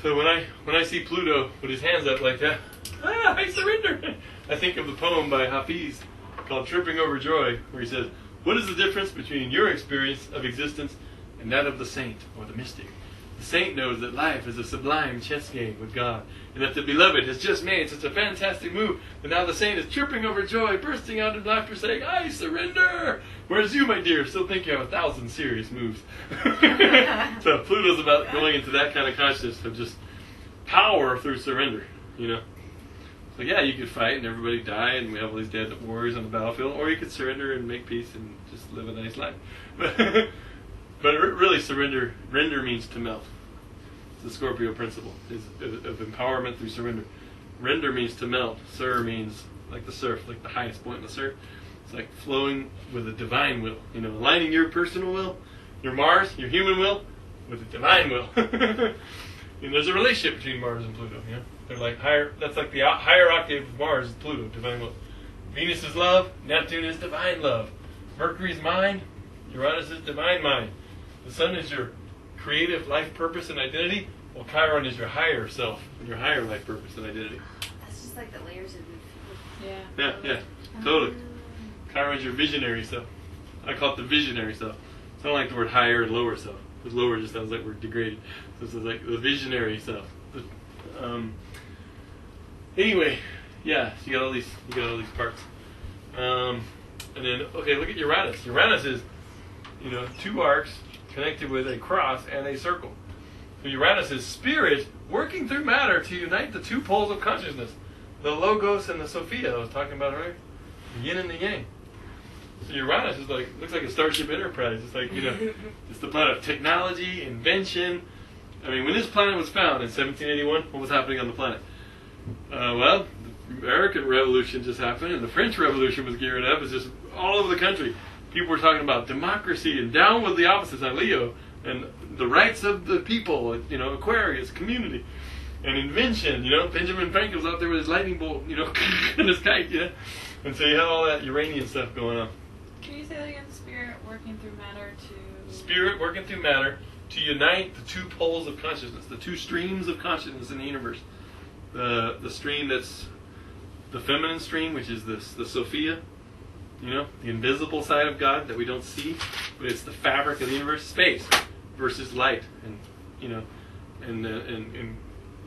So when I see Pluto with his hands up like that, I surrender. I think of the poem by Hafiz called Tripping Over Joy, where he says, what is the difference between your experience of existence and that of the saint or the mystic? The saint knows that life is a sublime chess game with God, and that the beloved has just made such a fantastic move that now the saint is tripping over joy, bursting out in laughter, saying, I surrender! Whereas you, my dear, still think you have 1,000 serious moves. So Pluto's about going into that kind of consciousness of just power through surrender, you know? So yeah, you could fight and everybody die and we have all these dead warriors on the battlefield, or you could surrender and make peace and just live a nice life. But really, render means to melt. It's the Scorpio principle of empowerment through surrender. Render means to melt. Sur means like the surf, like the highest point in the surf. It's like flowing with a divine will. You know, aligning your personal will, your Mars, your human will, with the divine will. And there's a relationship between Mars and Pluto. You know, they're like higher. That's like the higher octave of Mars is Pluto, divine will. Venus is love. Neptune is divine love. Mercury is mind. Uranus is divine mind. The sun is your creative life purpose and identity, while Chiron is your higher self and your higher life purpose and identity. That's just like the layers of the Yeah, totally. Chiron is your visionary self. I call it the visionary self. I don't like the word higher and lower self, because lower just sounds like we're degraded. So it's like the visionary self. Anyway, yeah, so you got all these parts. And then, okay, look at Uranus. Uranus is, you know, 2 arcs connected with a cross and a circle. So Uranus is spirit working through matter to unite the 2 poles of consciousness, the Logos and the Sophia I was talking about earlier, the yin and the yang. So Uranus is like, looks like a Starship Enterprise. It's like, you know, it's the planet of technology, invention. I mean, when this planet was found in 1781, what was happening on the planet? Well, the American Revolution just happened, and the French Revolution was gearing up. It's just all over the country. People were talking about democracy and down with the opposites on Leo, and the rights of the people, you know, Aquarius, community, and invention. You know, Benjamin Franklin was out there with his lightning bolt, you know, and his kite, you know. And so you have all that Uranian stuff going on. Can you say that again? Spirit working through matter to... Spirit working through matter to unite the 2 poles of consciousness, the 2 streams of consciousness in the universe. The stream that's the feminine stream, which is the Sophia, the invisible side of God that we don't see, but it's the fabric of the universe. Space versus light, and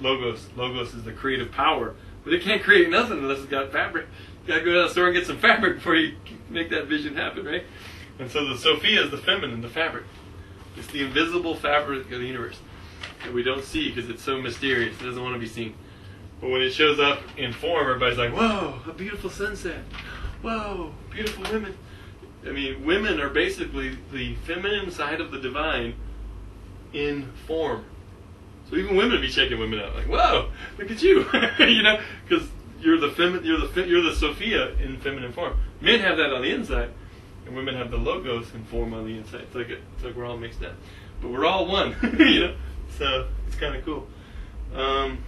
logos. Logos is the creative power, but it can't create nothing unless it's got fabric. You gotta go to the store and get some fabric before you make that vision happen, right? And so the Sophia is the feminine, the fabric. It's the invisible fabric of the universe that we don't see because it's so mysterious. It doesn't want to be seen. But when it shows up in form, everybody's like, whoa, a beautiful sunset. Whoa, beautiful women. I mean, women are basically the feminine side of the divine in form. So even women be checking women out, like, whoa, look at you, because you're the Sophia in feminine form. Men have that on the inside, and women have the logos in form on the inside. It's like we're all mixed up, but we're all one, So it's kind of cool. And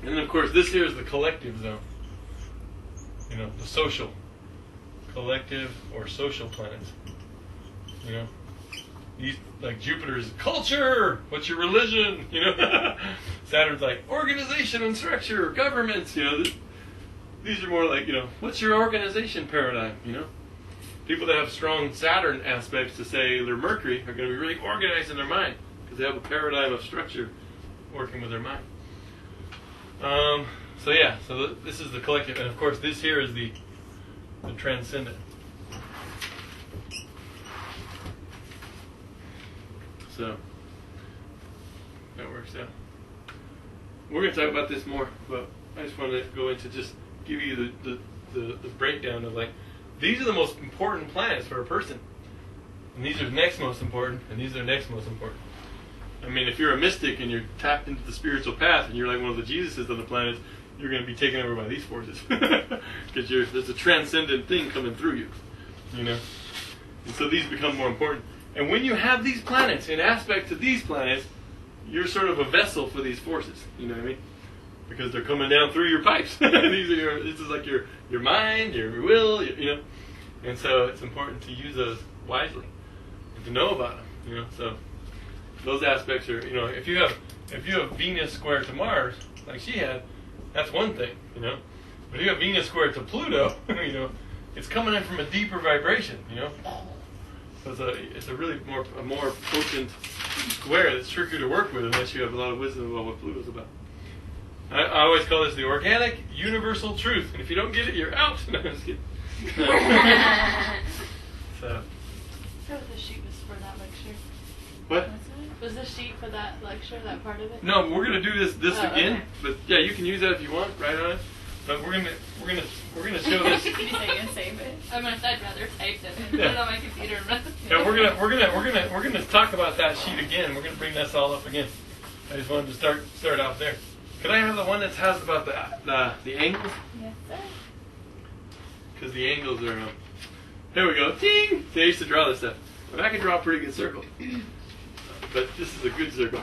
then of course this here is the collective zone. The social, collective or social planets. These, like Jupiter's culture. What's your religion? Saturn's like organization and structure, governments. These are more like what's your organization paradigm? People that have strong Saturn aspects to say their Mercury are going to be really organized in their mind because they have a paradigm of structure working with their mind. So this is the collective, and of course this here is the transcendent. So that works out. We're going to talk about this more, but I just wanted to go into just give you the breakdown of these are the most important planets for a person, and these are the next most important, and these are the next most important. I mean, if you're a mystic and you're tapped into the spiritual path, and you're like one of the Jesuses on the planets, you're going to be taken over by these forces because there's a transcendent thing coming through you, And so these become more important. And when you have these planets in aspect to these planets, you're sort of a vessel for these forces. You know what I mean? Because they're coming down through your pipes. This is like your mind, your will, And so it's important to use those wisely and to know about them. So those aspects are, if you have Venus square to Mars, like she had, that's one thing, But if you have Venus square to Pluto, it's coming in from a deeper vibration, So it's a really more potent square that's trickier to work with unless you have a lot of wisdom about what Pluto's about. I always call this the organic universal truth, and if you don't get it, you're out. No, I'm just kidding. So The sheet was for that lecture. what? Was the sheet for that lecture, that part of it? No, we're gonna do this again. Okay. But yeah, you can use that if you want. Right on it. But we're gonna show this. You can save it. I'd rather type it and put it on my computer. Yeah, we're gonna talk about that sheet again. We're gonna bring this all up again. I just wanted to start out there. Could I have the one that has about the angles? Yes, sir. Because the angles are. Here we go. Ding! See, I used to draw this stuff. But I can draw a pretty good circle. But this is a good circle.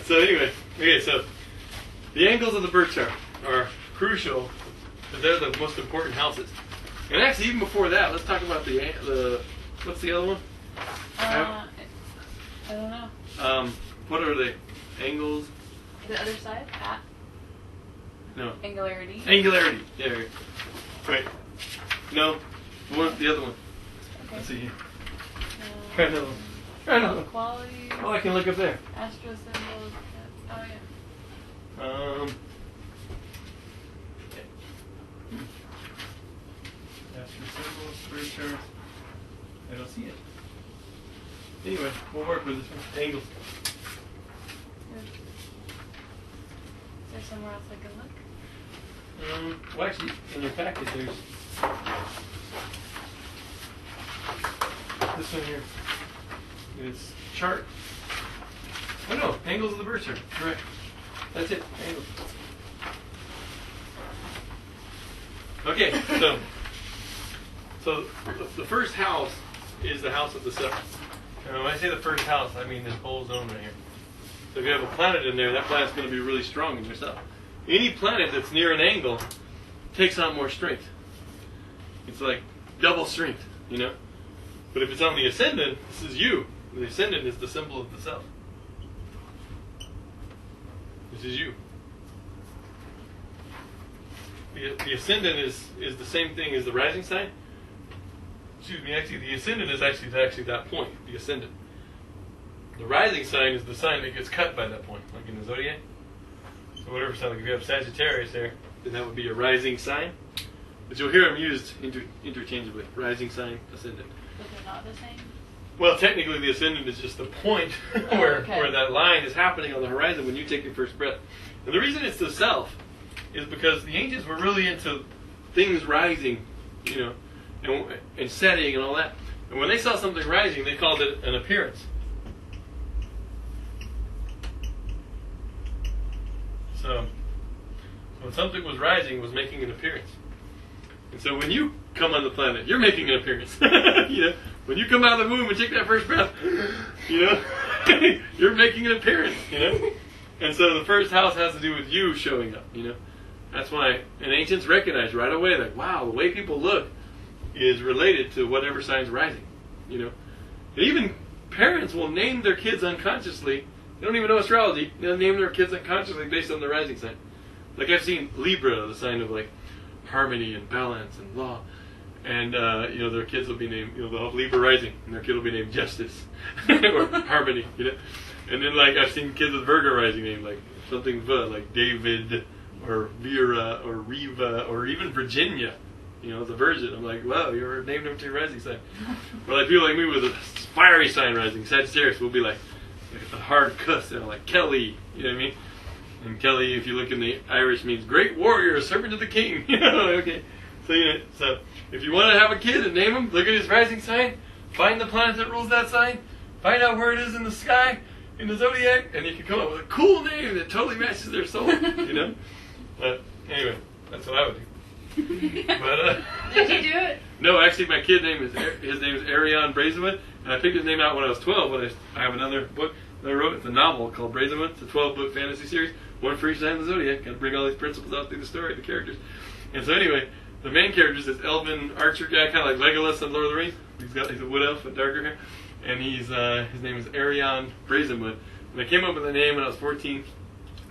So anyway, so the angles of the birth chart are crucial because they're the most important houses. And actually, even before that, let's talk about the what's the other one? I don't know. What are they? Angles? The other side? At? No. Angularity. Angularity. There. Right. No. The other one. Okay. Let's see here. Try another one. Try another one. Quality. Oh, I can look up there. Astro symbols. Oh, yeah. Astro symbols, birth charts. I don't see it. Anyway, we'll work with this one. Angles. Is there somewhere else I can look? Well, actually, in your packet, there's this one here. It's chart. Oh no, angles of the birth chart. Correct. That's it. Angles. Okay, so the first house is the house of the self. And when I say the first house, I mean this whole zone right here. So if you have a planet in there, that planet's going to be really strong in yourself. Any planet that's near an angle takes on more strength. It's like double strength, But if it's on the ascendant, this is you. The ascendant is the symbol of the self. This is you. the ascendant is the same thing as the rising sign. Excuse me. Actually, the ascendant is actually that point. The ascendant. The rising sign is the sign that gets cut by that point, like in the zodiac. So whatever sign, like if you have Sagittarius there, then that would be a rising sign. But you'll hear them used interchangeably. Rising sign, ascendant. But they're not the same? Well, technically the ascendant is just the point where that line is happening on the horizon when you take your first breath. And the reason it's the self is because the ancients were really into things rising, and setting and all that. And when they saw something rising, they called it an appearance. So when something was rising, it was making an appearance. And so when you come on the planet, you're making an appearance. When you come out of the womb and take that first breath, you're making an appearance, And so the first house has to do with you showing up, That's why, and ancients recognized right away that, wow, the way people look is related to whatever sign's rising, And even parents will name their kids unconsciously. They don't even know astrology. They'll name their kids unconsciously based on the rising sign. Like I've seen Libra, the sign of like harmony and balance and law. And, their kids will be named, they'll have Libra rising, and their kid will be named Justice, or Harmony, And then, like, I've seen kids with Virgo rising named, like, something like David, or Vera, or Riva, or even Virginia, the Virgin. I'm like, wow, you're named them to your rising sign. But like people like me with a fiery sign rising, Sagittarius, will be like a hard cuss, like Kelly, you know what I mean? And Kelly, if you look in the Irish, means great warrior, servant of the king. Okay. So if you want to have a kid and name him, look at his rising sign, find the planet that rules that sign, find out where it is in the sky, in the zodiac, and you can come up with a cool name that totally matches their soul, But anyway, that's what I would do. But did you do it? No, actually, my kid his name is Arion Brazenwood, and I picked his name out when I was 12. When I have another book that I wrote. It's a novel called Brazenwood. It's a 12-book fantasy series, one for each sign of the zodiac. Got to bring all these principles out through the story, the characters. And so anyway, the main character is this elven archer guy, kind of like Legolas on Lord of the Rings. He's a wood elf with darker hair, and his name is Arion Brazenwood. And I came up with a name when I was 14,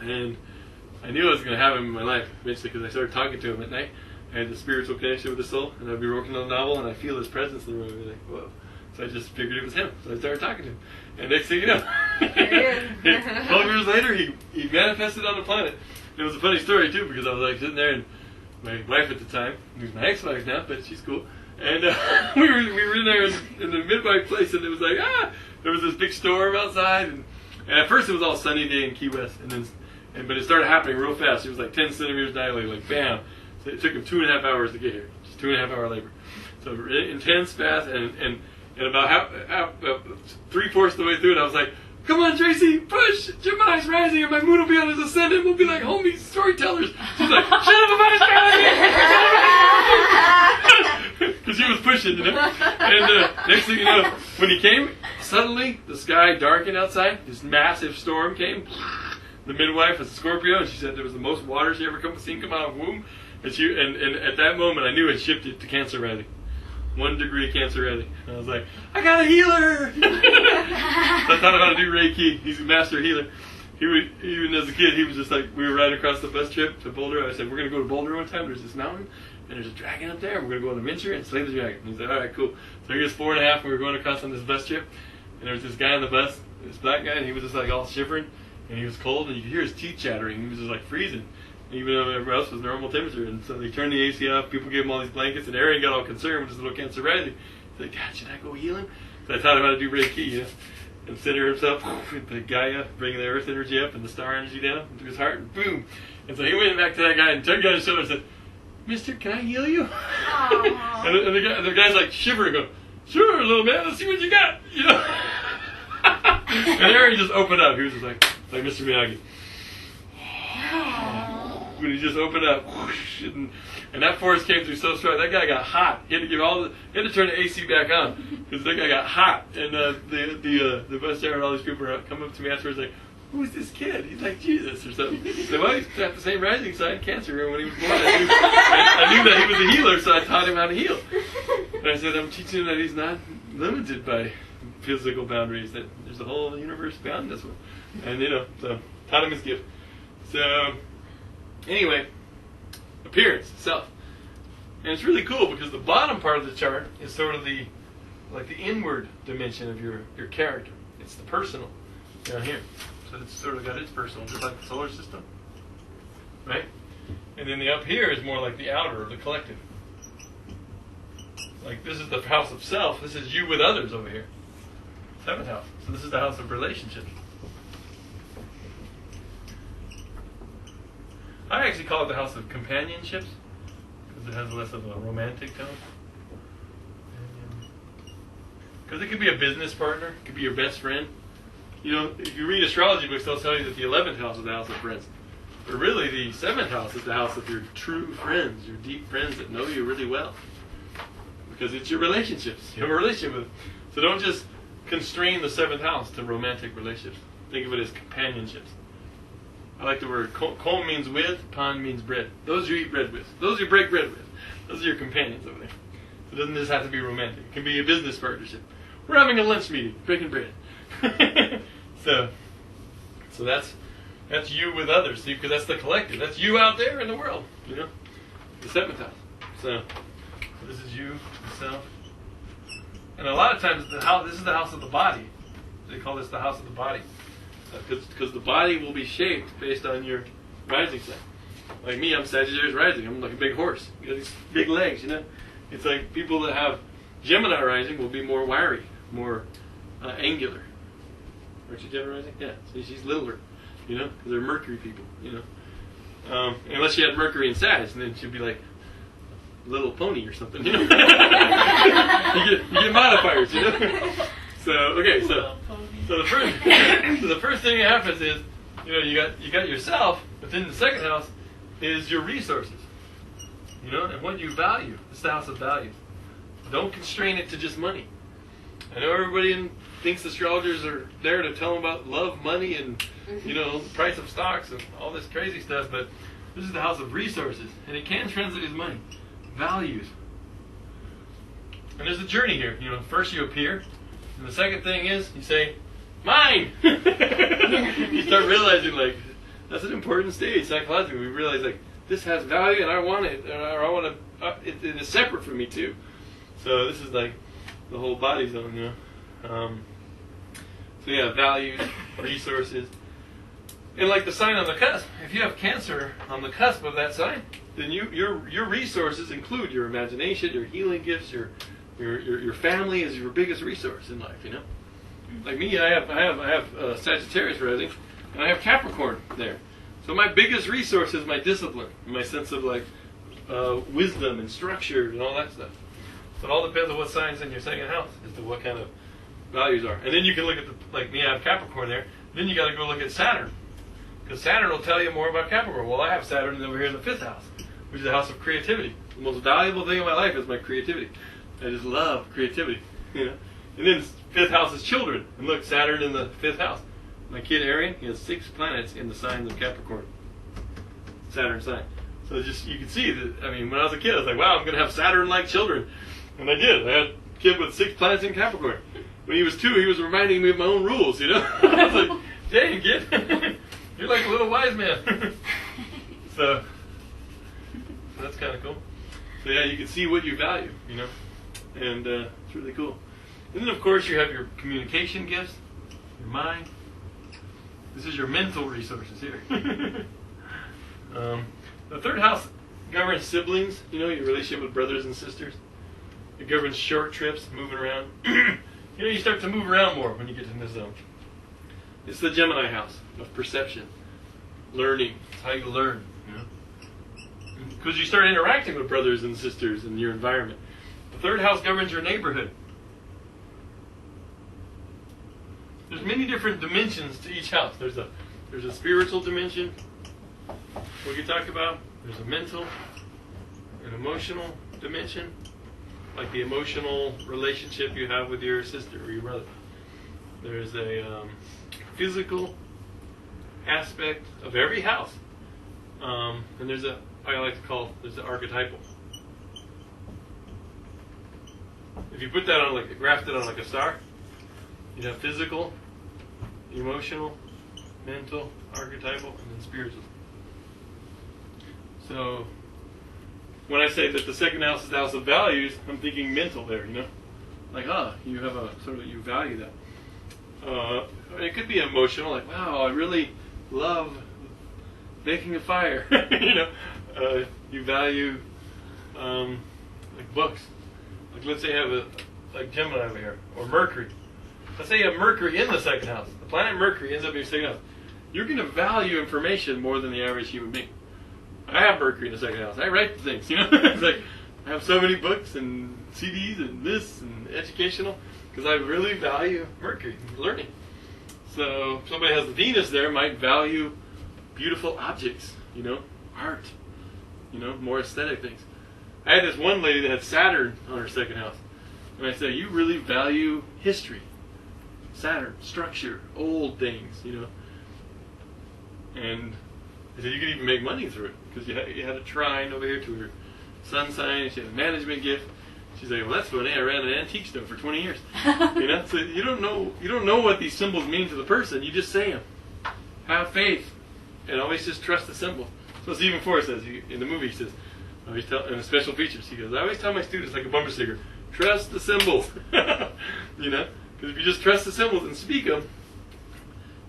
and I knew I was going to have him in my life eventually because I started talking to him at night. I had the spiritual connection with his soul, and I'd be working on the novel, and I'd feel his presence in the room, and I'd be like, whoa. So I just figured it was him. So I started talking to him. And next thing you know, 12 years later, he manifested on the planet. And it was a funny story, too, because I was like sitting there, and my wife at the time, who's my ex-wife now, but she's cool, and we were in there in the midwife place, and it was like, there was this big storm outside, and at first it was all sunny day in Key West, but it started happening real fast. It was like 10 centimeters dilated, like bam. So it took him 2.5 hours to get here, just 2.5 hour labor. So intense, fast, and about 3/4 of the way through it, I was like, come on, Tracy, push! Gemini's rising, and my moon will be on his ascendant. We'll be like homie storytellers. She's like, shut up, Gemini's rising! Because she was pushing, And next thing you know, when he came, suddenly the sky darkened outside. This massive storm came. The midwife was a Scorpio, and she said there was the most water she ever seen come out of womb. And at that moment, I knew it shifted to Cancer rising. 1 degree Cancer rising. And I was like, I got a healer! So I taught him how to do Reiki. He's a master healer. Even as a kid, he was just like, we were riding across the bus trip to Boulder. I said, we're going to go to Boulder one time. There's this mountain, and there's a dragon up there. We're going to go on an adventure and slay the dragon. And he's like, all right, cool. So he was 4.5, and we were going across on this bus trip. And there was this guy on the bus, this black guy, and he was just like all shivering. And he was cold, and you could hear his teeth chattering. He was just like freezing, even though everywhere else was normal temperature. And so they turned the AC off. People gave him all these blankets, and Aaron got all concerned with his little Cancer rising. He's like, Dad, should I go heal him? So I taught him how to do Reiki, and center himself, and the Gaia, bringing the earth energy up and the star energy down into his heart, and boom. And so he went back to that guy and tugged on his shoulder and said, Mister, can I heal you? and the guy's like shivering, going, sure, little man, let's see what you got, And Aaron just opened up. He was just like Mr. Miyagi. When he just opened up, whoosh, and that force came through so strong. That guy got hot. He had to turn the AC back on because that guy got hot. And the bus driver and all these people were come up to me afterwards like, who's this kid? He's like Jesus or something. So well, he's got the same rising sign, Cancer, when he was born. I knew that he was a healer, so I taught him how to heal. And I said, I'm teaching him that he's not limited by physical boundaries, that there's a whole universe beyond this one. And so taught him his gift. So anyway, appearance, self. And it's really cool because the bottom part of the chart is sort of the inward dimension of your character. It's the personal down here. So it's sort of got its personal, just like the solar system. Right? And then the up here is more like the outer, or the collective. Like this is the house of self. This is you with others over here. 7th house. So this is the house of relationships. I actually call it the house of companionships because it has less of a romantic tone. Because it could be a business partner, it could be your best friend. You know, if you read astrology books, they'll tell you that the 11th house is the house of friends. But really, the 7th house is the house of your true friends, your deep friends that know you really well. Because it's your relationships. You have a relationship with them. So don't just constrain the 7th house to romantic relationships. Think of it as companionships. I like the word comb means with, pond means bread. Those you eat bread with. Those you break bread with. Those are your companions over there. So it doesn't just have to be romantic. It can be a business partnership. We're having a lunch meeting, breaking bread. So that's you with others. See, because that's the collective. That's you out there in the world. You know, the 7th house. So this is you, yourself. And a lot of times this is the house of the body. They call this the house of the body. Because the body will be shaped based on your rising sign. Like me, I'm Sagittarius rising. I'm like a big horse. You got these big legs, you know. It's like people that have Gemini rising will be more wiry, more angular. Aren't you Gemini rising? Yeah. See, she's littler, you know, because they're Mercury people, you know. Unless she had Mercury in Sag, and then she'd be like Little Pony or something, you know. you get modifiers, you know. So the first thing that happens is, you know, you got yourself, but then the 2nd house is your resources, you know, and what you value. It's the house of values. Don't constrain it to just money. I know everybody thinks astrologers are there to tell them about love, money, and you know the price of stocks and all this crazy stuff, but this is the house of resources, and it can translate as money, values. And there's a journey here. You know, first you appear. And the second thing is, you say, mine! You start realizing, like, that's an important stage psychologically. We realize, like, this has value and I want it, or I want to, it is separate from me too. So this is like the whole body zone, you know. So yeah, values, resources. And like the sign on the cusp, if you have Cancer on the cusp of that sign, then your resources include your imagination, your healing gifts, your family is your biggest resource in life, you know. Like me, I have Sagittarius rising, and I have Capricorn there. So my biggest resource is my discipline, my sense of like wisdom and structure and all that stuff. So it all depends on what sign's in your 2nd house as to what kind of values are. And then you can look at like me, I have Capricorn there. Then you got to go look at Saturn, because Saturn will tell you more about Capricorn. Well, I have Saturn over here in the 5th house, which is the house of creativity. The most valuable thing in my life is my creativity. I just love creativity, you know. And then 5th house is children. And look, Saturn in the 5th house. My kid Arian, he has 6 planets in the signs of Capricorn. Saturn sign. So just you can see that. I mean, when I was a kid, I was like, wow, I'm going to have Saturn-like children. And I did. I had a kid with 6 planets in Capricorn. When he was 2, he was reminding me of my own rules, you know. I was like, dang, kid, you're like a little wise man. So that's kind of cool. So yeah, you can see what you value, you know. And it's really cool. And then, of course, you have your communication gifts, your mind. This is your mental resources here. The 3rd house governs siblings, you know, your relationship with brothers and sisters. It governs short trips, moving around. You know, you start to move around more when you get in this zone. It's the Gemini house of perception, learning. It's how you learn, you know. Because you start interacting with brothers and sisters in your environment. The 3rd house governs your neighborhood. There's many different dimensions to each house. There's a spiritual dimension we can talk about. There's a mental, an emotional dimension, like the emotional relationship you have with your sister or your brother. There's a physical aspect of every house, and there's there's the archetypal. If you put that on graphed it on like a star, you'd have physical, emotional, mental, archetypal, and then spiritual. So when I say that the second house is the house of values, I'm thinking mental there, you know? Like, you have a sort of, you value that. It could be emotional, like, wow, I really love making a fire. You know, you value like books. Like, let's say you have like Gemini over here, or Mercury. Let's say you have Mercury in the second house. The planet Mercury ends up in your second house. You're going to value information more than the average human being. I have Mercury in the second house. I write things, you know. It's like I have so many books and CDs and this and educational because I really value Mercury, learning. So if somebody has Venus there, might value beautiful objects, you know, art, you know, more aesthetic things. I had this one lady that had Saturn on her second house. And I said, you really value history, Saturn, structure, old things, you know. And I said, you could even make money through it because you had a trine over here to her sun sign, and she had a management gift. She's like, well, that's funny. I ran an antique store for 20 years. You know, so you don't know what these symbols mean to the person. You just say them. Have faith, and always just trust the symbol. So Stephen Forrest says in the movie, he says, in the special features, he goes, I always tell my students like a bumper sticker, trust the symbols. You know, because if you just trust the symbols and speak them,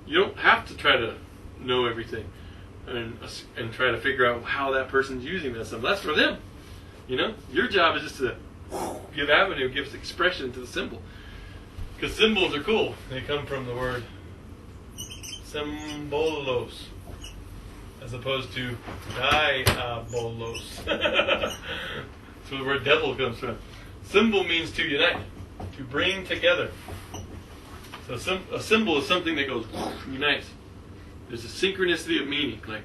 you don't have to try to know everything and try to figure out how that person's using that symbol. That's for them. You know, your job is just to give avenue, give expression to the symbol. Because symbols are cool. They come from the word symbolos, as opposed to diabolos. That's where the word devil comes from. Symbol means to unite, to bring together. So a symbol is something that goes unites. There's a synchronicity of meaning. Like,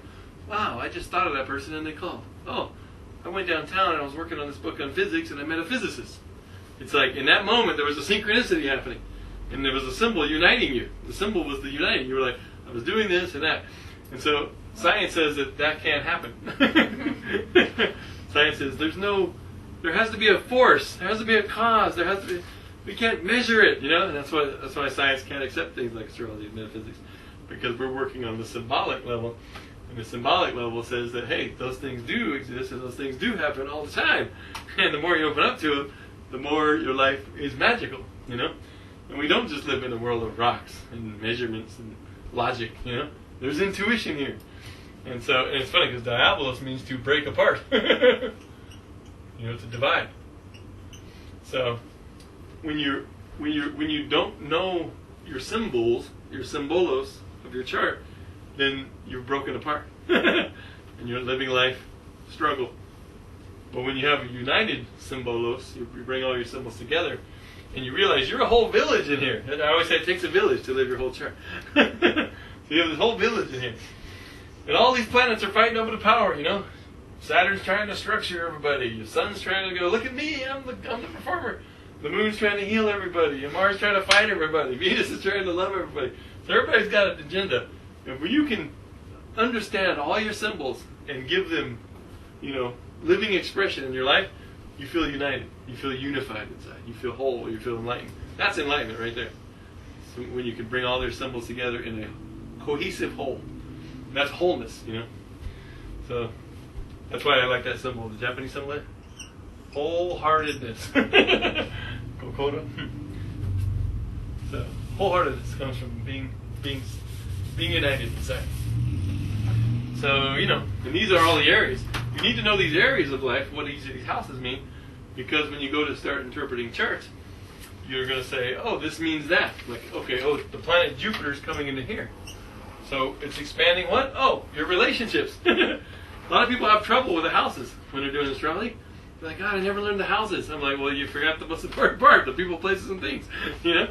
wow, I just thought of that person and they called. Oh, I went downtown and I was working on this book on physics and I met a physicist. It's like in that moment there was a synchronicity happening. And there was a symbol uniting you. The symbol was the uniting. You were like, I was doing this and that. And so science says that can't happen. Science says there has to be a force. There has to be a cause. There has to be, we can't measure it, you know? And that's why science can't accept things like astrology and metaphysics. Because we're working on the symbolic level. And the symbolic level says that, hey, those things do exist and those things do happen all the time. And the more you open up to them, the more your life is magical, you know? And we don't just live in a world of rocks and measurements and logic, you know? There's intuition here. And it's funny because diabolos means to break apart. You know, to divide. So when you don't know your symbols, your symbolos of your chart, then you're broken apart. And you're living life struggle. But when you have a united symbolos, you bring all your symbols together, and you realize you're a whole village in here. And I always say it takes a village to live your whole chart. So you have this whole village in here. And all these planets are fighting over the power, you know. Saturn's trying to structure everybody. Your sun's trying to go, look at me, I'm the performer. The moon's trying to heal everybody. And Mars trying to fight everybody. Venus is trying to love everybody. So everybody's got an agenda. And when you can understand all your symbols and give them, you know, living expression in your life, you feel united. You feel unified inside. You feel whole. You feel enlightened. That's enlightenment right there. So when you can bring all their symbols together in a cohesive whole. That's wholeness, you know. So that's why I like that symbol. The Japanese symbol, wholeheartedness. Kokoro. So wholeheartedness comes from being united inside. So, you know, and these are all the areas. You need to know these areas of life, what each of these houses mean, because when you go to start interpreting charts, you're going to say, oh, this means that. Like, okay, oh, the planet Jupiter's coming into here. So it's expanding what? Oh, your relationships. A lot of people have trouble with the houses when they're doing astrology. They're like, God, I never learned the houses. I'm like, well, you forgot the most important part, the people, places, and things. You know?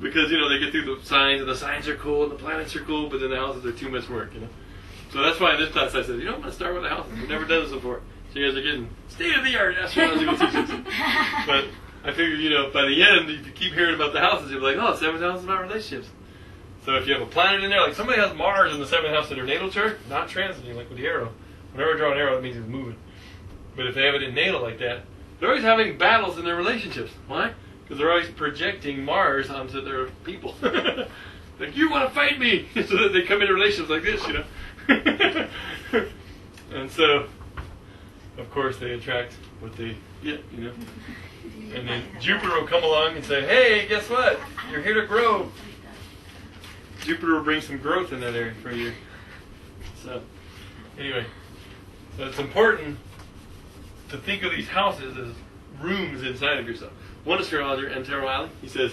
Because, you know, they get through the signs, and the signs are cool, and the planets are cool, but then the houses are too much work, you know? So that's why in this class I said, you know, I'm going to start with the houses. We've never done this before. So you guys are getting state-of-the-art astrological teachers. But I figured, you know, by the end, if you keep hearing about the houses, you'll be like, oh, 7th house is about relationships. So if you have a planet in there, like somebody has Mars in the 7th house of their natal chart, not transiting, like with the arrow. Whenever I draw an arrow, it means it's moving. But if they have it in natal like that, they're always having battles in their relationships. Why? Because they're always projecting Mars onto their people. Like, you want to fight me! So that they come into relationships like this, you know. And so, of course, they attract what they get, you know. And then Jupiter will come along and say, hey, guess what? You're here to grow. Jupiter will bring some growth in that area for you. So, anyway, so it's important to think of these houses as rooms inside of yourself. One astrologer, Antero Alley, he says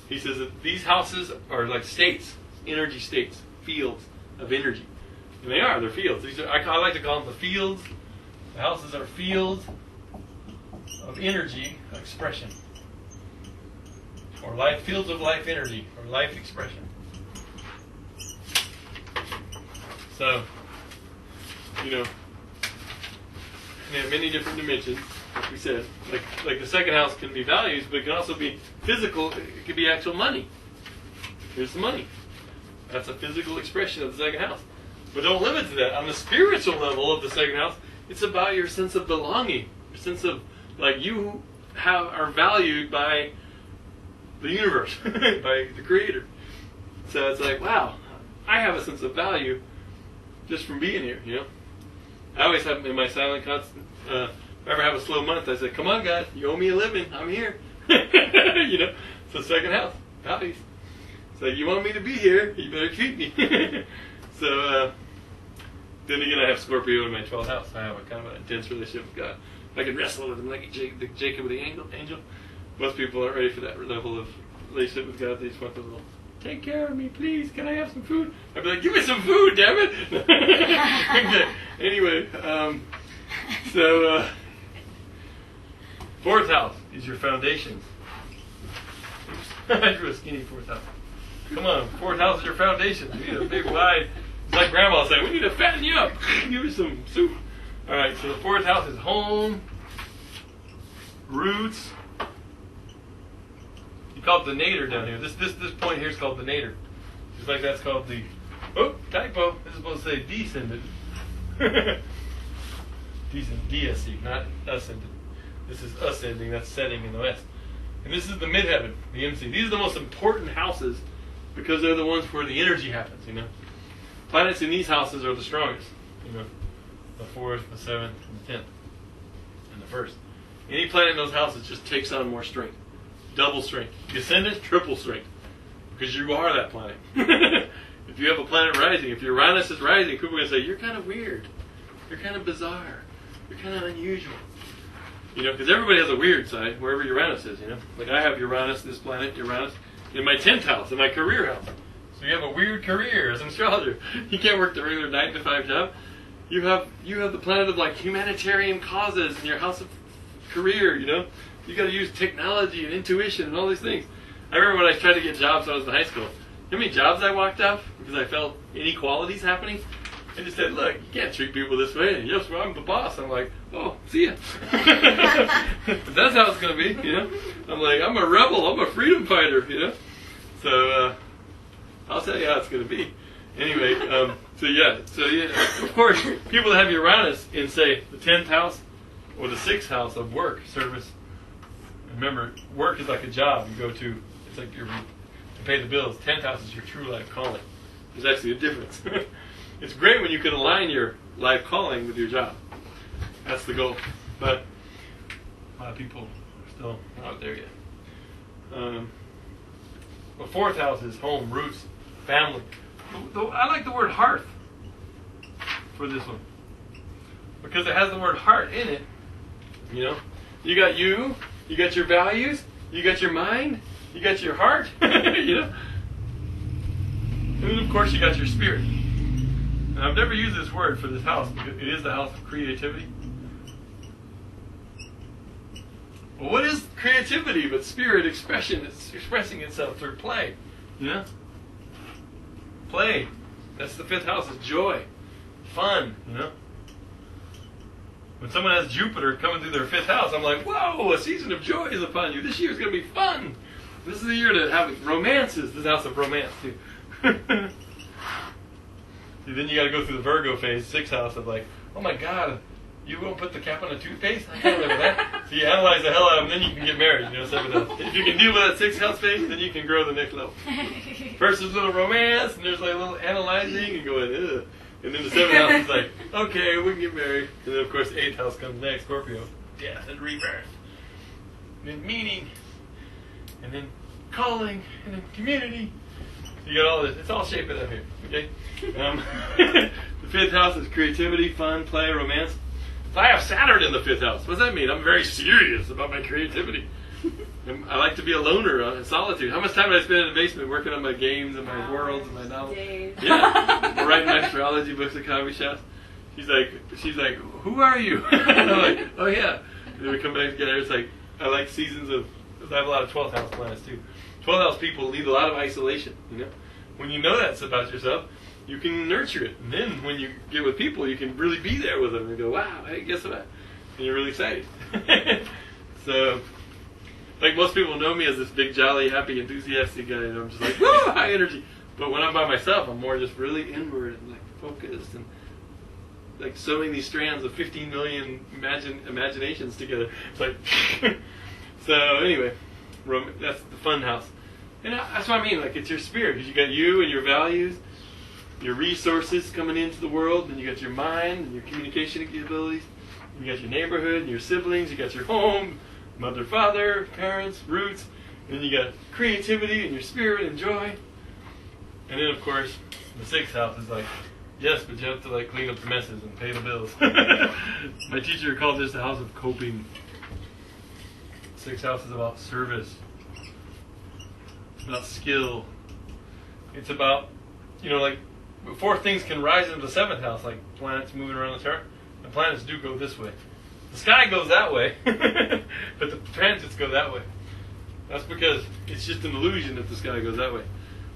that these houses are like states, energy states, fields of energy. And they are, they're fields. I like to call them the fields. The houses are fields of energy expression. Or life, fields of life energy, or life expression. So, you know, they have many different dimensions, like we said. Like the second house can be values, but it can also be physical. It could be actual money. Here's the money. That's a physical expression of the second house. But don't limit to that. On the spiritual level of the second house, it's about your sense of belonging, your sense of like you are valued by the universe, by the Creator. So it's like, wow, I have a sense of value just from being here, you know. I always have in my silent constant, if I ever have a slow month, I say, come on, God, you owe me a living, I'm here. You know, it's the second house, values. It's like, you want me to be here, you better treat me. So, then again, I have Scorpio in my 12th house. I have a kind of an intense relationship with God. I can wrestle with him like Jacob with the angel. Most people aren't ready for that level of relationship with God. They just want the little, take care of me, please. Can I have some food? I'd be like, give me some food, damn it. Okay. Anyway, so fourth house is your foundations. I drew a skinny fourth house. Come on, fourth house is your foundations. You need a big wide. It's like Grandma saying, we need to fatten you up. Give me some soup. All right, so the fourth house is home, roots. You call it the nadir down here. This point here is called the nadir. Just like that's called the, oh, typo. This is supposed to say descendant. Descendant, DSC, not ascendant. This is ascending, that's setting in the west. And this is the midheaven, the MC. These are the most important houses because they're the ones where the energy happens, you know. Planets in these houses are the strongest, you know. The 4th, the 7th, and the 10th, and the 1st. Any planet in those houses just takes on more strength. Double strength. The ascendant, triple strength. Because you are that planet. If you have a planet rising, if Uranus is rising, people are going to say, you're kind of weird. You're kind of bizarre. You're kind of unusual. You know, because everybody has a weird side, wherever Uranus is, you know. Like I have Uranus, this planet, Uranus, in my 10th house, in my career house. So you have a weird career as an astrologer. You can't work the regular 9-to-5 job. You have the planet of like humanitarian causes in your house of career, you know. You got to use technology and intuition and all these things. I remember when I tried to get jobs when I was in high school. You know how many jobs I walked off because I felt inequalities happening? I just said, look, you can't treat people this way. And yes, well, I'm the boss. I'm like, oh, see ya. But that's how it's going to be, you know. I'm like, I'm a rebel. I'm a freedom fighter, you know. So I'll tell you how it's going to be. Anyway, so yeah, of course, people that have Uranus in, say, the 10th house or the 6th house of work, service. Remember, work is like a job you go to. It's like to pay the bills. 10th house is your true life calling. There's actually a difference. It's great when you can align your life calling with your job. That's the goal. But a lot of people are still not there yet. The 4th house is home, roots, family. I like the word hearth for this one because it has the word heart in it. You know, you got your values, you got your mind, you got your heart. You know, and then of course you got your spirit. And I've never used this word for this house because it is the house of creativity. Well, what is creativity but spirit expression? It's expressing itself through play. You know? Play. That's the 5th house, is joy. Fun, you know? When someone has Jupiter coming through their 5th house, I'm like, whoa, a season of joy is upon you. This year's going to be fun. This is the year to have romances. This is the house of romance, too. See, then you got to go through the Virgo phase, 6th house of like, oh my God, you won't put the cap on a toothpaste? I can't live with that. So you analyze the hell out of them, then you can get married. You know, 7th house. If you can deal with that 6th house phase, then you can grow the next level. First there's a little romance, and there's like a little analyzing, and going, ugh. And then the 7th house is like, okay, we can get married. And then, of course, the 8th house comes next, Scorpio. Death and rebirth. And then meaning. And then calling. And then community. So you got all this. It's all shaping up here. Okay? The 5th house is creativity, fun, play, romance. So I have Saturn in the 5th house. What does that mean? I'm very serious about my creativity. I like to be a loner in solitude. How much time did I spend in the basement working on my games and my worlds and my novels? Yeah, writing my astrology books at coffee shops. She's like, who are you? And I'm like, oh yeah. And then we come back together. It's like I like seasons of. I have a lot of 12th house planets too. 12th house people need a lot of isolation. You know, when you know that's about yourself, you can nurture it. And then when you get with people, you can really be there with them and go, wow, hey, guess what? And you're really excited. So. Like most people know me as this big, jolly, happy, enthusiastic guy, and I'm just like, woo, high energy. But when I'm by myself, I'm more just really inward and like focused and like sewing these strands of 15 million imaginations together. It's like, so anyway, that's the fun house. And that's what I mean. Like it's your spirit, because you got you and your values, your resources coming into the world, and you got your mind and your communication abilities. You got your neighborhood, and your siblings. You got your home. Mother, father, parents, roots, and then you got creativity and your spirit and joy. And then, of course, the 6th house is like, yes, but you have to like clean up the messes and pay the bills. My teacher called this the house of coping. 6th house is about service. It's about skill. It's about, like, before things can rise into the 7th house, like planets moving around the chart, the planets do go this way. The sky goes that way, but the transits go that way. That's because it's just an illusion that the sky goes that way.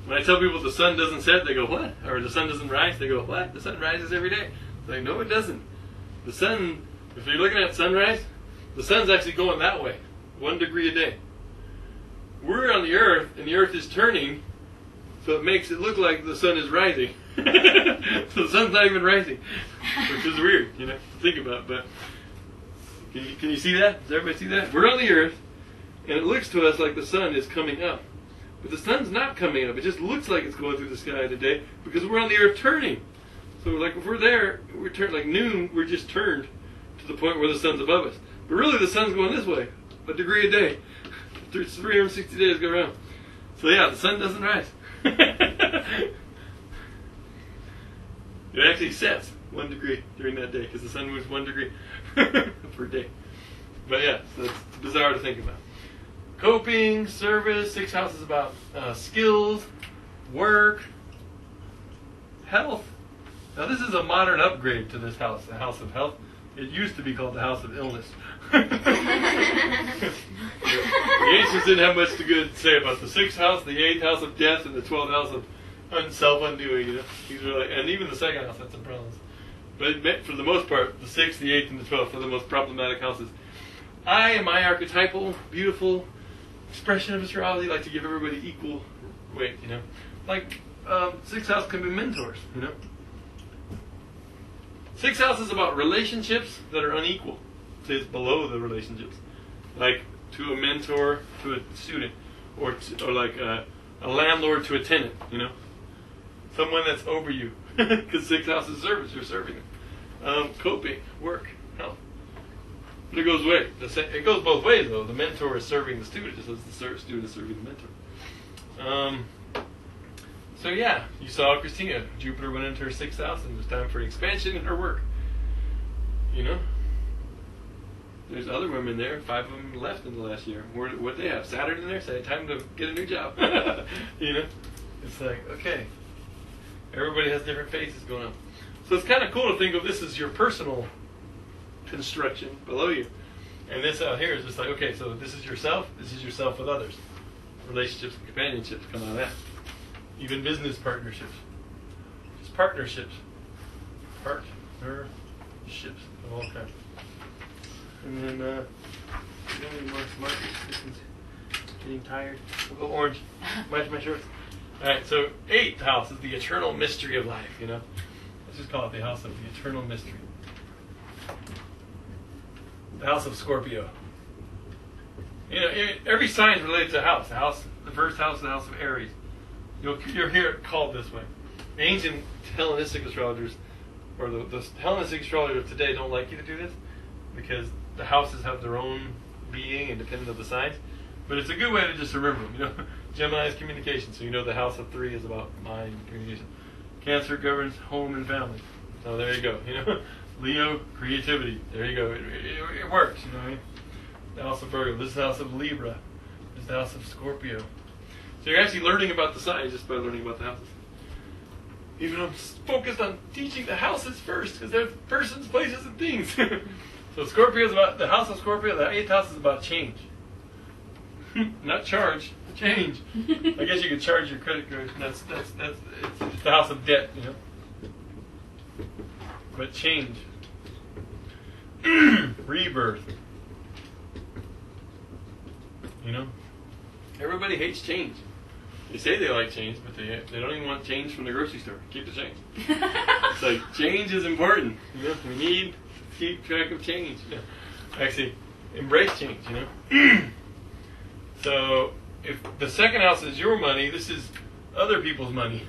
When I tell people the sun doesn't set, they go, what? Or the sun doesn't rise, they go, what? The sun rises every day. It's like, no, it doesn't. The sun, if you're looking at sunrise, the sun's actually going that way, 1 degree a day. We're on the earth, and the earth is turning, so it makes it look like the sun is rising. So the sun's not even rising, which is weird, to think about, but... Can you see that? Does everybody see that? We're on the earth, and it looks to us like the sun is coming up. But the sun's not coming up. It just looks like it's going through the sky today because we're on the earth turning. So like if we're there, we're turned like noon, we're just turned to the point where the sun's above us. But really the sun's going this way, 1 degree a day. 360 days go around. So yeah, the sun doesn't rise. It actually sets 1 degree during that day because the sun moves 1 degree per day. But yeah, so it's bizarre to think about. Coping, service, 6th house is about skills, work, health. Now this is a modern upgrade to this house, the house of health. It used to be called the house of illness. The ancients didn't have much to good to say about the 6th house, the 8th house of death, and the 12th house of self-undoing. These are like, and even the 2nd house had some problems. But for the most part, the 6th, the 8th, and the 12th are the most problematic houses. I, in my archetypal, beautiful expression of astrology, like to give everybody equal weight, Like, 6th house can be mentors, 6th house is about relationships that are unequal. So it's below the relationships. Like, to a mentor, to a student, or like a landlord to a tenant, Someone that's over you. Because 6th house is service, you're serving them. Coping, work, health. But it goes away. It goes both ways, though. The mentor is serving the student, just as the student is serving the mentor. So yeah, you saw Christina. Jupiter went into her 6th house, and it was time for expansion in her work. There's other women there. 5 of them left in the last year. What they have? Saturn in there. Say time to get a new job. It's like, okay. Everybody has different phases going on. So it's kind of cool to think of this as your personal construction below you. And this out here is just like, okay, so this is yourself with others. Relationships and companionships come out of that. Even business partnerships. Just partnerships. Partnerships of all kinds. And then, any more markers? This one's getting tired. We'll go orange. Match my shorts. Alright, so 8th house is the eternal mystery of life, Let's just call it the house of the eternal mystery. The house of Scorpio. Every sign is related to a house. The first house is the house of Aries. You'll hear it called this way. The ancient Hellenistic astrologers or the Hellenistic astrologers today don't like you to do this because the houses have their own being independent of the signs. But it's a good way to just remember them. You know, Gemini is communication, so you know the house of 3 is about mind communication. Cancer governs home and family. So there you go. You know, Leo, creativity. There you go. It works. You know what I mean? The house of Virgo. This is the house of Libra. This is the house of Scorpio. So you're actually learning about the signs just by learning about the houses. Even I'm focused on teaching the houses first because they're persons, places, and things. So Scorpio is about the house of Scorpio. The 8th house is about change, not charge, change. I guess you could charge your credit card. That's it's the house of debt, you know. But change, rebirth. You know, everybody hates change. They say they like change, but they don't even want change from the grocery store. Keep the change. It's like change is important. You know, we need to keep track of change. You know? Actually, embrace change. You know. So if the second house is your money, this is other people's money.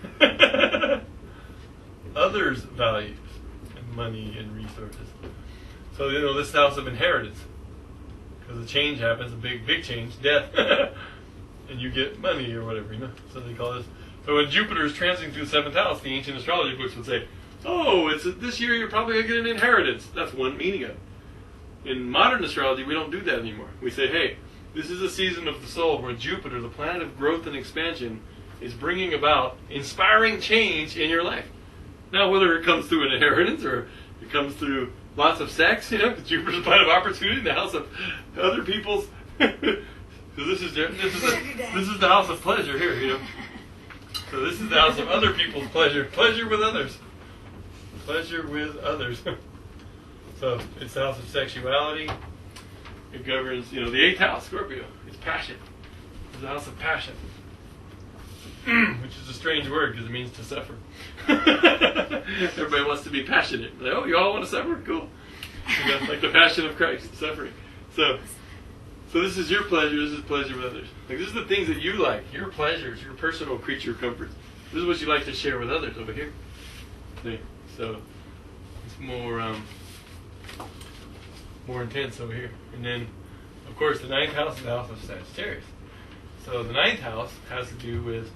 Others' values and money and resources. So you know this house of inheritance, because the change happens, a big change, death. And you get money or whatever, you know. So they call this. So when Jupiter is transiting through the 7th house, the ancient astrology books would say, "Oh, this year you're probably gonna get an inheritance." That's one meaning of it. In modern astrology, we don't do that anymore. We say, "Hey, this is a season of the soul where Jupiter, the planet of growth and expansion, is bringing about inspiring change in your life." Now, whether it comes through an inheritance or it comes through lots of sex, you know, because Jupiter's the planet of opportunity, the house of other people's. So this is the house of pleasure here, you know. So this is the house of other people's pleasure. Pleasure with others. Pleasure with others. So it's the house of sexuality. It governs, you know, the 8th house, Scorpio. It's passion. It's the house of passion. Which is a strange word because it means to suffer. Everybody wants to be passionate. Like, oh, you all want to suffer? Cool. You know, like the passion of Christ, suffering. So this is your pleasure, this is pleasure with others. Like this is the things that you like, your pleasures, your personal creature comforts. This is what you like to share with others over here. See? So it's more intense over here. And then, of course, the 9th house is the house of Sagittarius. So the 9th house has to do with,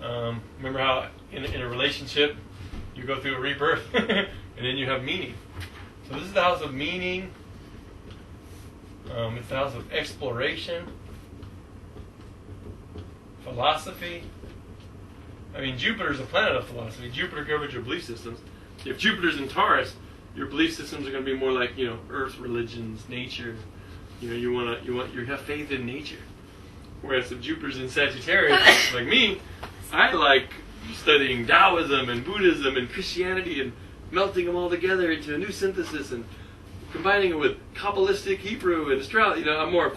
remember how in a relationship you go through a rebirth and then you have meaning. So this is the house of meaning. It's the house of exploration, philosophy. I mean, Jupiter's a planet of philosophy. Jupiter governs your belief systems. If Jupiter's in Taurus, your belief systems are going to be more like, you know, Earth, religions, nature. You know, you have faith in nature. Whereas if Jupiter's in Sagittarius, like me, I like studying Taoism and Buddhism and Christianity and melting them all together into a new synthesis and combining it with Kabbalistic Hebrew and astrology. You know, I'm more,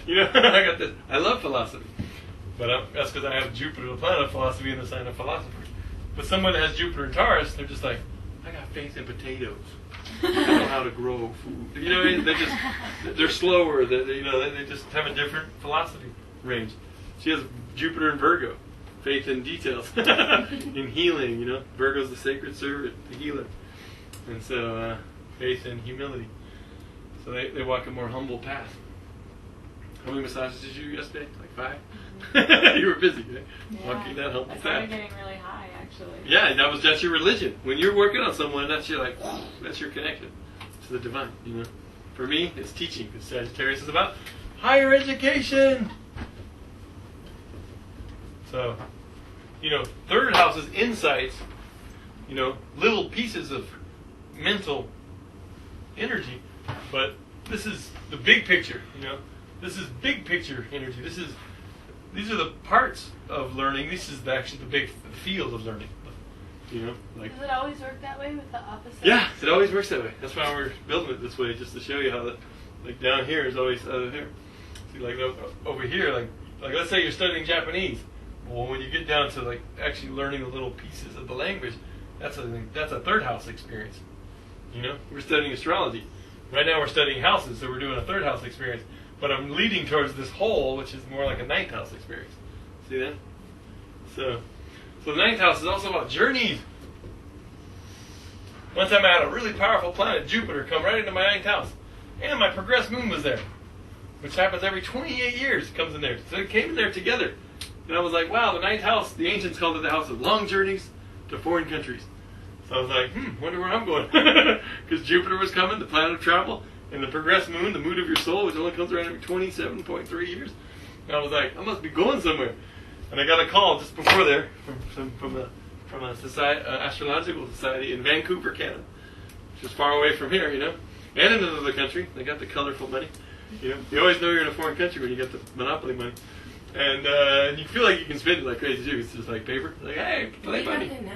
you know, I got this. I love philosophy. But that's because I have Jupiter, the planet of philosophy, and the sign of philosopher. But someone that has Jupiter in Taurus, they're just like, I got faith in potatoes. I know how to grow food. You know what I mean? They're slower. They just have a different philosophy range. She has Jupiter in Virgo. Faith in details. In healing, you know. Virgo's the sacred servant, the healer. And so, faith and humility. So they walk a more humble path. How many massages did you do yesterday? Like 5? You were busy, right? Yeah. Walking that humble I path. started getting really high, actually. Yeah, that's your religion. When you're working on someone, that's your that's your connection to the divine. You know, for me, it's teaching because Sagittarius is about higher education. So, you know, 3rd house is insights. You know, little pieces of mental energy, but this is the big picture. You know, this is big picture energy. These are the parts of learning. This is actually the big field of learning. You know, like. Does it always work that way with the opposite? Yeah, it always works that way. That's why we're building it this way, just to show you how that, like down here is always here. See, like over here, like let's say you're studying Japanese. Well, when you get down to like actually learning the little pieces of the language, that's a 3rd house experience. You know, we're studying astrology. Right now we're studying houses, so we're doing a 3rd house experience. But I'm leading towards this whole, which is more like a 9th house experience. See that? So the 9th house is also about journeys. One time I had a really powerful planet, Jupiter, come right into my 9th house. And my progressed moon was there, which happens every 28 years. It comes in there. So it came in there together. And I was like, wow, the 9th house, the ancients called it the house of long journeys to foreign countries. So I was like, wonder where I'm going. Because Jupiter was coming, the planet of travel, and the progressed moon, the moon of your soul, which only comes around every 27.3 years. And I was like, I must be going somewhere. And I got a call just before there from a society, astrological society in Vancouver, Canada, which is far away from here, and in another country. They got the colorful money. You always know you're in a foreign country when you get the monopoly money. And you feel like you can spend it like crazy too. It's just like paper. Like, hey, play money. We got it now.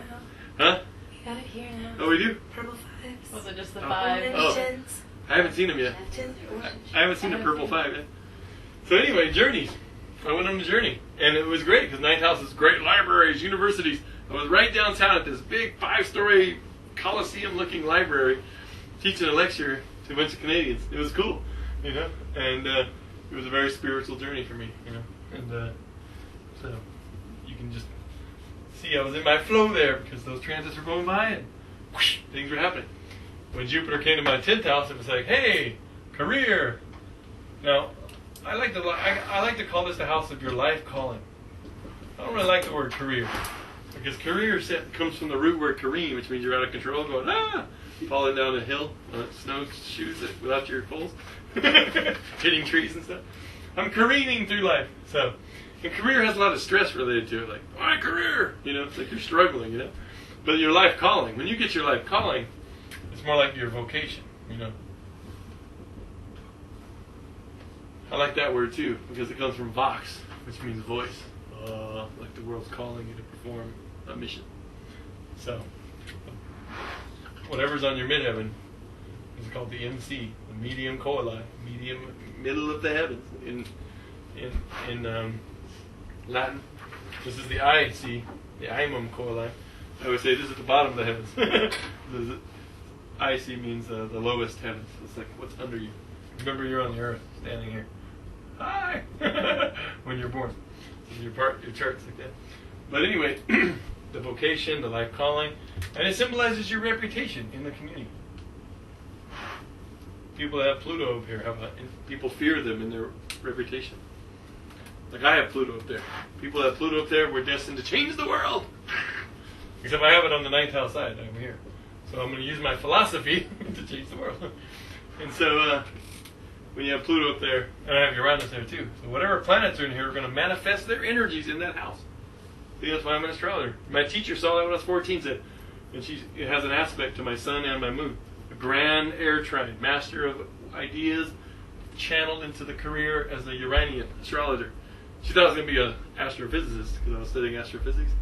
Huh? We got it here now. Oh, we do? Purple 5s. Was it just the Oh. 5? Oh. I haven't seen them yet. I haven't seen the purple 5 yet. So anyway, journeys. I went on a journey. And it was great because 9th house is great libraries, universities. I was right downtown at this big 5-story Coliseum-looking library teaching a lecture to a bunch of Canadians. It was cool, and it was a very spiritual journey for me, and so you can just see I was in my flow there because those transits were going by and whoosh, things were happening. When Jupiter came to my 10th house, it was like, hey, career. Now, I like to call this the house of your life calling. I don't really like the word career. Because career comes from the root word careen, which means you're out of control, going, falling down a hill on snowshoes without your poles, hitting trees and stuff. I'm careening through life. So, and career has a lot of stress related to it, like, my career! It's like you're struggling, But your life calling, when you get your life calling, it's more like your vocation, I like that word too, because it comes from vox, which means voice. Like the world's calling you to perform a mission. So, whatever's on your midheaven is called the MC, the medium coeli, medium middle of the heavens in Latin. This is the IC, the imum coeli. I would say this is the bottom of the heavens. IC means the lowest heavens. It's like what's under you. Remember, you're on the earth, standing here. Hi, when you're born. Your chart's like that. But anyway, the vocation, the life calling, and it symbolizes your reputation in the community. People that have Pluto up here, people fear them in their reputation. Like I have Pluto up there. People that have Pluto up there, we're destined to change the world. Except I have it on the 9th house side over here. So I'm going to use my philosophy to change the world. And so, when you have Pluto up there, and I have Uranus there too. So whatever planets are in here are going to manifest their energies in that house. See, that's why I'm an astrologer. My teacher saw that when I was 14, said, and it has an aspect to my sun and my moon. A grand air trine, master of ideas, channeled into the career as a Uranian astrologer. She thought I was going to be an astrophysicist because I was studying astrophysics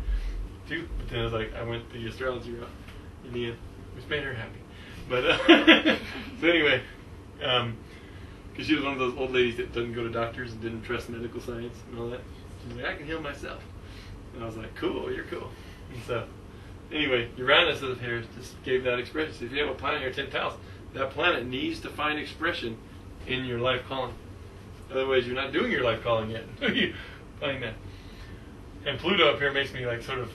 too. But then I went the astrology route in the end, which made her happy. But so anyway, because she was one of those old ladies that doesn't go to doctors and didn't trust medical science and all that. She's like, I can heal myself. And I was like, cool, you're cool. And so, anyway, Uranus up here just gave that expression. So if you have a planet in your 10th house, that planet needs to find expression in your life calling. Otherwise, you're not doing your life calling yet. You find that. And Pluto up here makes me like sort of,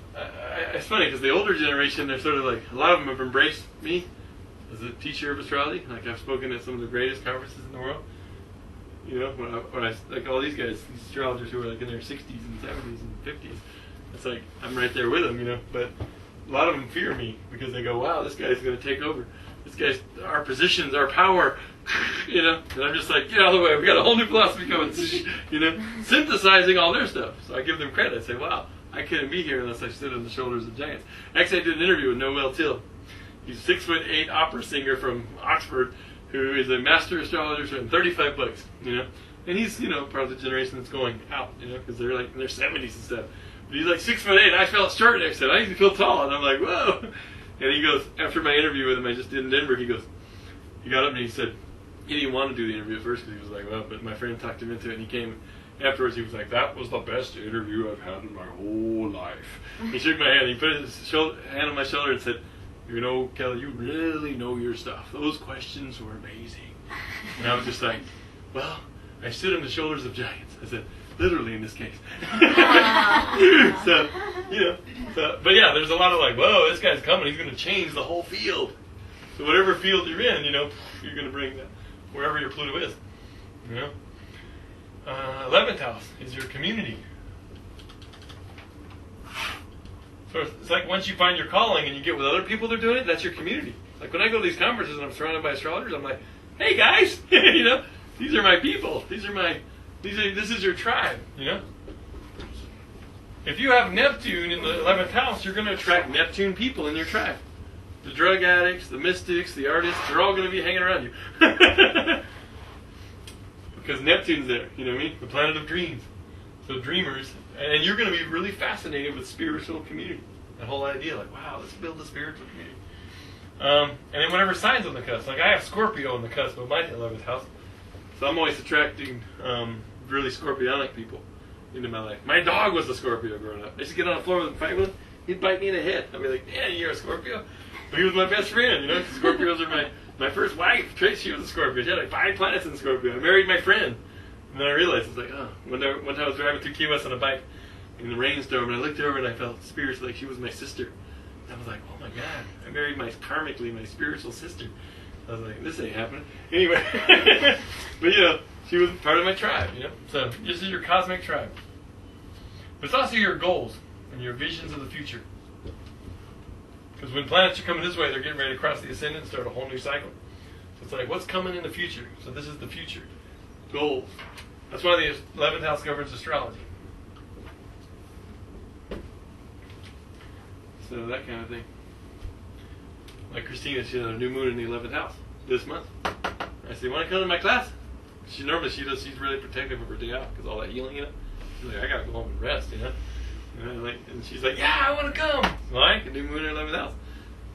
it's funny because the older generation, they're sort of like, a lot of them have embraced me as a teacher of astrology. Like I've spoken at some of the greatest conferences in the world. When I like all these guys, these astrologers who are like in their 60s and 70s and 50s. It's like, I'm right there with them, But a lot of them fear me because they go, wow, this guy's going to take over. This guy's, our positions, our power, And I'm just like, get out of the way. We got a whole new philosophy coming, synthesizing all their stuff. So I give them credit. I say, wow, I couldn't be here unless I stood on the shoulders of giants. Actually, I did an interview with Noel Till. He's a 6'8" opera singer from Oxford who is a master astrologer and 35 books, And he's, part of the generation that's going out, because they're like in their 70s and stuff. But he's like 6'8". I felt short next to him. I used to feel tall. And I'm like, whoa. And he goes, after my interview with him, I just did in Denver, he got up and he said, he didn't want to do the interview at first because he was like, well, but my friend talked him into it, and he came afterwards. He was like, that was the best interview I've had in my whole life. He shook my hand. He put his hand on my shoulder and said, Kelly, you really know your stuff. Those questions were amazing. And I was just like, well, I stood on the shoulders of giants. I said, literally in this case. But yeah, there's a lot of like, whoa, this guy's coming. He's going to change the whole field. So whatever field you're in, you're going to bring that wherever your Pluto is. 11th house is your community. So it's like once you find your calling and you get with other people that are doing it, that's your community. Like when I go to these conferences and I'm surrounded by astrologers, I'm like, hey guys, these are my people. This is your tribe, If you have Neptune in the 11th house, you're going to attract Neptune people in your tribe. The drug addicts, the mystics, the artists, they're all going to be hanging around you. Because Neptune's there, you know what I mean? The planet of dreams. So dreamers, and you're going to be really fascinated with spiritual community. That whole idea, like, wow, let's build a spiritual community. And then whatever signs on the cusp. Like I have Scorpio on the cusp of my 11th house. So I'm always attracting really Scorpionic people into my life. My dog was a Scorpio growing up. I used to get on the floor with him, fight with him. He'd bite me in the head. I'd be like, yeah, you're a Scorpio. But he was my best friend, Scorpios are my first wife. Tracy was a Scorpio. She had like 5 planets in Scorpio. I married my friend. And then I realized, it's like, oh. One time I was driving through Key West on a bike in the rainstorm, and I looked over and I felt spiritually like she was my sister. And I was like, oh my God, I married my spiritual sister. I was like, this ain't happening. Anyway, but she was part of my tribe, So this is your cosmic tribe. But it's also your goals and your visions of the future. Because when planets are coming this way, they're getting ready to cross the ascendant and start a whole new cycle. So it's like, what's coming in the future? So this is the future. Goals. That's why the 11th house governs astrology. So that kind of thing. Like Christina, she had a new moon in the 11th house this month. I said, you want to come to my class? She's really protective of her day off because all that healing, She's like, I got to go home and rest, And she's like, yeah, I want to come. Like, a new moon in 11th house.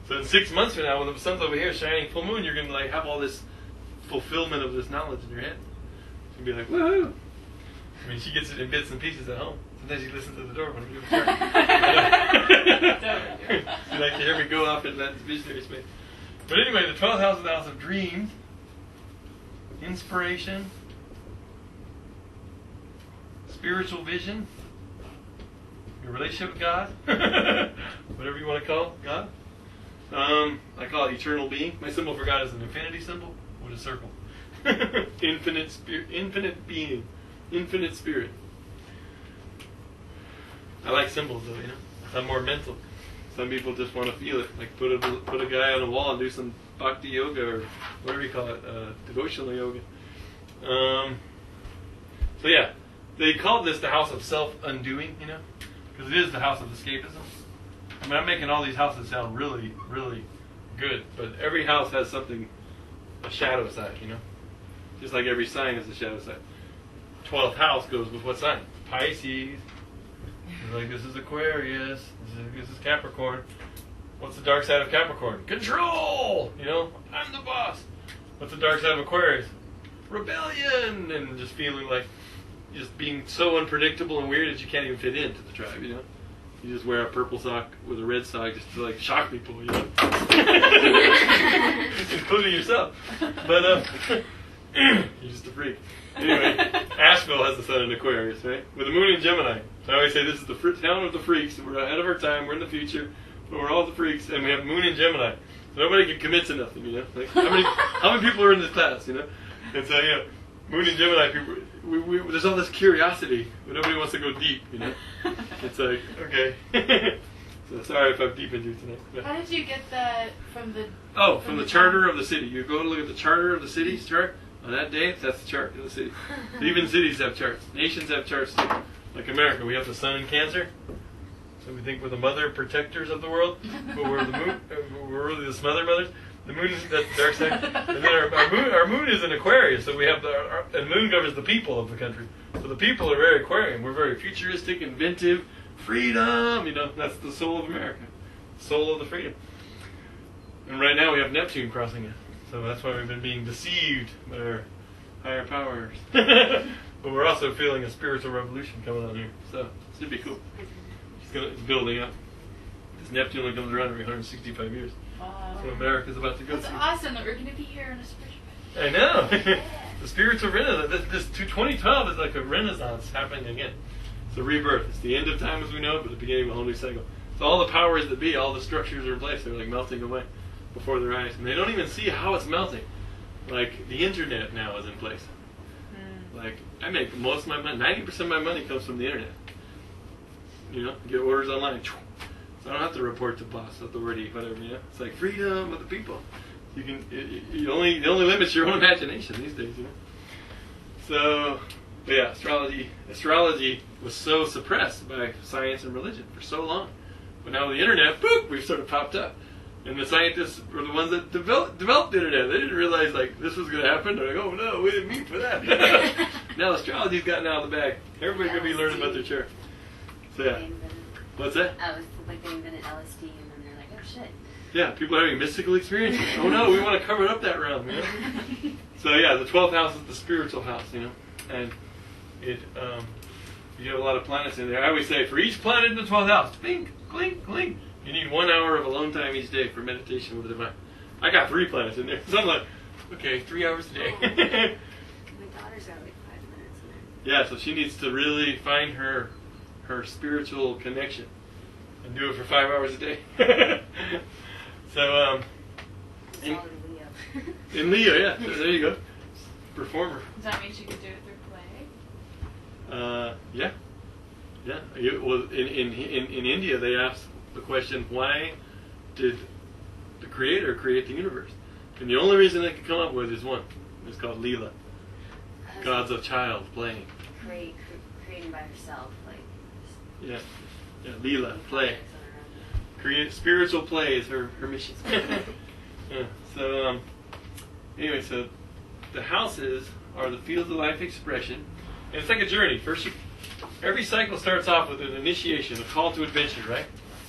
So in 6 months from now, when the sun's over here shining full moon, you're going to have all this fulfillment of this knowledge in your head. She'll be like, woohoo. I mean, she gets it in bits and pieces at home. Sometimes she listens to the door when I'm doing the She likes to hear me go off in that visionary space. But anyway, the 12th house is the house of dreams, inspiration, spiritual vision, your relationship with God, whatever you want to call God. I call it eternal being. My symbol for God is an infinity symbol with a circle. Infinite spirit, infinite being, infinite spirit. I like symbols though, I'm more mental. Some people just want to feel it, like put a guy on a wall and do some bhakti yoga or whatever you call it, devotional yoga. So yeah, they called this the house of self-undoing, because it is the house of escapism. I mean, I'm making all these houses sound really, really good, but every house has something, a shadow side, Just like every sign has a shadow side. 12th house goes with what sign? Pisces. It's like, this is Aquarius. This is Capricorn. What's the dark side of Capricorn? Control! I'm the boss. What's the dark side of Aquarius? Rebellion! And just feeling like, just being so unpredictable and weird that you can't even fit into the tribe, You just wear a purple sock with a red sock just to shock people, Including yourself. But, you're just a freak. Anyway, Asheville has the sun in Aquarius, right? With the moon in Gemini. So I always say this is the town of the freaks. We're ahead of our time. We're in the future. But we're all the freaks. And we have moon in Gemini. So nobody can commit to nothing, Like, how many people are in this class, And so, moon in Gemini, people, there's all this curiosity, but nobody wants to go deep, It's like, okay. So sorry if I've deepened you tonight. But. How did you get that from the... Oh, from the charter of the city. You go and look at the charter of the city's chart. On that day, that's the chart of the city. So even cities have charts. Nations have charts too. Like America, we have the sun in Cancer. So we think we're the mother protectors of the world, but we're the moon. We're really the smother mothers. The moon is that dark side, and then our moon is in Aquarius. So we have and moon governs the people of the country. So the people are very Aquarian. We're very futuristic, inventive, freedom. That's the soul of America, soul of the freedom. And right now we have Neptune crossing it. So that's why we've been being deceived by our higher powers. But we're also feeling a spiritual revolution coming on here. So it should be cool. It's building up. This Neptune only comes around every 165 years. Wow. So America's about to go That's through. awesome that we're going to be here in a spiritual... I know. The spiritual renaissance. This 2012 is like a renaissance happening again. It's a rebirth. It's the end of time as we know it, but the beginning of a whole new cycle. So all the powers that be, all the structures are in place. They're like melting away. before their eyes, and they don't even see how it's melting. Like the internet now is in place. Like I make most of my money, 90% of my money comes from the internet. You know, get orders online. So I don't have to report to boss, authority, whatever. You know, it's like freedom of the people. You can. It only limits your own imagination these days. You know. So, but yeah, astrology was so suppressed by science and religion for so long, but now with the internet, boop, we've sort of popped up. And the scientists were the ones that developed the internet. They didn't realize like this was going to happen. They're like, oh no, we didn't mean for that. Now astrology's gotten out of the bag. Everybody's going to be learning about their chart. So yeah. What's that? I was like they invented LSD and then they're like, oh shit. Yeah, people are having mystical experiences. Oh no, we want to cover up that realm. You know? So yeah, the 12th house is the spiritual house. You know, and it you have a lot of planets in there. I always say for each planet in the 12th house, clink, clink, clink. You need 1 hour of alone time each day for meditation with the divine. I got 3 planets in there. So I'm like, okay, 3 hours a day. My daughter's got like 5 minutes in there. Yeah, so she needs to really find her spiritual connection and do it for 5 hours a day. So, It's all in Leo. in Leo, yeah, there you go. Performer. Does that mean she could do it through play? Yeah. Well, in India, they asked the question, why did the Creator create the universe? And the only reason they could come up with is one. It's called Leela. God's a child playing. Creating by herself, like. Yeah, Leela, play. Spiritual play is her mission. Yeah. So, anyway, so the houses are the fields of life expression. And it's like a journey. Every cycle starts off with an initiation, a call to adventure, right?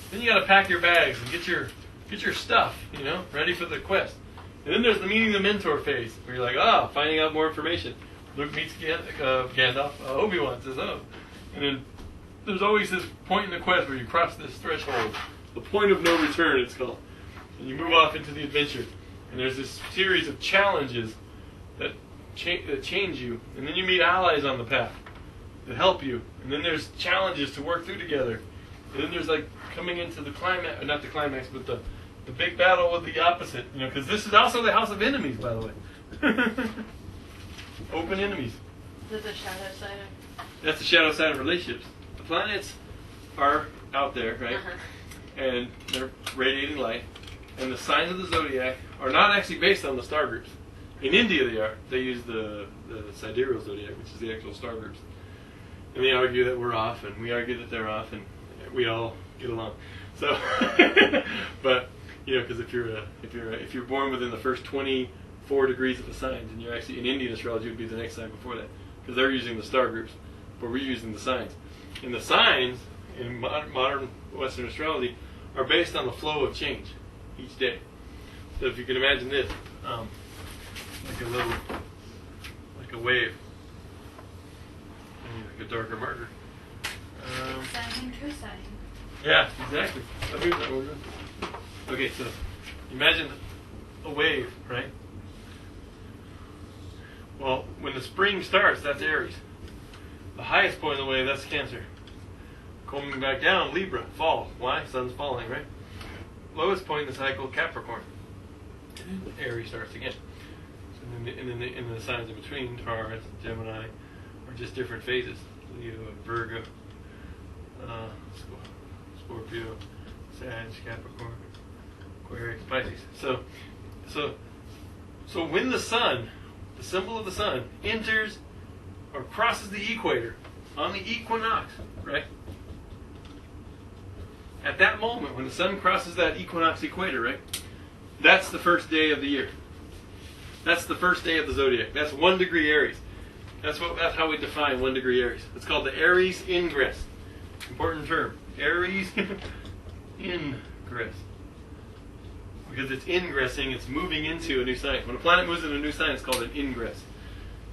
Then you got to pack your bags and get your stuff, you know, ready for the quest. And then there's the meeting the mentor phase, where you're like, finding out more information. Luke meets Gandalf. Obi-Wan says, and then there's always this point in the quest where you cross this threshold, the point of no return, it's called, and you move off into the adventure. And there's this series of challenges that change you, and then you meet allies on the path that help you, and then there's challenges to work through together, and then there's like coming into the climax, not the climax, but the big battle with the opposite, you know, because this is also the house of enemies, by the way. Open enemies. Is the shadow side of... That's the shadow side of relationships. The planets are out there, right? Uh-huh. And they're radiating light, and the signs of the zodiac are not actually based on the star groups. In India they are. They use the sidereal zodiac, which is the actual star groups. And they argue that we're off, and we argue that they're off, and we all get along. So, but you know, because if you're born within the first 24 degrees of the signs, and you're actually in Indian astrology, would be the next sign before that, because they're using the star groups, but we're using the signs. And the signs in modern Western astrology are based on the flow of change each day. So if you can imagine this, like a wave, like a darker marker. Sign, true sign. Yeah, exactly. Okay, so imagine a wave, right? Well, when the spring starts, that's Aries. The highest point of the wave, that's Cancer. Coming back down, Libra, fall. Why? Sun's falling, right? Lowest point in the cycle, Capricorn. And then Aries starts again. So and then the signs in between, Taurus, Gemini, are just different phases. Leo, Virgo, Scorpio, Sag, Capricorn, Aquarius, Pisces. So when the sun, the symbol of the sun, enters or crosses the equator on the equinox, right? At that moment, when the sun crosses that equinox equator, right? That's the first day of the year. That's the first day of the zodiac. That's 1 degree Aries. That's how we define 1 degree Aries. It's called the Aries ingress. Important term. Aries ingress. Because it's ingressing, it's moving into a new sign. When a planet moves into a new sign, it's called an ingress.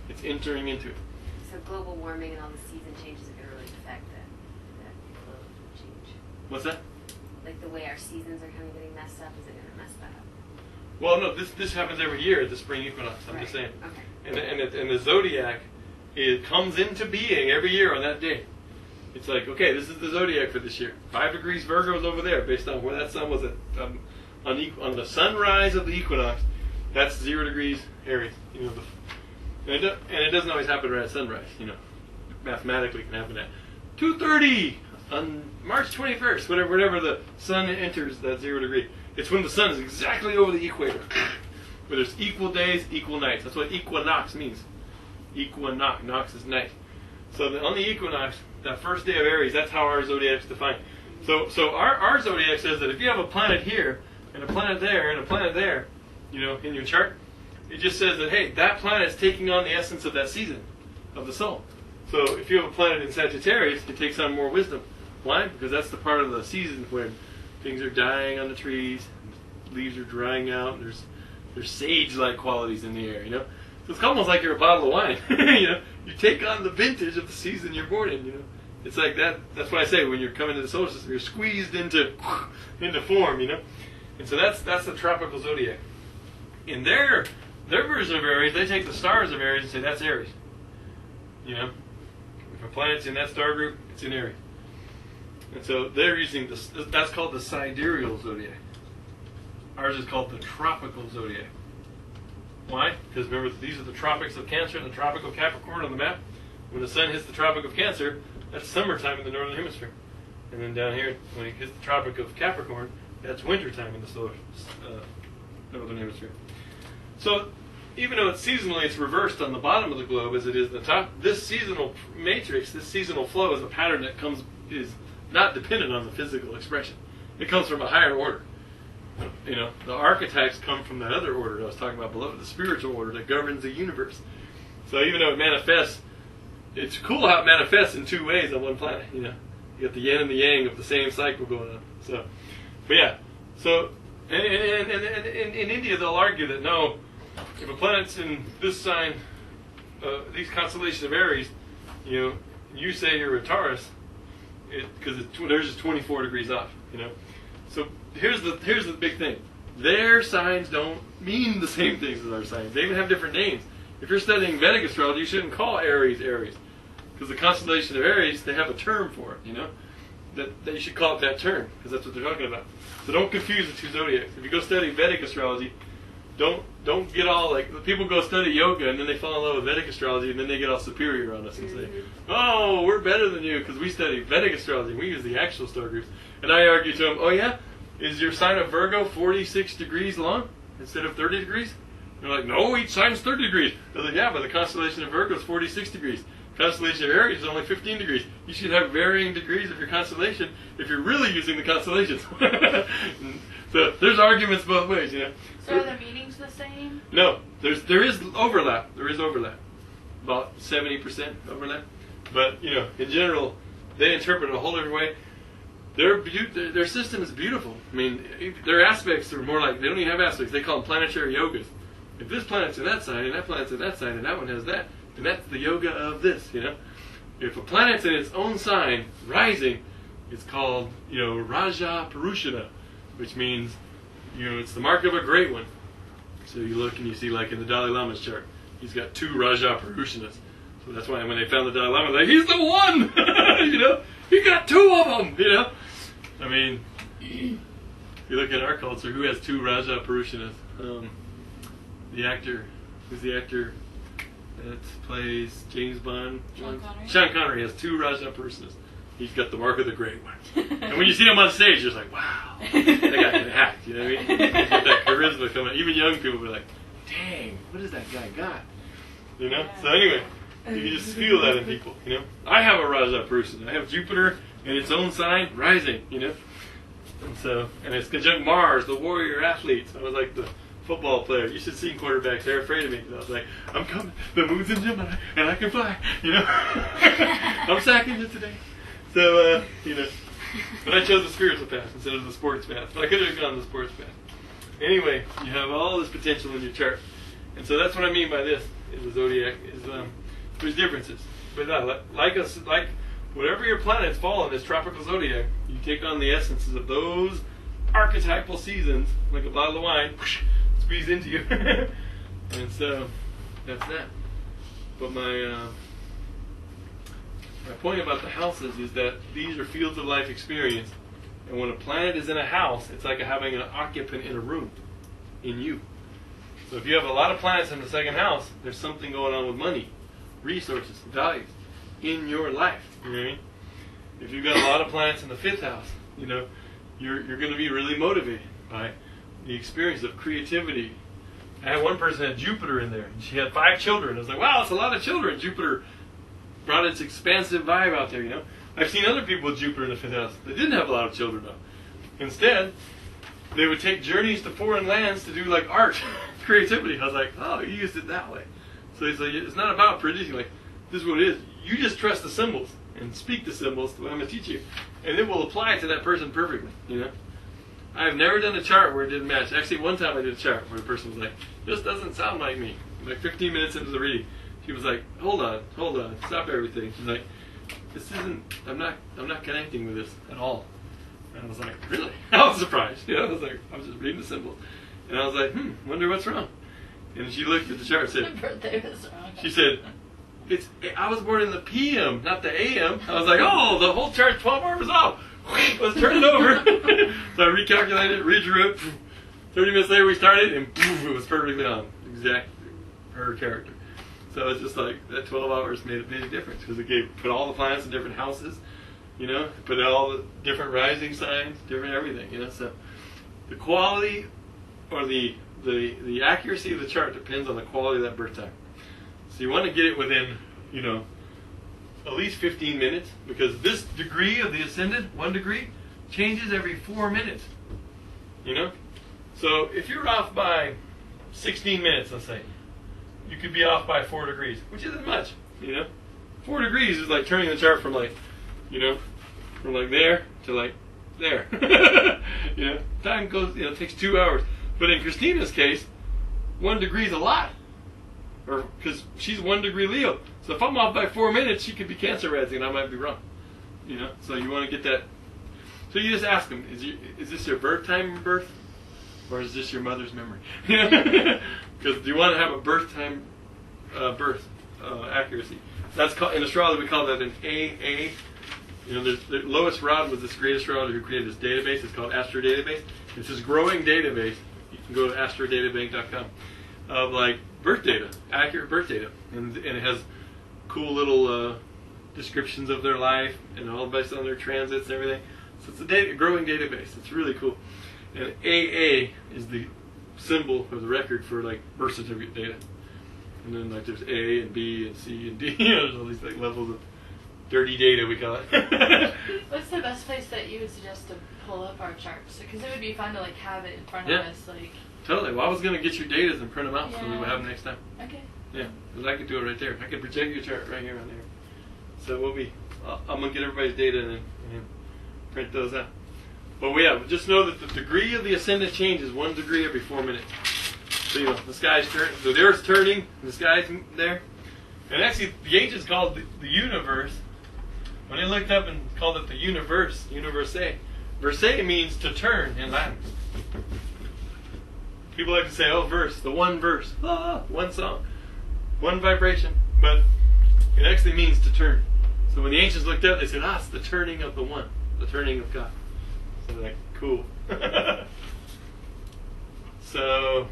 It's entering into it. So global warming and all the season changes are going to really affect that flow of change. What's that? Like the way our seasons are kind of getting messed up, is it going to mess that up? Well, no, this happens every year at the spring equinox. I'm just saying. Okay. And the zodiac, it comes into being every year on that day. It's like, okay, this is the zodiac for this year. 5 degrees Virgo is over there, based on where that sun was on on the sunrise of the equinox, that's 0 degrees Aries. And it doesn't always happen right at sunrise. Mathematically, it can happen at 2:30 on March 21st, whenever the sun enters that 0 degree. It's when the sun is exactly over the equator, where there's equal days, equal nights. That's what equinox means. Equinox, nox is night. So on the equinox, that first day of Aries, that's how our zodiac's defined. So our zodiac says that if you have a planet here, and a planet there, and a planet there, in your chart, it just says that, hey, that planet is taking on the essence of that season, of the soul. So if you have a planet in Sagittarius, it takes on more wisdom. Why? Because that's the part of the season when things are dying on the trees, leaves are drying out, and there's sage-like qualities in the air, So it's almost like you're a bottle of wine. You take on the vintage of the season you're born in, It's like that. That's what I say when you're coming to the solar system. You're squeezed into form, And so that's the tropical zodiac. In their version of Aries, they take the stars of Aries and say that's Aries. If a planet's in that star group, it's in Aries. And so they're using this. That's called the sidereal zodiac. Ours is called the tropical zodiac. Why? Because remember, these are the tropics of Cancer and the tropic of Capricorn on the map. When the sun hits the tropic of Cancer, that's summertime in the northern hemisphere. And then down here, when it hits the tropic of Capricorn, that's wintertime in the northern hemisphere. So even though seasonally it's reversed on the bottom of the globe as it is the top, this seasonal matrix, this seasonal flow is a pattern that is not dependent on the physical expression. It comes from a higher order. The archetypes come from that other order I was talking about below, the spiritual order that governs the universe. So even though it manifests, it's cool how it manifests in 2 ways on one planet. You got the yin and the yang of the same cycle going on. So, but yeah. So, and in India they'll argue that no, if a planet's in this sign, these constellations of Aries, you say you're a Taurus, because theirs is 24 degrees off. So here's the big thing. Their signs don't mean the same things as our signs. They even have different names. If you're studying Vedic astrology, you shouldn't call Aries Aries, because the constellation of Aries, they have a term for it. That you should call it that term, because that's what they're talking about. So don't confuse the 2 zodiacs. If you go study Vedic astrology, don't get all like people go study yoga and then they fall in love with Vedic astrology and then they get all superior on us and say, "Oh, we're better than you because we study Vedic astrology. We use the actual star groups." And I argue to them, "Oh yeah, is your sign of Virgo 46 degrees long instead of 30 degrees?" They're like, "No, each sign's 30 degrees." I was like, "Yeah, but the constellation of Virgo is 46 degrees. Constellation of Aries is only 15 degrees. You should have varying degrees of your constellation if you're really using the constellations." So there's arguments both ways, So are the meanings the same? No, there is overlap. There is overlap, about 70% overlap. But in general, they interpret it a whole different way. Their system is beautiful. I mean, their aspects are more like, they don't even have aspects. They call them planetary yogas. If this planet's in that sign, and that planet's in that sign, and that one has that, then that's the yoga of this. If a planet's in its own sign, rising, it's called Raja Purushana, which means it's the mark of a great one. So you look and you see, like in the Dalai Lama's chart, he's got 2 Raja Purushanas. So that's why when they found the Dalai Lama, they're like, he's the one! He got 2 of them, I mean, if you look at our culture, who has 2 Raja Purushanas? Who's the actor that plays James Bond? Sean Connery. Sean Connery has 2 Raja Purushanas. He's got the mark of the great one. And when you see him on stage, you're just like, wow, that guy can act, you know what I mean? He's got that charisma coming. Even young people will be like, dang, what does that guy got? So anyway, you can just feel that in people, I have a Raja Purusana. I have Jupiter in its own sign, rising, and it's conjunct Mars, the warrior athlete. So I was like the football player. You should see quarterbacks. They're afraid of me. I was like, I'm coming. The moon's in Gemini, and I can fly, I'm sacking you today. So, but I chose the spiritual path instead of the sports path. But I could have gone the sports path. Anyway, you have all this potential in your chart. And so that's what I mean by this, is the zodiac, is there's differences. But like whatever your planets fall in this tropical zodiac, you take on the essences of those archetypal seasons, like a bottle of wine, squeeze into you. And so, that's that. But my point about the houses is that these are fields of life experience And when a planet is in a house, it's like having an occupant in a room, in you. So if you have a lot of planets in the second house, there's something going on with money, resources, values in your life. You know what I mean? If you've got a lot of planets in the fifth house, you know, you're going to be really motivated by the experience of creativity. I had one person had Jupiter in there, and she had 5 children. I was like, wow, it's a lot of children. Jupiter brought its expansive vibe out there, you know. I've seen other people with Jupiter in the fifth house. They didn't have a lot of children, though. Instead, they would take journeys to foreign lands to do, like, art, creativity. I was like, oh, you used it that way. So he's like, it's not about producing. Like, this is what it is. You just trust the symbols and speak the symbols the way I'm going to teach you. And it will apply to that person perfectly, you know. I've never done a chart where it didn't match. Actually, one time I did a chart where the person was like, this doesn't sound like me. Like 15 minutes into the reading, she was like, hold on, stop everything. She's like, this isn't, I'm not connecting with this at all. And I was like, really? I was surprised. You know, I was just reading the symbols. And I was like, wonder what's wrong. And she looked at the chart and said, The birthday was wrong. she said, I was born in the PM, not the AM. I was like, oh, the whole chart 12 hours off. Let's turn it over. So I recalculated, redrew it. 30 minutes later we started, and poof, it was perfectly on. Exact her character. So it's just like that 12 hours made a big difference because it put all the planets in different houses, you know, put all the different rising signs, different everything, you know. So the quality or the accuracy of the chart depends on the quality of that birth time. So you want to get it within, you know, at least 15 minutes, because this degree of the ascendant, 1 degree, changes every 4 minutes. You know? So if you're off by 16 minutes, let's say, you could be off by 4 degrees, which isn't much, you know? 4 degrees is like turning the chart from like, you know, from like there to like there. You know? Time goes, you know, it takes 2 hours. But in Christina's case, 1 degree is a lot. Or because she's 1 degree Leo. So if I'm off by 4 minutes, she could be Cancer rising, and I might be wrong. You know, so you want to get that. So you just ask them: is this your birth time of birth, or is this your mother's memory? Because you want to have a birth time, birth accuracy. That's called, in astrology we call that an AA. You know, Lois Rod was this great astrologer who created this database. It's called Astro Database. It's this growing database. You can go to astrodatabank.com of like birth data, accurate birth data, and it has cool little descriptions of their life and all based on their transits and everything. So it's a growing database. It's really cool. And AA is the symbol or the record for like birth certificate data. And then like there's A and B and C and D. You know, there's all these like levels of dirty data, we call it. What's the best place that you would suggest to pull up our charts? Because it would be fun to like have it in front of us, like. Totally. Well, I was going to get your data and print them out so we would have them next time. Okay. Yeah, because I could do it right there. I could project your chart right here on there. So we'll be. I'm going to get everybody's data and print those out. But yeah, just know that the degree of the ascendant change is 1 degree every 4 minutes. So you know the sky's turning, so the Earth's turning, the sky's there, and actually the ancients called the universe. When they looked up and called it the universe, universe. Verse means to turn in Latin. People like to say, oh, verse, the one verse, one song, one vibration. But it actually means to turn. So when the ancients looked up, they said, it's the turning of the one, the turning of God. So they're like, cool. So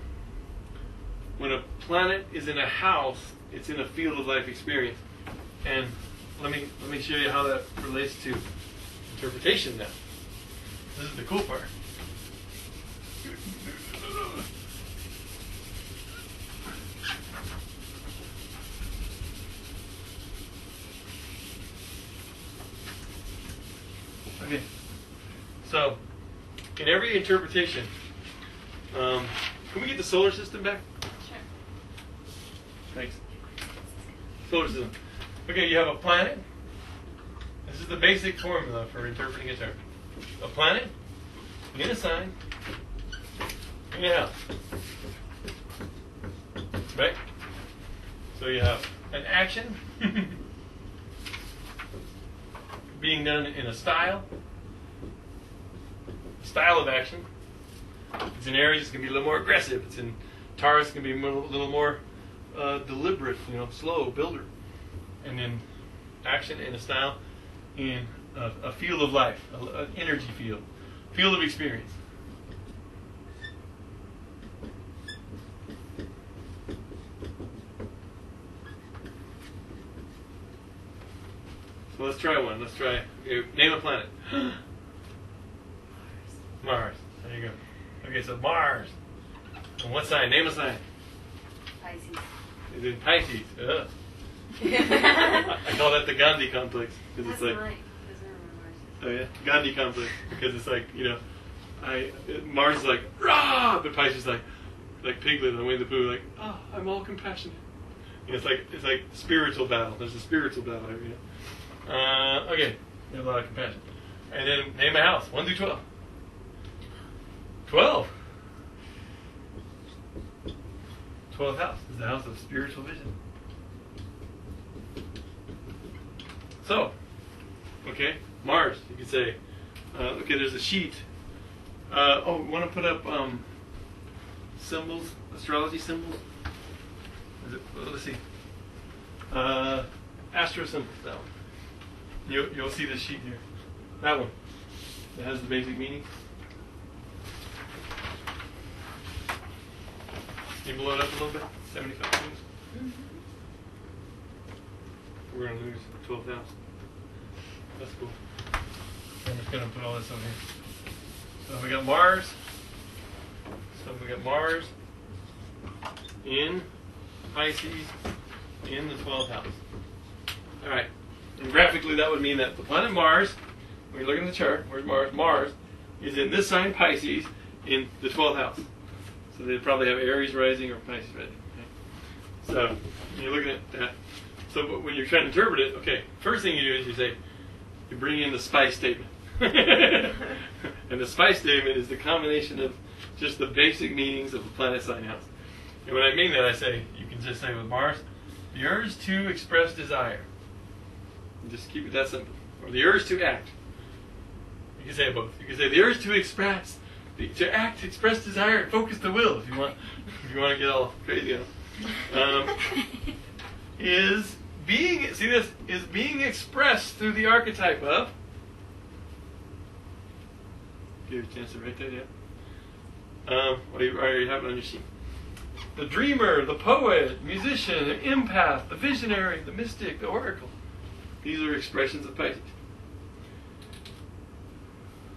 when a planet is in a house, it's in a field of life experience. And let me show you how that relates to interpretation now. This is the cool part. Okay, so in every interpretation, can we get the solar system back? Sure. Thanks. Solar system. Okay, you have a planet. This is the basic formula for interpreting a chart. A planet in a sign in a house. Right? So you have an action being done in a style of action. It's in Aries, it's going to be a little more aggressive. It's in Taurus, it's going to be a little more deliberate, slow, builder. And then action in a style in a field of life, an energy field. Field of experience. So let's try one. Let's try. Name a planet. Mars. There you go. Okay, so Mars. And what sign? Name a sign. Pisces. It's in Pisces. Ugh. I call that the Gandhi complex because it's like. That's not Oh yeah, Gandhi complex because it's like Mars is like rah, but Pisces is like Piglet on Winnie the Pooh, like I'm all compassionate. It's like spiritual battle. There's a spiritual battle here. Okay, we have a lot of compassion. And then name a house, 1 through 12. 12. 12th house is the house of spiritual vision. So, okay, Mars, you could say, okay, there's a sheet. Want to put up symbols, astrology symbols? Let's see. Astro symbols, that one. You'll see this sheet here. That one. It has the basic meaning. Can you blow it up a little bit? 75 degrees. We're going to lose the 12th house. That's cool. I'm just going to put all this over here. So we got Mars. In Pisces in the 12th house. All right. And graphically, that would mean that the planet Mars, when you look at the chart, where's Mars? Mars is in this sign, Pisces, in the 12th house. So they'd probably have Aries rising or Pisces rising. Okay? So you're looking at that. So when you're trying to interpret it, okay, first thing you do is you bring in the SPY statement. And the SPY statement is the combination of just the basic meanings of the planet sign house. And when I mean that, I say, you can just say with Mars, the urge to express desire. And just keep it that simple. Or the urge to act. You can say both. You can say the urge to express, to act, express desire, and focus the will, if you want to get all crazy on it. Is being expressed through the archetype of. Give you a chance to write that down. Or you have it on your sheet. The dreamer, the poet, musician, the empath, the visionary, the mystic, the oracle. These are expressions of Pisces.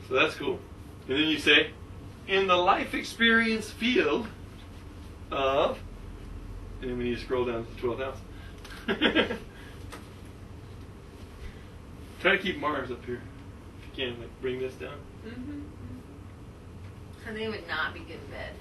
So that's cool. And then you say, in the life experience field of, and then when you scroll down to the 12th house. Try to keep Mars up here. If you can, like bring this down. Mm-hmm. So they would not be good in bed.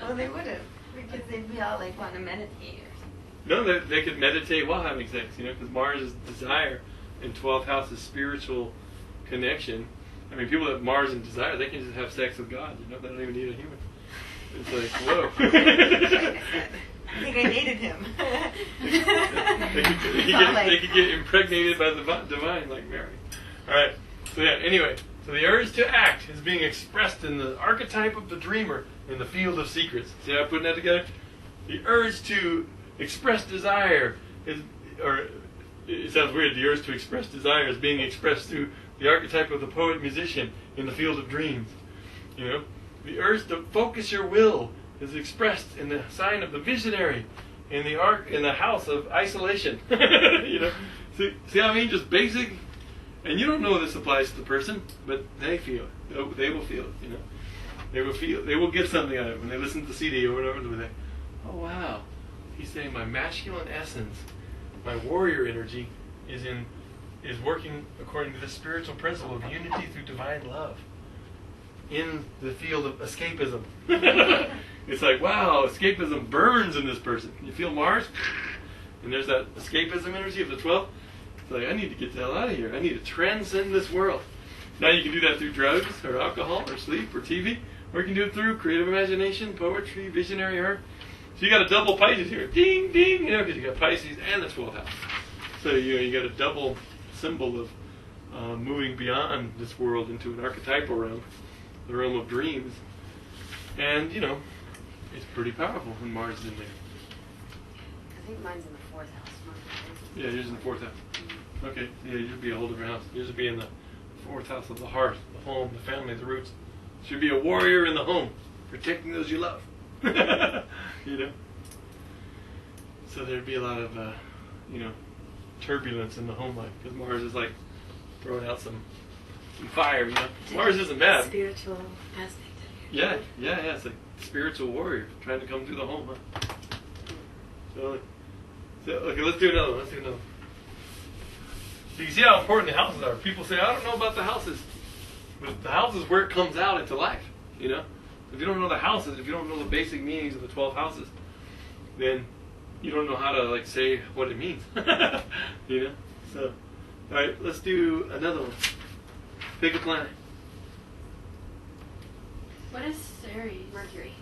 Well, they wouldn't, because they'd be all like wanting to meditate or something. No, they could meditate while having sex, because Mars is desire, and 12th house is spiritual connection. I mean, people that have Mars and desire, they can just have sex with God. They don't even need a human. It's like, whoa. Like I said, I think I dated him. they could get impregnated by the divine, like Mary. All right. So yeah. Anyway, so the urge to act is being expressed in the archetype of the dreamer in the field of secrets. See how I'm putting that together? The urge to express desire is, or it sounds weird. The urge to express desire is being expressed through the archetype of the poet musician in the field of dreams. The urge to focus your will is expressed in the sign of the visionary in the house of isolation. See how I mean? Just basic. And you don't know this applies to the person, but they feel it. They will feel it. They will feel. They will get something out of it when they listen to the CD or whatever. They, oh wow, he's saying my masculine essence, my warrior energy, is working according to the spiritual principle of unity through divine love. In the field of escapism. It's like, wow, escapism burns in this person. You feel Mars? And there's that escapism energy of the 12th. It's like, I need to get the hell out of here. I need to transcend this world. Now you can do that through drugs or alcohol or sleep or TV. Or you can do it through creative imagination, poetry, visionary art. So you got a double Pisces here. Ding, ding, because you got Pisces and the 12th house. So you got a double symbol of moving beyond this world into an archetypal realm. The realm of dreams. And, it's pretty powerful when Mars is in there. I think mine's in the 4th house. Yeah, yours in the 4th house. Okay, yeah, you should be a whole different house. You should be in the 4th house of the hearth, the home, the family, the roots. You should be a warrior in the home, protecting those you love. You know? So there'd be a lot of, you know, turbulence in the home life, because Mars is like throwing out some fire, you know? Mars isn't bad. Spiritual aspect. Yeah, it's like spiritual warrior trying to come through the home, huh? So okay, let's do another one. So you see how important the houses are. People say, I don't know about the houses. But the house is where it comes out into life, you know? If you don't know the houses, if you don't know the basic meanings of the 12 houses, then you don't know how to, like, say what it means. You know? So, alright, let's do another one. Pick a planet. What is Ceres? Mercury.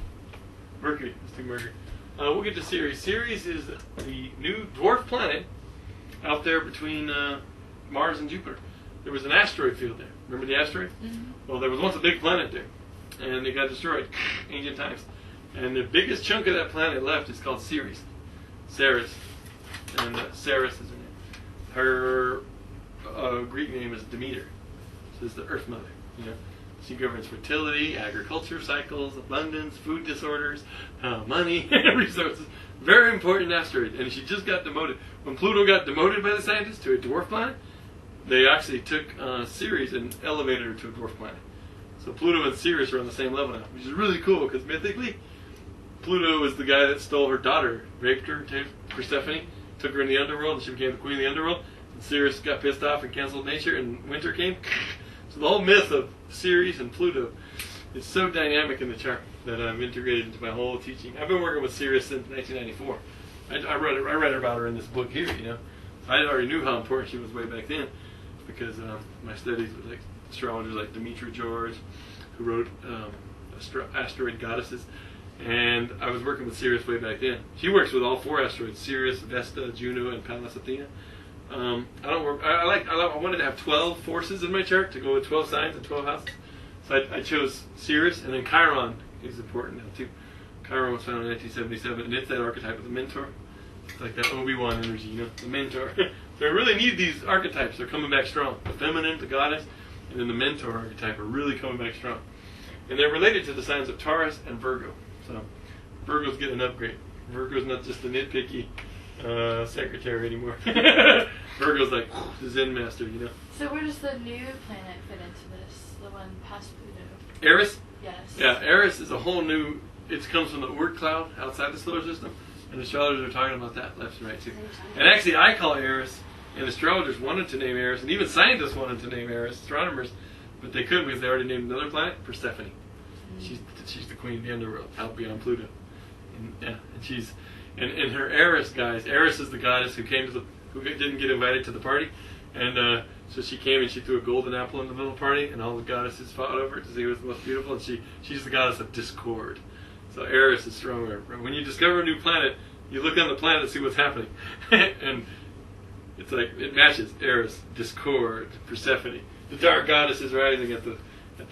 Mercury. Let's do Mercury. We'll get to Ceres. Ceres is the new dwarf planet out there between Mars and Jupiter. There was an asteroid field there. Remember the asteroid? Mm-hmm. Well, there was once a big planet there, and it got destroyed ancient times. And the biggest chunk of that planet left is called Ceres. Ceres. And Ceres is her name. Her Greek name is Demeter. So it's the Earth Mother. You know? She governs fertility, agriculture cycles, abundance, food disorders, money, resources. Very important asteroid. And she just got demoted. When Pluto got demoted by the scientists to a dwarf planet, they actually took Ceres and elevated her to a dwarf planet. So Pluto and Ceres are on the same level now, which is really cool because mythically, Pluto is the guy that stole her daughter, raped her, Persephone, took her in the underworld, and she became the queen of the underworld. And Ceres got pissed off and canceled nature, and winter came. So the whole myth of Ceres and Pluto is so dynamic in the chart that I've integrated into my whole teaching. I've been working with Ceres since 1994. I read about her in this book here, you know. I already knew how important she was way back then because my studies with like astrologers like Demetra George, who wrote Asteroid Goddesses, and I was working with Ceres way back then. She works with all 4 asteroids: Ceres, Vesta, Juno, and Pallas Athena. I wanted to have 12 forces in my chart to go with 12 signs and 12 houses. So I chose Ceres, and then Chiron is important now too. Chiron was found in 1977, and it's that archetype of the mentor. It's like that Obi-Wan energy, you know, the mentor. So I really need these archetypes. They're coming back strong. The feminine, the goddess, and then the mentor archetype are really coming back strong. And they're related to the signs of Taurus and Virgo. So Virgo's getting an upgrade. Virgo's not just a nitpicky secretary anymore. Virgo's like the Zen master, you know. So where does the new planet fit into this? The one past Pluto? Eris? Yes. Yeah, Eris is a whole new, it comes from the Oort cloud outside the solar system. And astrologers are talking about that left and right too. And actually I call Eris, and astrologers wanted to name Eris, and even scientists wanted to name Eris, astronomers, but they couldn't because they already named another planet, Persephone. She's the queen of the underworld, out beyond Pluto. And she's and her Eris guys. Eris is the goddess who didn't get invited to the party, and so she came and she threw a golden apple in the middle of the party, and all the goddesses fought over it to see who was the most beautiful. And she's the goddess of discord. So Eris is stronger. When you discover a new planet, you look on the planet to see what's happening, and it's like it matches Eris, discord, Persephone. The dark goddess is rising at the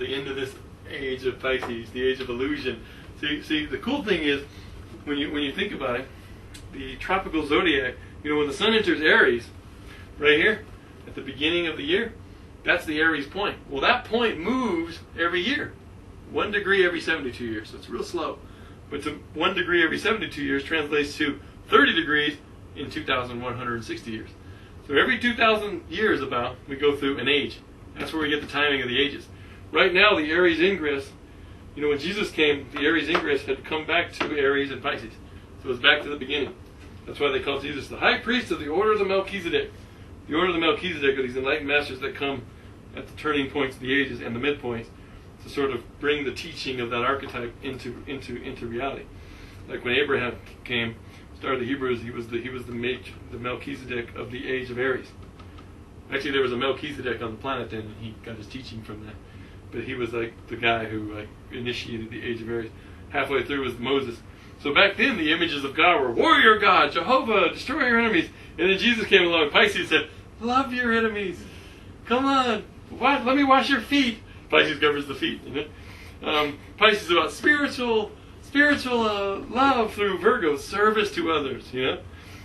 end of this age of Pisces, the age of illusion. See, the cool thing is when you think about it, the tropical zodiac. You know, when the sun enters Aries, right here at the beginning of the year, that's the Aries point. Well, that point moves every year, 1 degree every 72 years. So it's real slow. But 1 degree every 72 years translates to 30 degrees in 2,160 years. So every 2,000 years about, we go through an age. That's where we get the timing of the ages. Right now, the Aries ingress, you know, when Jesus came, the Aries ingress had come back to Aries and Pisces. So it's back to the beginning. That's why they call Jesus the high priest of the order of the Melchizedek. The order of the Melchizedek are these enlightened masters that come at the turning points of the ages and the midpoints to sort of bring the teaching of that archetype into reality. Like when Abraham came, started the Hebrews, he was the Melchizedek of the age of Aries. Actually, there was a Melchizedek on the planet then, and he got his teaching from that. But he was like the guy who initiated the age of Aries. Halfway through was Moses. So back then, the images of God were warrior God, Jehovah, destroy your enemies. And then Jesus came along, Pisces said, love your enemies. Come on, let me wash your feet. Pisces covers the feet, you know. Pisces is about spiritual love through Virgo, service to others, you know.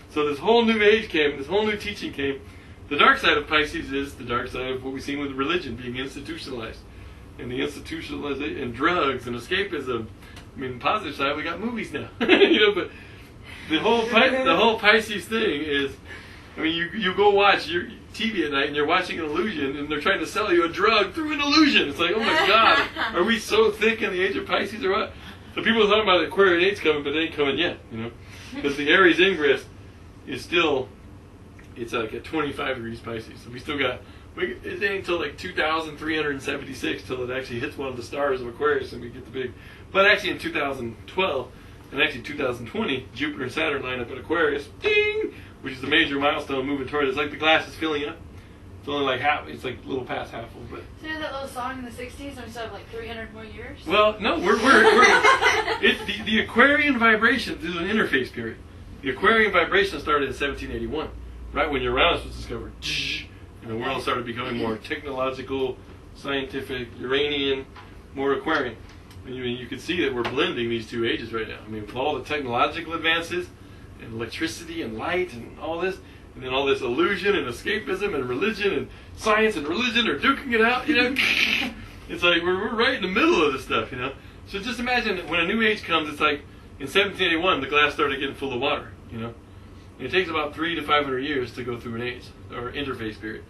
So this whole new age came, this whole new teaching came, The dark side of Pisces is the dark side of what we've seen with religion being institutionalized. And the institutionalization and drugs and escapism. I mean, the positive side, we got movies now. You know, but the whole Pisces thing is, I mean, you go watch your TV at night and you're watching an illusion and they're trying to sell you a drug through an illusion. It's like, oh my God, are we so thick in the age of Pisces or what? So people are talking about Aquarian 8's coming, but it ain't coming yet, you know. Because the Aries ingress is still, it's like at 25 degrees Pisces. So we still got, it ain't until like 2,376 till it actually hits one of the stars of Aquarius and we get the big, but actually in 2012, and actually 2020, Jupiter and Saturn line up at Aquarius, ding, which is the major milestone moving toward it. It's like the glass is filling up. It's only like half, it's like a little past half full. But so you know that little song in the 60s and we still have like 300 more years? Well, no, the Aquarian vibration is an interface period. The Aquarian vibration started in 1781, right when Uranus was discovered. And the world started becoming more technological, scientific, Uranian, more Aquarian. And you can see that we're blending these two ages right now. I mean, with all the technological advances, and electricity and light and all this, and then all this illusion and escapism and religion and science and religion are duking it out, you know. It's like we're right in the middle of this stuff, you know. So just imagine that when a new age comes, it's like in 1781 the glass started getting full of water, you know. And it takes about 300 to 500 years to go through an age or interface period.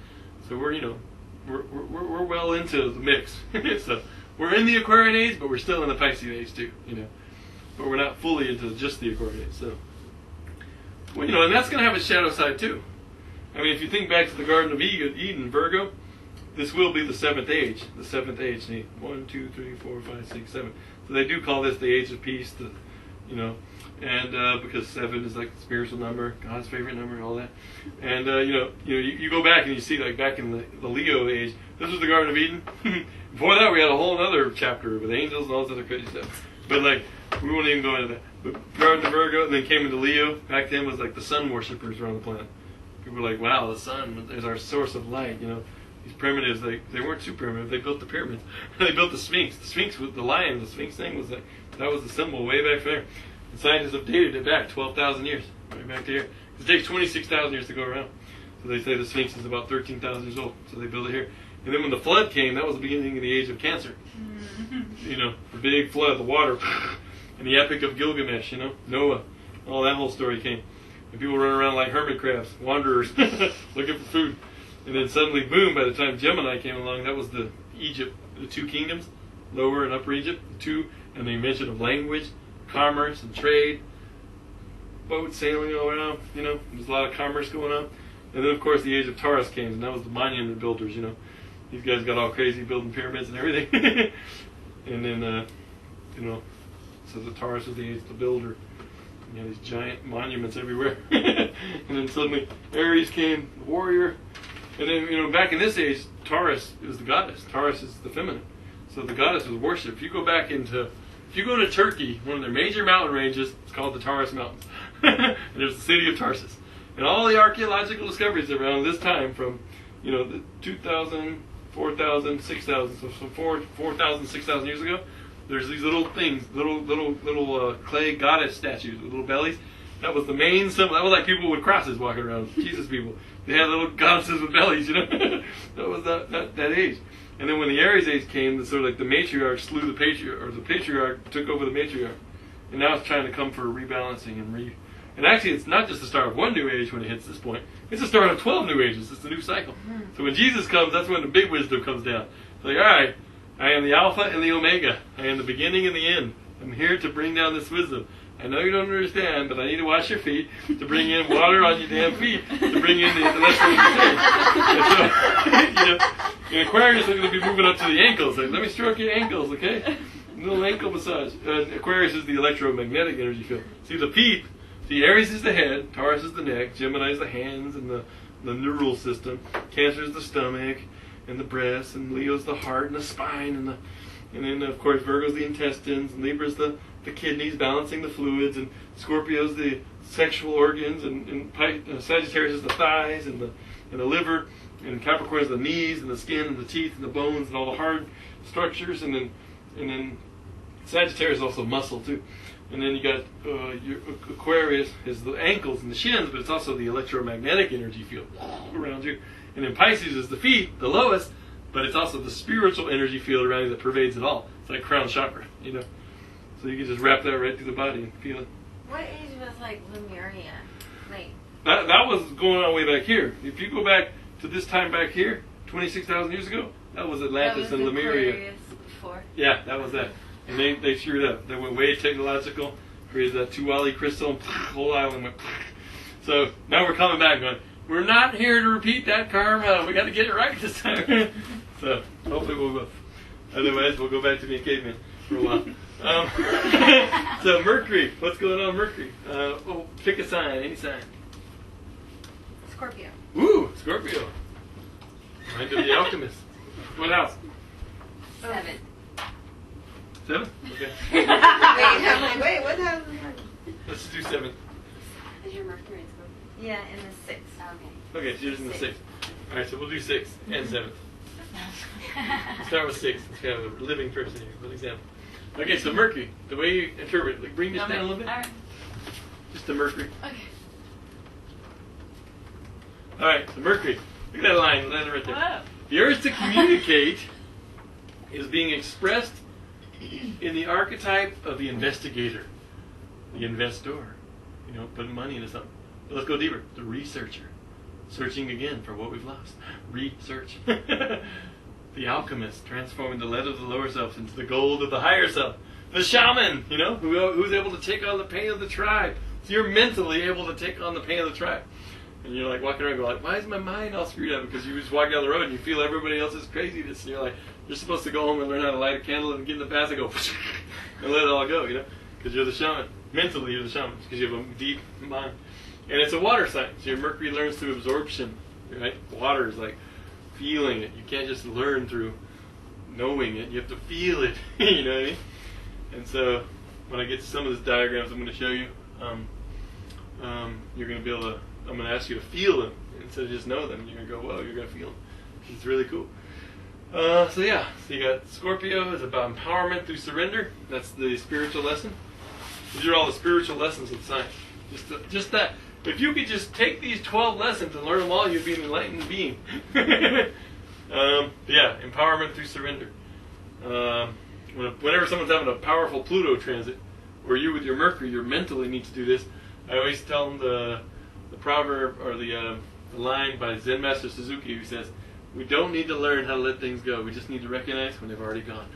So we're, you know, we're well into the mix. So we're in the Aquarian age, but we're still in the Piscean age too, you know. But we're not fully into just the Aquarian age, so. Well, you know, and that's going to have a shadow side too. I mean, if you think back to the Garden of Eden, Virgo, this will be the seventh age. The seventh age. 1, 2, 3, 4, 5, 6, 7. So they do call this the age of peace. You know, and because 7 is like the spiritual number, God's favorite number, all that. And you go back and you see like back in the Leo age, this was the Garden of Eden. Before that, we had a whole other chapter with angels and all this other crazy stuff. But like, we won't even go into that. But Garden of Virgo, and then came into Leo. Back then was like the sun worshippers around the planet. People were like, wow, the sun is our source of light, you know. These primitives, they weren't too primitive. They built the pyramids. They built the Sphinx. The Sphinx with the lion, the Sphinx thing was like, that was the symbol way back there. And scientists have dated it back 12,000 years, right back to here. It takes 26,000 years to go around. So they say the Sphinx is about 13,000 years old. So they built it here. And then when the flood came, that was the beginning of the age of Cancer. You know, the big flood, the water, and the Epic of Gilgamesh, you know, Noah, all that whole story came. And people run around like hermit crabs, wanderers, looking for food. And then suddenly, boom, by the time Gemini came along, that was the Egypt, the two kingdoms, Lower and Upper Egypt, the two, and the invention of language, commerce, and trade, boats sailing all around, you know, there's a lot of commerce going on. And then, of course, the age of Taurus came, and that was the monument builders, you know. These guys got all crazy building pyramids and everything. And then, you know, so the Taurus was the age of the builder. You know, these giant monuments everywhere. And then suddenly Aries came, the warrior. And then, you know, back in this age, Taurus is the goddess. Taurus is the feminine. So the goddess was worshipped. If you go to Turkey, one of their major mountain ranges, it's called the Taurus Mountains. And there's the city of Tarsus. And all the archaeological discoveries around this time from, you know, the 2,000, 4,000, 6,000, so 4,000, 6,000 years ago, there's these little things, little clay goddess statues with little bellies. That was the main symbol. That was like people with crosses walking around, Jesus people. They had little goddesses with bellies, you know. That was that age. And then when the Aries age came, sort of like the matriarch slew the patriarch, or the patriarch took over the matriarch. And now it's trying to come for a rebalancing and actually it's not just the start of one new age when it hits this point. It's the start of 12 new ages. It's the new cycle. So when Jesus comes, that's when the big wisdom comes down. It's like, all right, I am the Alpha and the Omega. I am the beginning and the end. I'm here to bring down this wisdom. I know you don't understand, but I need to wash your feet, to bring in water on your damn feet, to bring in the lesson you say. And so, you know, in Aquarius, I'm going to be moving up to the ankles. Like, let me stroke your ankles, okay? A little ankle massage. Aquarius is the electromagnetic energy field. See, the Aries is the head, Taurus is the neck, Gemini is the hands and the neural system, Cancer is the stomach and the breast, and Leo's the heart and the spine, and then of course Virgo's the intestines, and Libra's the kidneys balancing the fluids, and Scorpio's the sexual organs, and Sagittarius is the thighs and the liver, and Capricorn is the knees and the skin and the teeth and the bones and all the hard structures, and then Sagittarius is also muscle too. And then you got your Aquarius is the ankles and the shins, but it's also the electromagnetic energy field around you. And then Pisces is the feet, the lowest, but it's also the spiritual energy field around you that pervades it all. It's like crown chakra, you know. So you can just wrap that right through the body and feel it. What age was like Lemuria? Like That was going on way back here. If you go back to this time back here, 26,000 years ago, that was Atlantis and Lemuria. Aquarius before. Yeah, that was that. And they screwed up. They went way technological, created that Tuwali crystal, and whole island went. So now we're coming back going, we're not here to repeat that karma. We got to get it right this time. So hopefully we'll go. Otherwise, we'll go back to being cavemen for a while. So Mercury, what's going on Mercury? Pick a sign, any sign. Scorpio. Ooh, Scorpio. Mind of the alchemist. What house? 7. 7? Okay. I'm like, wait, what house is Mercury? Let's do 7. Is your Mercury in Scorpio? Yeah, in the 6th. Okay. Okay, so yours in the 6th. Alright, so we'll do 6 and 7. We'll start with 6. It's kind of a living person here, for example. Okay, so Mercury, the way you interpret, like bring this down a little bit. Alright. Just the Mercury. Okay. Alright, so Mercury. Look at that line right there. Whoa. The urge to communicate is being expressed in the archetype of the investigator, the investor, you know, putting money into something. But let's go deeper. The researcher, searching again for what we've lost. Research. The alchemist, transforming the lead of the lower self into the gold of the higher self. The shaman, you know, who's able to take on the pain of the tribe. So you're mentally able to take on the pain of the tribe. And you're like walking around going like, why is my mind all screwed up? Because you just walk down the road and you feel everybody else's craziness. And you're like, you're supposed to go home and learn how to light a candle and get in the bath and go and let it all go, you know? Because you're the shaman. Mentally, you're the shaman because you have a deep mind. And it's a water sign. So your Mercury learns through absorption, right? Water is like feeling it. You can't just learn through knowing it. You have to feel it. You know what I mean? And so when I get to some of these diagrams I'm going to show you, you're going to be able to, I'm going to ask you to feel them instead of just know them. You're going to go, whoa, you're going to feel them. It's really cool. So you got Scorpio is about empowerment through surrender. That's the spiritual lesson. These are all the spiritual lessons of the sign. Just that. If you could just take these 12 lessons and learn them all, you'd be an enlightened being. Empowerment through surrender. Whenever someone's having a powerful Pluto transit, or you with your Mercury, you mentally need to do this. I always tell them the proverb or the line by Zen Master Suzuki, who says, "We don't need to learn how to let things go. We just need to recognize when they've already gone."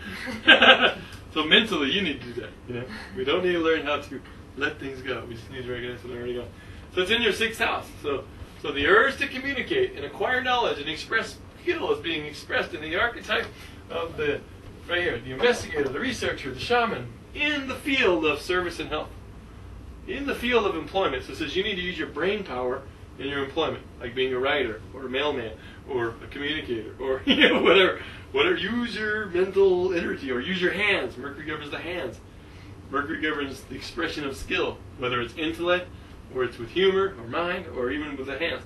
So mentally, you need to do that. You know, we don't need to learn how to let things go. We just need to recognize when they're already gone. So it's in your 6th house. So the urge to communicate and acquire knowledge and express skill is being expressed in the archetype of the right here, the investigator, the researcher, the shaman, in the field of service and health, in the field of employment. So it says you need to use your brain power in your employment, like being a writer or a mailman or a communicator or whatever. Use your mental energy or use your hands. Mercury governs the hands. Mercury governs the expression of skill, whether it's intellect or it's with humor or mind or even with the hands.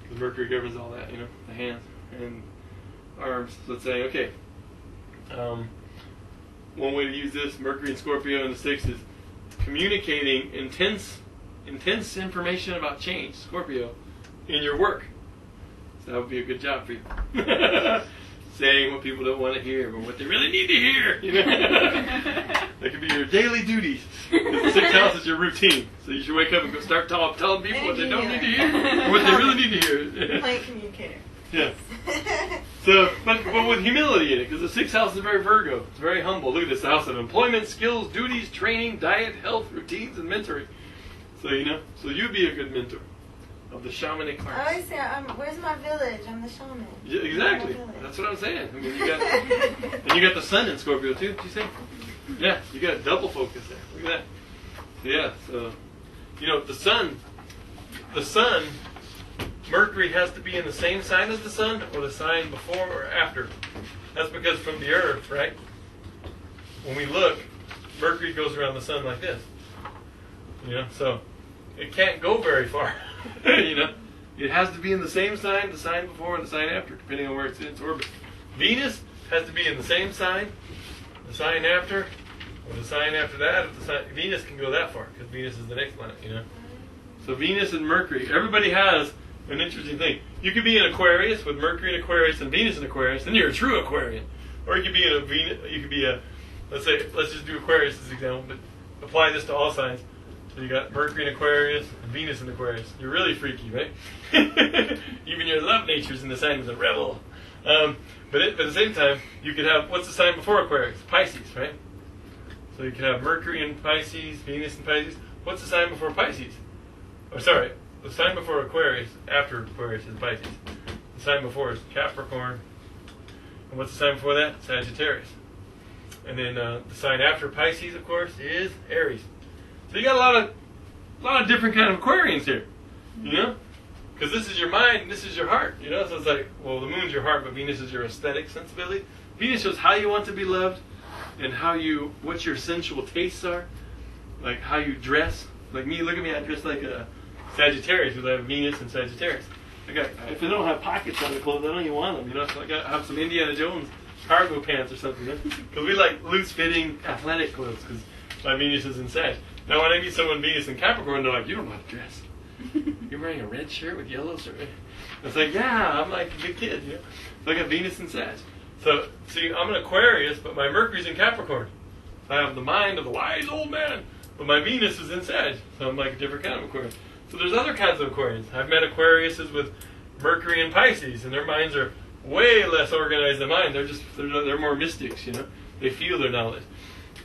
Because Mercury governs all that, the hands and arms. Let's say, okay, one way to use this, Mercury and Scorpio in the 6th is communicating intense information about change, Scorpio, in your work. So that would be a good job for you. Saying what people don't want to hear, but what they really need to hear. That could be your daily duties. Because the 6th house is your routine. So you should wake up and go start telling people what they don't need to hear, or what they really need to hear. Like communicator. Yeah. So, but with humility in it, because the 6th house is very Virgo. It's very humble. Look at this, the house of employment, skills, duties, training, diet, health, routines, and mentoring. So so you'd be a good mentor of the shamanic arts. I always say, where's my village? I'm the shaman. Yeah, exactly. That's what I'm saying. I mean, you got the sun in Scorpio too. Did you say? Yeah, you got a double focus there. Look at that. Yeah. So, the sun. Mercury has to be in the same sign as the sun, or the sign before or after. That's because from the Earth, right? When we look, Mercury goes around the sun like this. So it can't go very far. It has to be in the same sign, the sign before and the sign after, depending on where it's in its orbit. Venus has to be in the same sign, the sign after, Well, the sign after that, Venus can go that far because Venus is the next planet, So Venus and Mercury, everybody has an interesting thing. You could be in Aquarius with Mercury in Aquarius and Venus in Aquarius, then you're a true Aquarian. Or you could be let's just do Aquarius as an example, but apply this to all signs. So you got Mercury in Aquarius and Venus in Aquarius. You're really freaky, right? Even your love nature's in the sign of the rebel. But at the same time, you could have, what's the sign before Aquarius? Pisces, right? So you could have Mercury in Pisces, Venus in Pisces. What's the sign before Pisces? Oh, sorry. The sign before Aquarius, after Aquarius is Pisces. The sign before is Capricorn. And what's the sign before that? Sagittarius. And then the sign after Pisces, of course, is Aries. So you got a lot of different kind of Aquarians here, because this is your mind, and this is your heart, So it's like, well, the moon's your heart, but Venus is your aesthetic sensibility. Venus shows how you want to be loved, and what your sensual tastes are, like how you dress. Like me, look at me, I dress like a Sagittarius because I have Venus and Sagittarius. If I don't have pockets on the clothes, I don't even want them, So I got to have some Indiana Jones cargo pants or something, because we like loose-fitting athletic clothes because my Venus is in Sag. Now, when I meet someone Venus in Capricorn, they're like, "You don't know how to dress. You're wearing a red shirt with yellow shirt." It's like, yeah, I'm like a good kid, So I got Venus in Sag. So, see, I'm an Aquarius, but my Mercury's in Capricorn. I have the mind of a wise old man, but my Venus is in Sag, so I'm like a different kind of Aquarius. So there's other kinds of Aquarians. I've met Aquariuses with Mercury and Pisces, and their minds are way less organized than mine. They're more mystics, They feel their knowledge.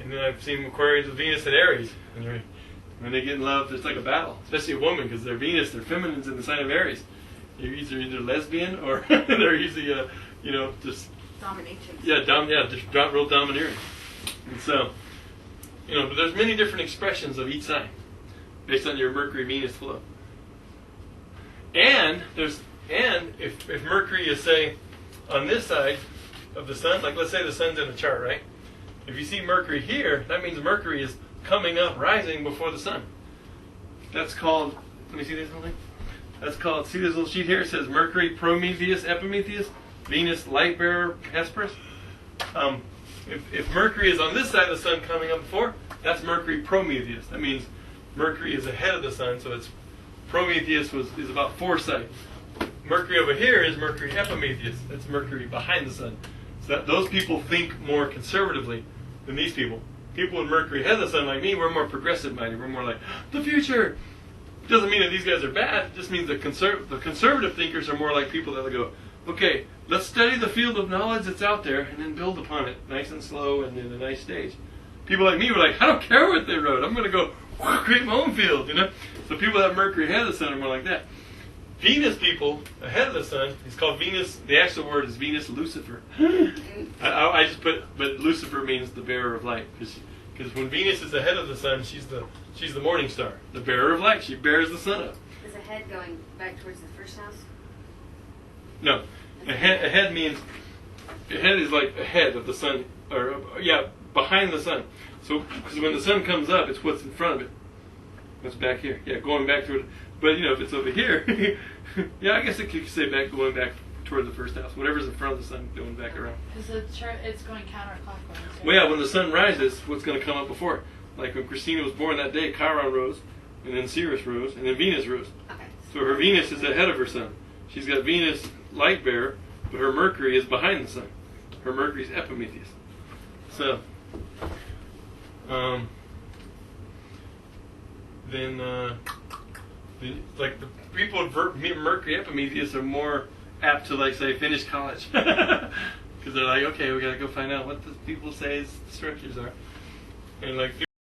And then I've seen Aquarians with Venus and Aries, and when they get in love, it's like a battle, especially a woman, because they're Venus, they're feminines in the sign of Aries. They're either lesbian or they're usually, just domination. Just real domineering. And so, but there's many different expressions of each sign based on your Mercury-Venus flow. And if Mercury is, say, on this side of the sun, like let's say the sun's in a chart, right? If you see Mercury here, that means Mercury is coming up, rising before the sun. That's called, let me see this little thing. That's called, see this little sheet here? It says Mercury, Prometheus, Epimetheus, Venus, Lightbearer, Hesperus. If Mercury is on this side of the sun coming up before, that's Mercury, Prometheus. That means Mercury is ahead of the sun, so it's Prometheus is about foresight. Mercury over here is Mercury, Epimetheus. That's Mercury behind the sun. So those people think more conservatively than these people. People with Mercury ahead of the sun, like me, we're more progressive minded. We're more like, the future! It doesn't mean that these guys are bad. It just means the conservative thinkers are more like people that will go, okay, let's study the field of knowledge that's out there and then build upon it, nice and slow and in a nice stage. People like me were like, I don't care what they wrote. I'm going to go create my own field, So people that have Mercury ahead of the sun are more like that. Venus people ahead of the sun is called Venus. The actual word is Venus Lucifer. I just put, but Lucifer means the bearer of light, because when Venus is ahead of the sun, she's the morning star, the bearer of light. She bears the sun up. Is the head going back towards the first house? No, ahead means ahead is like ahead of the sun, or behind the sun. So because when the sun comes up, it's what's in front of it. What's back here? Yeah, going back toward. But if it's over here, I guess it could say going back toward the first house. Whatever's in front of the sun, going back around. Because it's going counterclockwise. Right? Well, when the sun rises, what's going to come up before? Like when Christina was born that day, Chiron rose, and then Sirius rose, and then Venus rose. Okay. So her Venus is ahead of her sun. She's got Venus light bearer, but her Mercury is behind the sun. Her Mercury is Epimetheus. So, like the people with Mercury Epimetheus are more apt to, like, say, finish college. Because they're like, okay, we got to go find out what the people say the structures are. And like